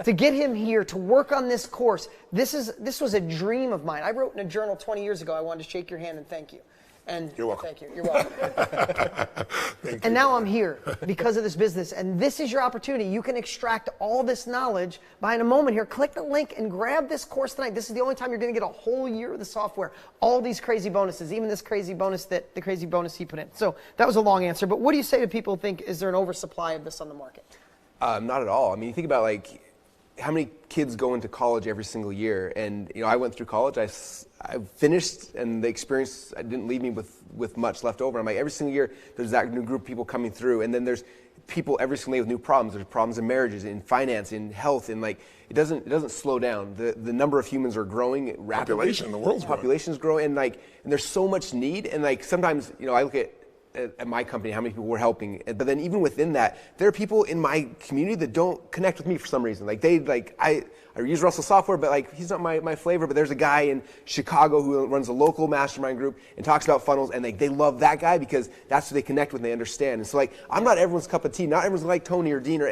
To get him here, to work on this course, this was a dream of mine. I wrote in a journal 20 years ago, I wanted to shake your hand and thank you. And you're welcome. Thank you. You're welcome. And now I'm here because of this business. And this is your opportunity. You can extract all this knowledge by, in a moment here, click the link and grab this course tonight. This is the only time you're going to get a whole year of the software. All these crazy bonuses, even this crazy bonus the crazy bonus he put in. So that was a long answer. But what do you say to people who think, is there an oversupply of this on the market? Not at all. I mean, you think about like how many kids go into college every single year, and I went through college. I finished, and the experience didn't leave me with much left over. I'm like, every single year there's that new group of people coming through, and then there's people every single day with new problems. There's problems in marriages, in finance, in health, and like it doesn't slow down. The number of humans are growing rapidly. The world's population's growing, and there's so much need, and like sometimes I look at my company, how many people we're helping. But then even within that, there are people in my community that don't connect with me for some reason. I use Russell software, but he's not my flavor. But there's a guy in Chicago who runs a local mastermind group and talks about funnels, and they love that guy because that's who they connect with and they understand. And so I'm not everyone's cup of tea. Not everyone's like Tony or Dean or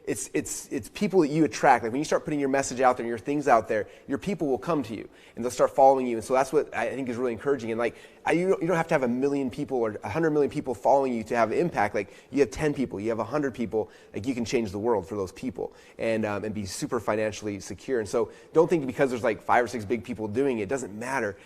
it's people that you attract. Like when you start putting your message out there and your things out there, your people will come to you and they'll start following you. And so that's what I think is really encouraging. And you don't have to have 1 million people or 100 million people following you to have impact. Like you have 10 people, you have 100 people, like you can change the world for those people and be super financially secure. And so don't think because there's 5 or 6 big people doing it doesn't matter.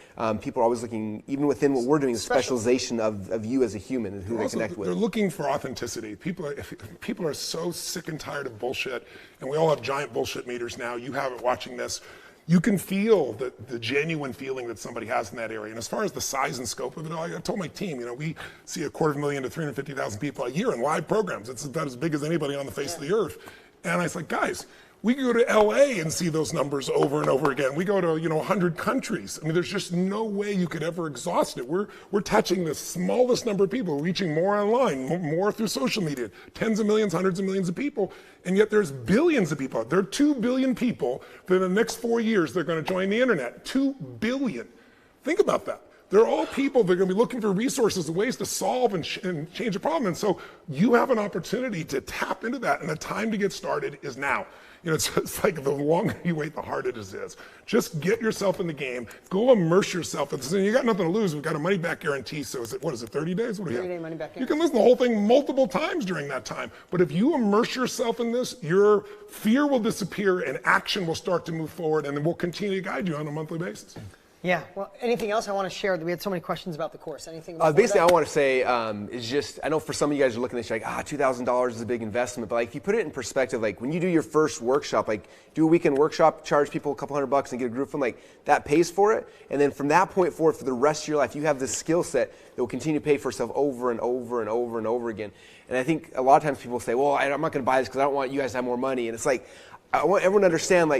People are always looking, even within what we're doing, the specialization of you as a human and who they connect with. They're looking for authenticity. People are so sick and tired of bullshit, and we all have giant bullshit meters now. You have it watching this. You can feel the genuine feeling that somebody has in that area. And as far as the size and scope of it all, I told my team, we see 250,000 to 350,000 people a year in live programs. It's about as big as anybody on the face of the earth. And I was like, guys, we can go to LA and see those numbers over and over again. We go to 100 countries. I mean, there's just no way you could ever exhaust it. We're touching the smallest number of people, reaching more online, more through social media, tens of millions, hundreds of millions of people, and yet there's billions of people. There are 2 billion people for the next 4 years they're going to join the internet. 2 billion. Think about that. They're all people that are going to be looking for resources and ways to solve and change a problem. And so you have an opportunity to tap into that, and the time to get started is now. It's like the longer you wait, the harder it is. Just get yourself in the game. Go immerse yourself. You got nothing to lose. We've got a money-back guarantee. So what is it, 30 days? What do you have? 30-day money-back guarantee. You can listen to the whole thing multiple times during that time. But if you immerse yourself in this, your fear will disappear and action will start to move forward, and then we'll continue to guide you on a monthly basis. Yeah. Well, anything else I want to share? We had so many questions about the course. Anything? Basically, I want to say is just, I know for some of you guys are looking at this, you're like, $2,000 is a big investment. But if you put it in perspective, when you do your first workshop, do a weekend workshop, charge people a couple $100 and get a group from, that pays for it. And then from that point forward, for the rest of your life, you have this skill set that will continue to pay for itself over and over and over and over again. And I think a lot of times people say, well, I'm not going to buy this because I don't want you guys to have more money. And it's I want everyone to understand,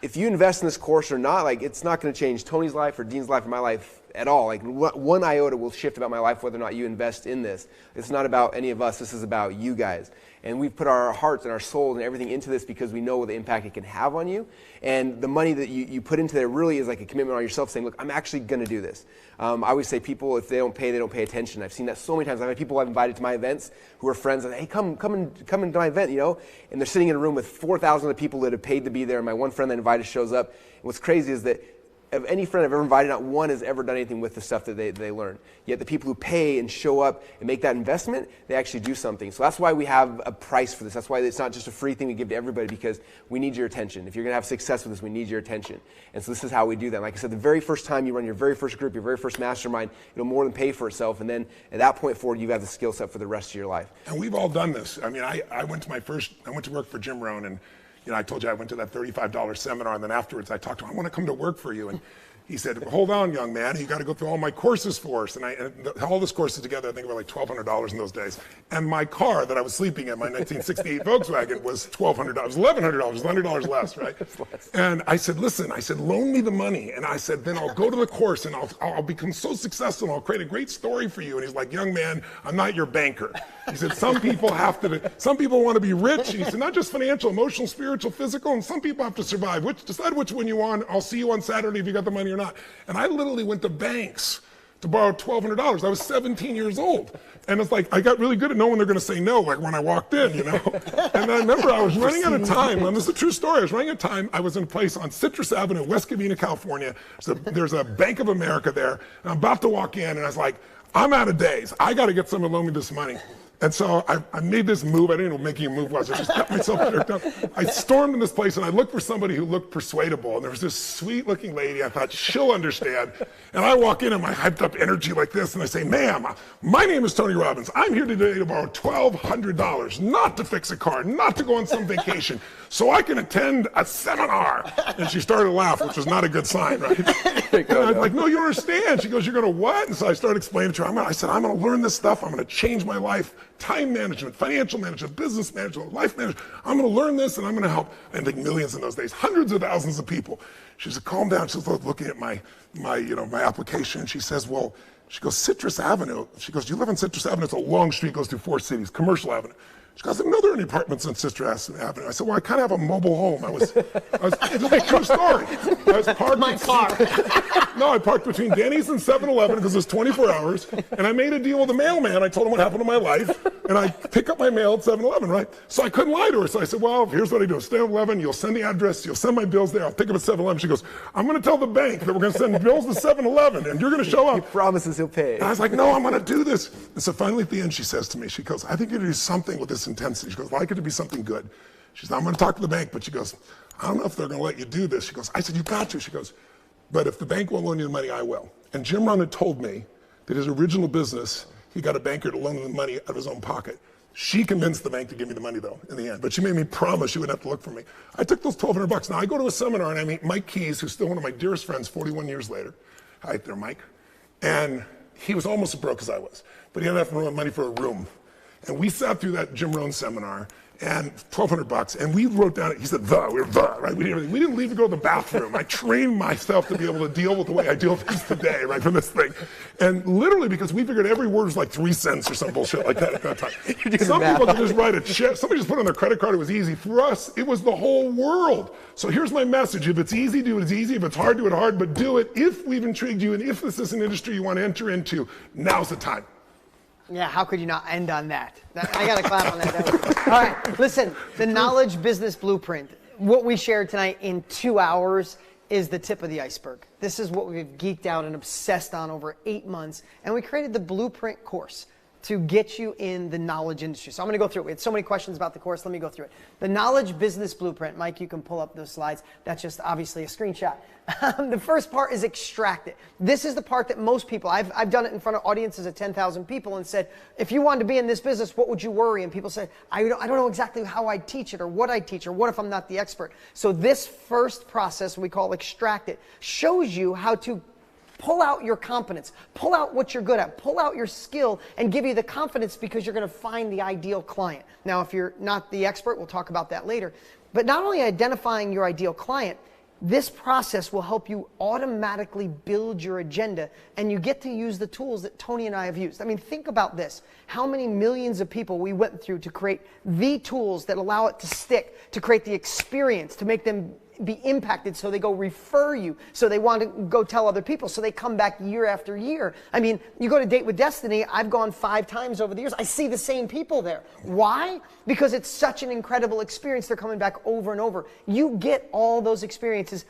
if you invest in this course or not, it's not going to change Tony's life or Dean's life or my life at all. One iota will shift about my life whether or not you invest in this. It's not about any of us. This is about you guys. And we've put our hearts and our souls and everything into this because we know the impact it can have on you. And the money that you put into there really is like a commitment on yourself saying, look, I'm actually going to do this. I always say people, if they don't pay attention. I've seen that so many times. I've had people I've invited to my events who are friends and, hey, come into my event, and they're sitting in a room with 4,000 other people that have paid to be there. And my one friend that invited shows up. And what's crazy is that of any friend I've ever invited, not one has ever done anything with the stuff that they learn. Yet the people who pay and show up and make that investment, they actually do something. So that's why we have a price for this. That's why it's not just a free thing we give to everybody, because we need your attention. If you're going to have success with this, we need your attention. And so this is how we do that. Like I said, the very first time you run your very first group, your very first mastermind, it'll more than pay for itself. And then at that point forward, you have the skill set for the rest of your life. And we've all done this. I mean, I went to work for Jim Rohn, and I told you I went to that $35 seminar, and then afterwards I talked to him, I want to come to work for you. And he said, hold on, young man, you got to go through all my courses for us. And all those courses together, I think were like $1,200 in those days. And my car that I was sleeping in, my 1968 Volkswagen, was $1,200. It was $1,100, $100 less, right? And I said, listen, loan me the money. And I said, then I'll go to the course and I'll become so successful and I'll create a great story for you. And he's like, young man, I'm not your banker. He said, some people want to be rich. And he said, not just financial, emotional, spiritual, physical, and some people have to survive. Decide which one you want. I'll see you on Saturday if you got the money or not. And I literally went to banks to borrow $1,200. I was 17 years old. And it's like, I got really good at knowing they're going to say no, like when I walked in, you know? And I remember I was running out of time, and this is a true story. I was running out of time. I was in a place on Citrus Avenue, West Covina, California. There's a Bank of America there. And I'm about to walk in, and I was like, I'm out of days. I got to get someone to loan me this money. And so I made this move. I didn't know what making a move was. I just got myself jerked up. I stormed in this place, and I looked for somebody who looked persuadable. And there was this sweet-looking lady. I thought, she'll understand. And I walk in my hyped-up energy like this, and I say, ma'am, my name is Tony Robbins. I'm here today to borrow $1,200, not to fix a car, not to go on some vacation, so I can attend a seminar. And she started to laugh, which was not a good sign, right? And I was like, no, you don't understand. She goes, you're going to what? And so I started explaining to her. I said, I'm going to learn this stuff. I'm going to change my life. Time management, financial management, business management, life management. I'm going to learn this, and I'm going to help. I think millions in those days, hundreds of thousands of people. She said, calm down. She was looking at my application. She says, well, she goes, Citrus Avenue. She goes, do you live on Citrus Avenue? It's a long street, goes through 4 cities, Commercial Avenue. She goes, are there any apartments on Citrus Avenue? I said, well, I kind of have a mobile home. It's a true story. I was parked my car. No, I parked between Denny's and 7-Eleven because it's 24 hours. And I made a deal with the mailman. I told him what happened to my life. And I pick up my mail at 7-Eleven, right? So I couldn't lie to her. So I said, well, here's what I do. 7-Eleven, you'll send the address, you'll send my bills there. I'll pick up at 7-Eleven. She goes, I'm going to tell the bank that we're going to send bills to 7-Eleven, and you're going to show up. He promises he'll pay. And I was like, no, I'm going to do this. And so finally at the end, she says to me, she goes, I think you're going to do something with this intensity. She goes, well, I like it to be something good. She said, I'm going to talk to the bank, but she goes, I don't know if they're going to let you do this. She goes, I said, you got to. She goes, but if the bank won't loan you the money, I will. And Jim Rohn had told me that his original business, he got a banker to loan him the money out of his own pocket. She convinced the bank to give me the money, though, in the end. But she made me promise she wouldn't have to look for me. I took those $1,200. Now, I go to a seminar, and I meet Mike Keyes, who's still one of my dearest friends 41 years later. Hi there, Mike. And he was almost as broke as I was. But he had enough money for a room. And we sat through that Jim Rohn seminar, and $1,200, and we wrote down, he said, right? We didn't leave to go to the bathroom. I trained myself to be able to deal with the way I deal with things today, right, from this thing. And literally, because we figured every word was like 3 cents or some bullshit like that at that time. Some people could just write a check. Somebody just put it on their credit card, it was easy. For us, it was the whole world. So here's my message. If it's easy, do it as easy. If it's hard, do it hard, but do it. If we've intrigued you, and if this is an industry you want to enter into, now's the time. Yeah, how could you not end on that? I got to clap on that. All right, listen, the Knowledge Business Blueprint, what we shared tonight in 2 hours is the tip of the iceberg. This is what we've geeked out and obsessed on over 8 months, and we created the Blueprint course to get you in the knowledge industry. So I'm going to go through it. We had so many questions about the course. Let me go through it. The Knowledge Business Blueprint. Mike, you can pull up those slides. That's just obviously a screenshot. The first part is extract it. This is the part that most people, I've done it in front of audiences of 10,000 people and said, if you wanted to be in this business, what would you worry? And people say, I don't know exactly how I teach it or what I teach or what if I'm not the expert. So this first process we call extract it shows you how to pull out your competence, pull out what you're good at, pull out your skill, and give you the confidence because you're going to find the ideal client. Now, if you're not the expert, we'll talk about that later. But not only identifying your ideal client, this process will help you automatically build your agenda, and you get to use the tools that Tony and I have used. I mean, think about this. How many millions of people we went through to create the tools that allow it to stick, to create the experience, to make them be impacted so they go refer you, so they want to go tell other people, so they come back year after year. I mean, you go to Date with Destiny, I've gone 5 times over the years. I see the same people there. Why? Because it's such an incredible experience. They're coming back over and over. You get all those experiences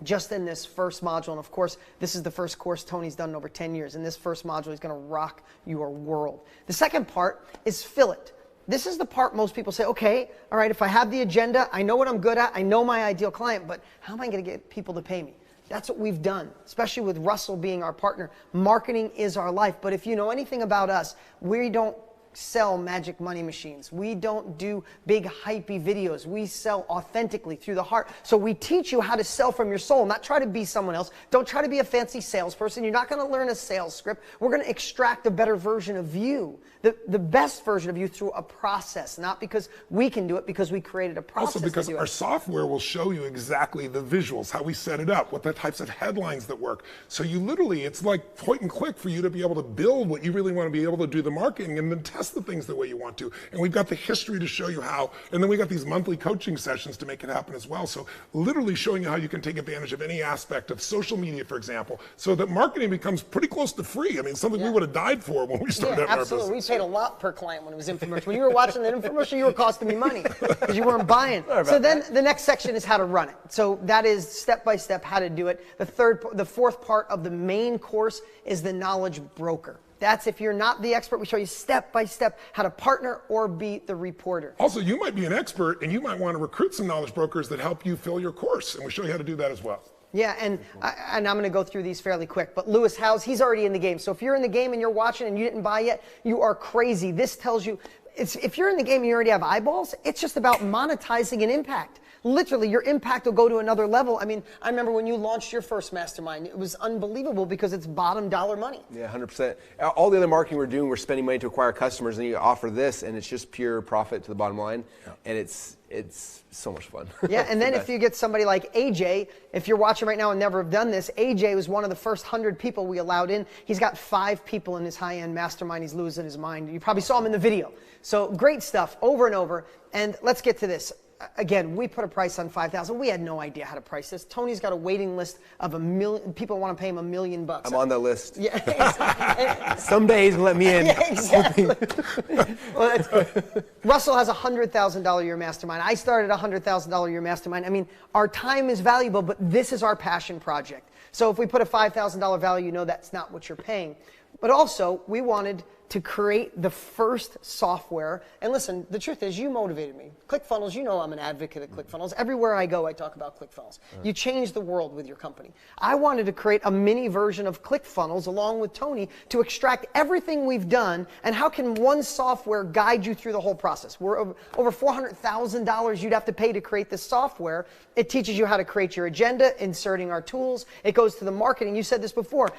just in this first module. And of course, this is the first course Tony's done in over 10 years. In this first module, he's going to rock your world. The second part is fill it. This is the part most people say, okay, all right, if I have the agenda, I know what I'm good at, I know my ideal client, but how am I going to get people to pay me? That's what we've done, especially with Russell being our partner. Marketing is our life, but if you know anything about us, we don't sell magic money machines. We don't do big hypey videos. We sell authentically through the heart. So we teach you how to sell from your soul, not try to be someone else. Don't try to be a fancy salesperson. You're not going to learn a sales script. We're going to extract a better version of you, the best version of you through a process, not because we can do it, because we created a process. Also because our software will show you exactly the visuals, how we set it up, what the types of headlines that work. So you literally, it's like point and click for you to be able to build what you really want to be able to do the marketing and then test test the things the way you want to. And we've got the history to show you how. And then we got these monthly coaching sessions to make it happen as well. So literally showing you how you can take advantage of any aspect of social media, for example, so that marketing becomes pretty close to free. I mean, something we would have died for when we started our business. Absolutely. We paid a lot per client when it was infomercial. When you were watching that infomercial, you were costing me money because you weren't buying. So then the next section is how to run it. So that is step by step how to do it. The fourth part of the main course is the knowledge broker. That's if you're not the expert, we show you step by step how to partner or be the reporter. Also, you might be an expert and you might want to recruit some knowledge brokers that help you fill your course. And we show you how to do that as well. Yeah, and I'm going to go through these fairly quick. But Lewis Howes, he's already in the game. So if you're in the game and you're watching and you didn't buy yet, you are crazy. This tells you, if you're in the game and you already have eyeballs, it's just about monetizing an impact. Literally, your impact will go to another level. I mean, I remember when you launched your first mastermind, it was unbelievable because it's bottom dollar money. Yeah, 100%. All the other marketing we're doing, we're spending money to acquire customers, and you offer this, and it's just pure profit to the bottom line, and it's so much fun. Yeah, and then if you get somebody like AJ, if you're watching right now and never have done this, AJ was one of the first 100 people we allowed in. He's got 5 people in his high-end mastermind. He's losing his mind. You probably saw him in the video. So great stuff over and over. And let's get to this. Again, we put a price on $5,000. We had no idea how to price this. Tony's got a waiting list of 1 million. People want to pay him $1 million. I'm on that list. Yeah. Someday he's gonna let me in. Yeah, exactly. Well, that's good. Russell has a $100,000 a year mastermind. I started a $100,000 a year mastermind. I mean, our time is valuable, but this is our passion project. So if we put a $5,000 value, you know that's not what you're paying. But also, we wanted to create the first software. And listen, the truth is you motivated me. ClickFunnels, you know I'm an advocate of ClickFunnels. Everywhere I go, I talk about ClickFunnels. You change the world with your company. I wanted to create a mini version of ClickFunnels along with Tony to extract everything we've done and how can one software guide you through the whole process. We're over $400,000 you'd have to pay to create this software. It teaches you how to create your agenda, inserting our tools. It goes to the marketing. You said this before.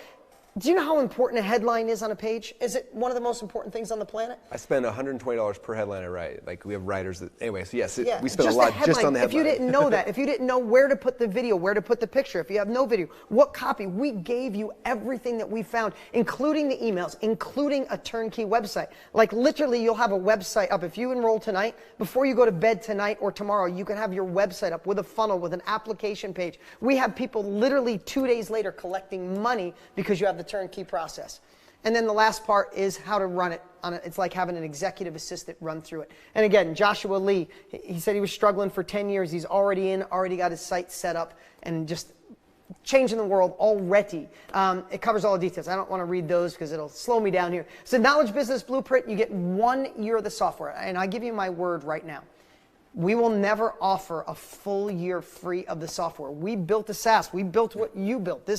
Do you know how important a headline is on a page? Is it one of the most important things on the planet? I spend $120 per headline I write. Like we have writers that, anyway, so yes, we spend just a lot just on the headline. If you didn't know that, if you didn't know where to put the video, where to put the picture, if you have no video, what copy, we gave you everything that we found, including the emails, including a turnkey website. Like literally you'll have a website up. If you enroll tonight, before you go to bed tonight or tomorrow, you can have your website up with a funnel, with an application page. We have people literally 2 days later collecting money because you have the turnkey process. And then the last part is how to run it. It's like having an executive assistant run through it. And again, Joshua Lee, he said he was struggling for 10 years. He's already got his site set up and just changing the world already. It covers all the details. I don't want to read those because it'll slow me down here. So Knowledge Business Blueprint, you get 1 year of the software. And I give you my word right now. We will never offer a full year free of the software. We built a SaaS. We built what you built.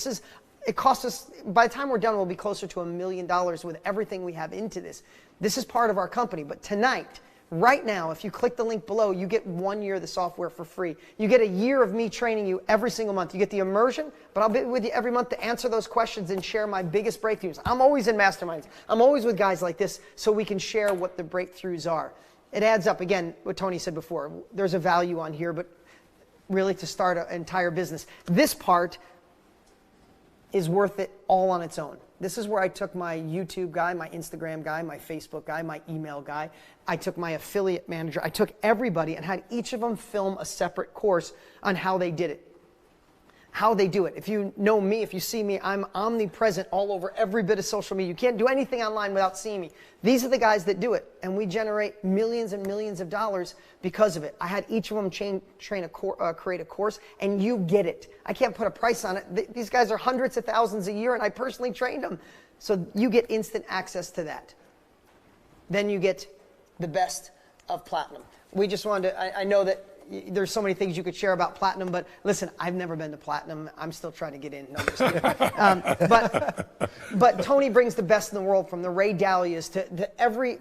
It costs us, by the time we're done, we'll be closer to $1 million with everything we have into this. This is part of our company. But tonight, right now, if you click the link below, you get 1 year of the software for free. You get a year of me training you every single month. You get the immersion, but I'll be with you every month to answer those questions and share my biggest breakthroughs. I'm always in masterminds. I'm always with guys like this so we can share what the breakthroughs are. It adds up. Again, what Tony said before, there's a value on here, but really to start an entire business. This part is worth it all on its own. This is where I took my YouTube guy, my Instagram guy, my Facebook guy, my email guy. I took my affiliate manager. I took everybody and had each of them film a separate course on how they did it. How they do it. If you know me, if you see me, I'm omnipresent all over every bit of social media. You can't do anything online without seeing me. These are the guys that do it, and we generate millions and millions of dollars because of it. I had each of them create a course, and you get it. I can't put a price on it. These guys are hundreds of thousands a year, and I personally trained them. So you get instant access to that. Then you get the best of Platinum. We just wanted to, I know that there's so many things you could share about Platinum, but listen, I've never been to Platinum. I'm still trying to get in. No, I'm just kidding. But Tony brings the best in the world, from the Ray Dalias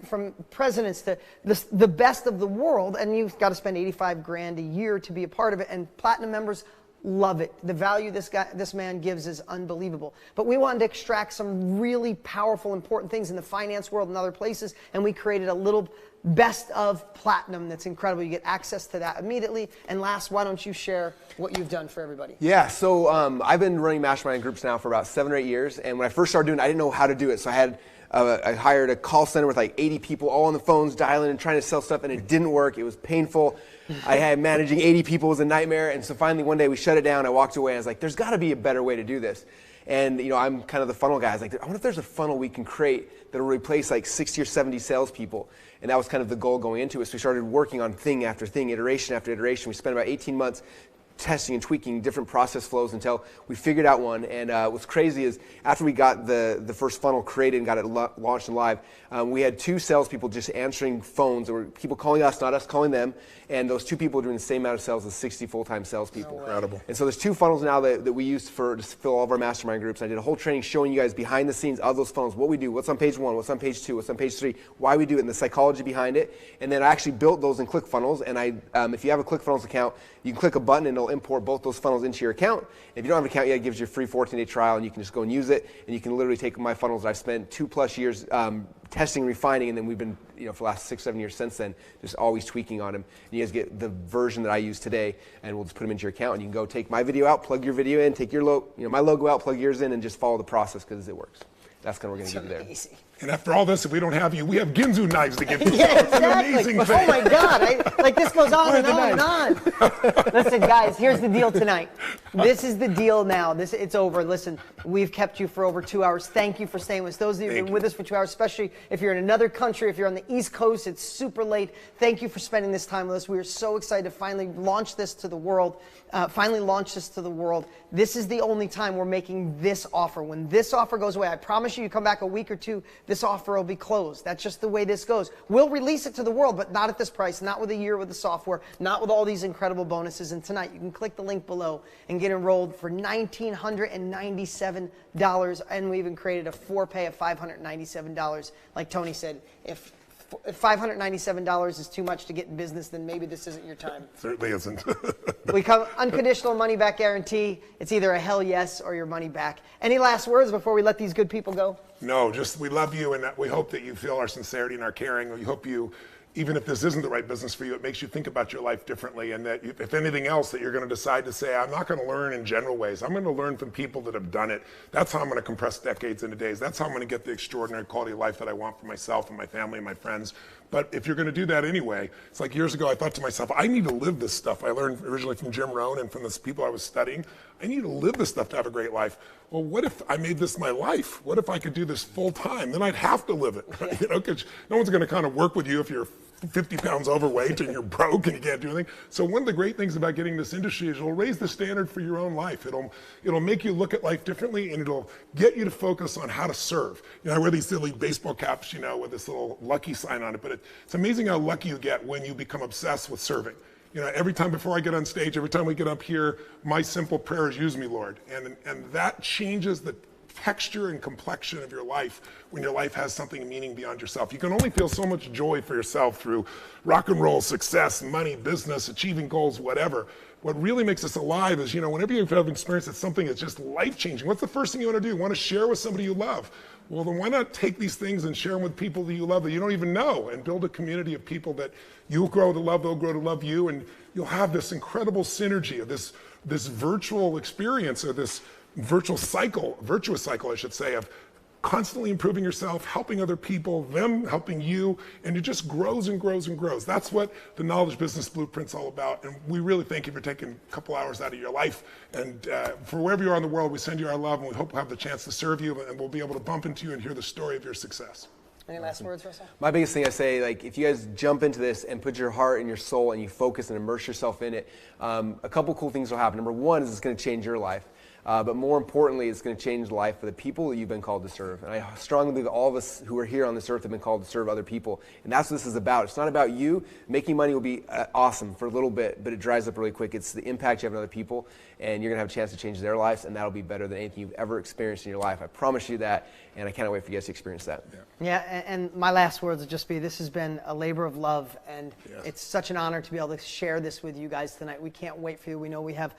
from presidents to the best of the world, and you've got to spend $85,000 a year to be a part of it. And Platinum members love it. The value this man gives is unbelievable. But we wanted to extract some really powerful, important things in the finance world and other places, and we created a little best of Platinum that's incredible. You get access to that immediately. And last, why don't you share what you've done for everybody? Yeah, so I've been running mastermind groups now for about 7 or 8 years, and when I first started doing it, I didn't know how to do it. So I had I hired a call center with like 80 people all on the phones dialing and trying to sell stuff, and it didn't work. It was painful. I had managing 80 people was a nightmare. And so finally one day we shut it down. I walked away. I was like, there's got to be a better way to do this. And I'm kind of the funnel guy. I was like, I wonder if there's a funnel we can create that'll replace like 60 or 70 salespeople. And that was kind of the goal going into it. So we started working on thing after thing, iteration after iteration. We spent about 18 months testing and tweaking different process flows until we figured out one. And what's crazy is after we got the first funnel created and got it launched and live, we had 2 salespeople just answering phones. There were people calling us, not us calling them. And those 2 people were doing the same amount of sales as 60 full-time salespeople. Incredible. And so there's 2 funnels now that we use to fill all of our mastermind groups. I did a whole training showing you guys behind the scenes of those funnels, what we do, what's on page 1, what's on page 2, what's on page 3, why we do it, and the psychology behind it. And then I actually built those in ClickFunnels. And if you have a ClickFunnels account, you can click a button and it'll import both those funnels into your account. If you don't have an account yet, it gives you a free 14-day trial, and you can just go and use it. And you can literally take my funnels that I've spent 2+ years testing, refining, and then we've been, for the last 6-7 years since then, just always tweaking on them. And you guys get the version that I use today, and we'll just put them into your account. And you can go take my video out, plug your video in, take your my logo out, plug yours in, and just follow the process because it works. That's kind of what we're going to give you there. And after all this, if we don't have you, we have Ginzu knives to give you. Yeah, It's an amazing thing. Oh my God, this goes on and on and on. Listen, guys, here's the deal tonight. This is the deal now. It's over. Listen, we've kept you for over 2 hours. Thank you for staying with us. Those of you who've been with us for 2 hours, especially if you're in another country, if you're on the East Coast, it's super late. Thank you for spending this time with us. We are so excited to finally launch this to the world. This is the only time we're making this offer. When this offer goes away, I promise you come back a week or two, this offer will be closed. That's just the way this goes. We'll release it to the world, but not at this price, not with a year with the software, not with all these incredible bonuses. And tonight, you can click the link below and get enrolled for $1,997. And we even created a pay of $597. Like Tony said, if $597 is too much to get in business, then maybe this isn't your time. Certainly isn't. We come unconditional money back guarantee. It's either a hell yes or your money back. Any last words before we let these good people go? No, just we love you, and we hope that you feel our sincerity and our caring. We hope you, even if this isn't the right business for you, it makes you think about your life differently, and that if anything else, that you're going to decide to say, I'm not going to learn in general ways. I'm going to learn from people that have done it. That's how I'm going to compress decades into days. That's how I'm going to get the extraordinary quality of life that I want for myself and my family and my friends. But if you're going to do that anyway, it's like years ago, I thought to myself, I need to live this stuff. I learned originally from Jim Rohn and from the people I was studying. I need to live this stuff to have a great life. Well, what if I made this my life? What if I could do this full time? Then I'd have to live it, right? Because no one's going to kind of work with you if you're 50 pounds overweight and you're broke and you can't do anything. So one of the great things about getting this industry is it'll raise the standard for your own life. It'll make you look at life differently, and it'll get you to focus on how to serve. I wear these silly baseball caps, with this little lucky sign on it, but it's amazing how lucky you get when you become obsessed with serving. Every time before I get on stage, every time we get up here, my simple prayer is, use me, Lord. And that changes the texture and complexion of your life when your life has something of meaning beyond yourself. You can only feel so much joy for yourself through rock and roll, success, money, business, achieving goals, whatever. What really makes us alive is, whenever you have experienced that something that's just life-changing, what's the first thing you want to do? You want to share with somebody you love. Well, then why not take these things and share them with people that you love that you don't even know, and build a community of people that you'll grow to love, they'll grow to love you, and you'll have this incredible synergy of this virtual experience, or this virtuous cycle, I should say, of constantly improving yourself, helping other people, them helping you, and it just grows and grows and grows. That's what the Knowledge Business Blueprint's all about, and we really thank you for taking a couple hours out of your life. And for wherever you are in the world, we send you our love, and we hope we'll have the chance to serve you, and we'll be able to bump into you and hear the story of your success. Any last words, Russell? My biggest thing I say, if you guys jump into this and put your heart and your soul and you focus and immerse yourself in it, a couple cool things will happen. Number one is it's going to change your life. But more importantly, it's going to change the life of the people that you've been called to serve. And I strongly believe that all of us who are here on this earth have been called to serve other people. And that's what this is about. It's not about you. Making money will be awesome for a little bit, but it dries up really quick. It's the impact you have on other people, and you're going to have a chance to change their lives, and that'll be better than anything you've ever experienced in your life. I promise you that, and I can't wait for you guys to experience that. Yeah, and my last words would just be, this has been a labor of love, and it's such an honor to be able to share this with you guys tonight. We can't wait for you. We know we have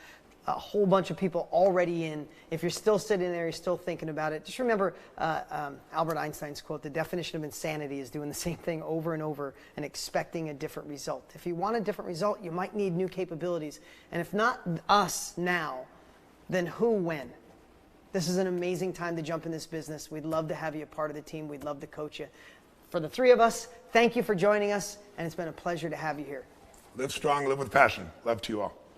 a whole bunch of people already in. If you're still sitting there, you're still thinking about it, just remember Albert Einstein's quote, the definition of insanity is doing the same thing over and over and expecting a different result. If you want a different result, you might need new capabilities. And if not us now, then who when? This is an amazing time to jump in this business. We'd love to have you a part of the team. We'd love to coach you. For the three of us, thank you for joining us, and it's been a pleasure to have you here. Live strong, live with passion. Love to you all.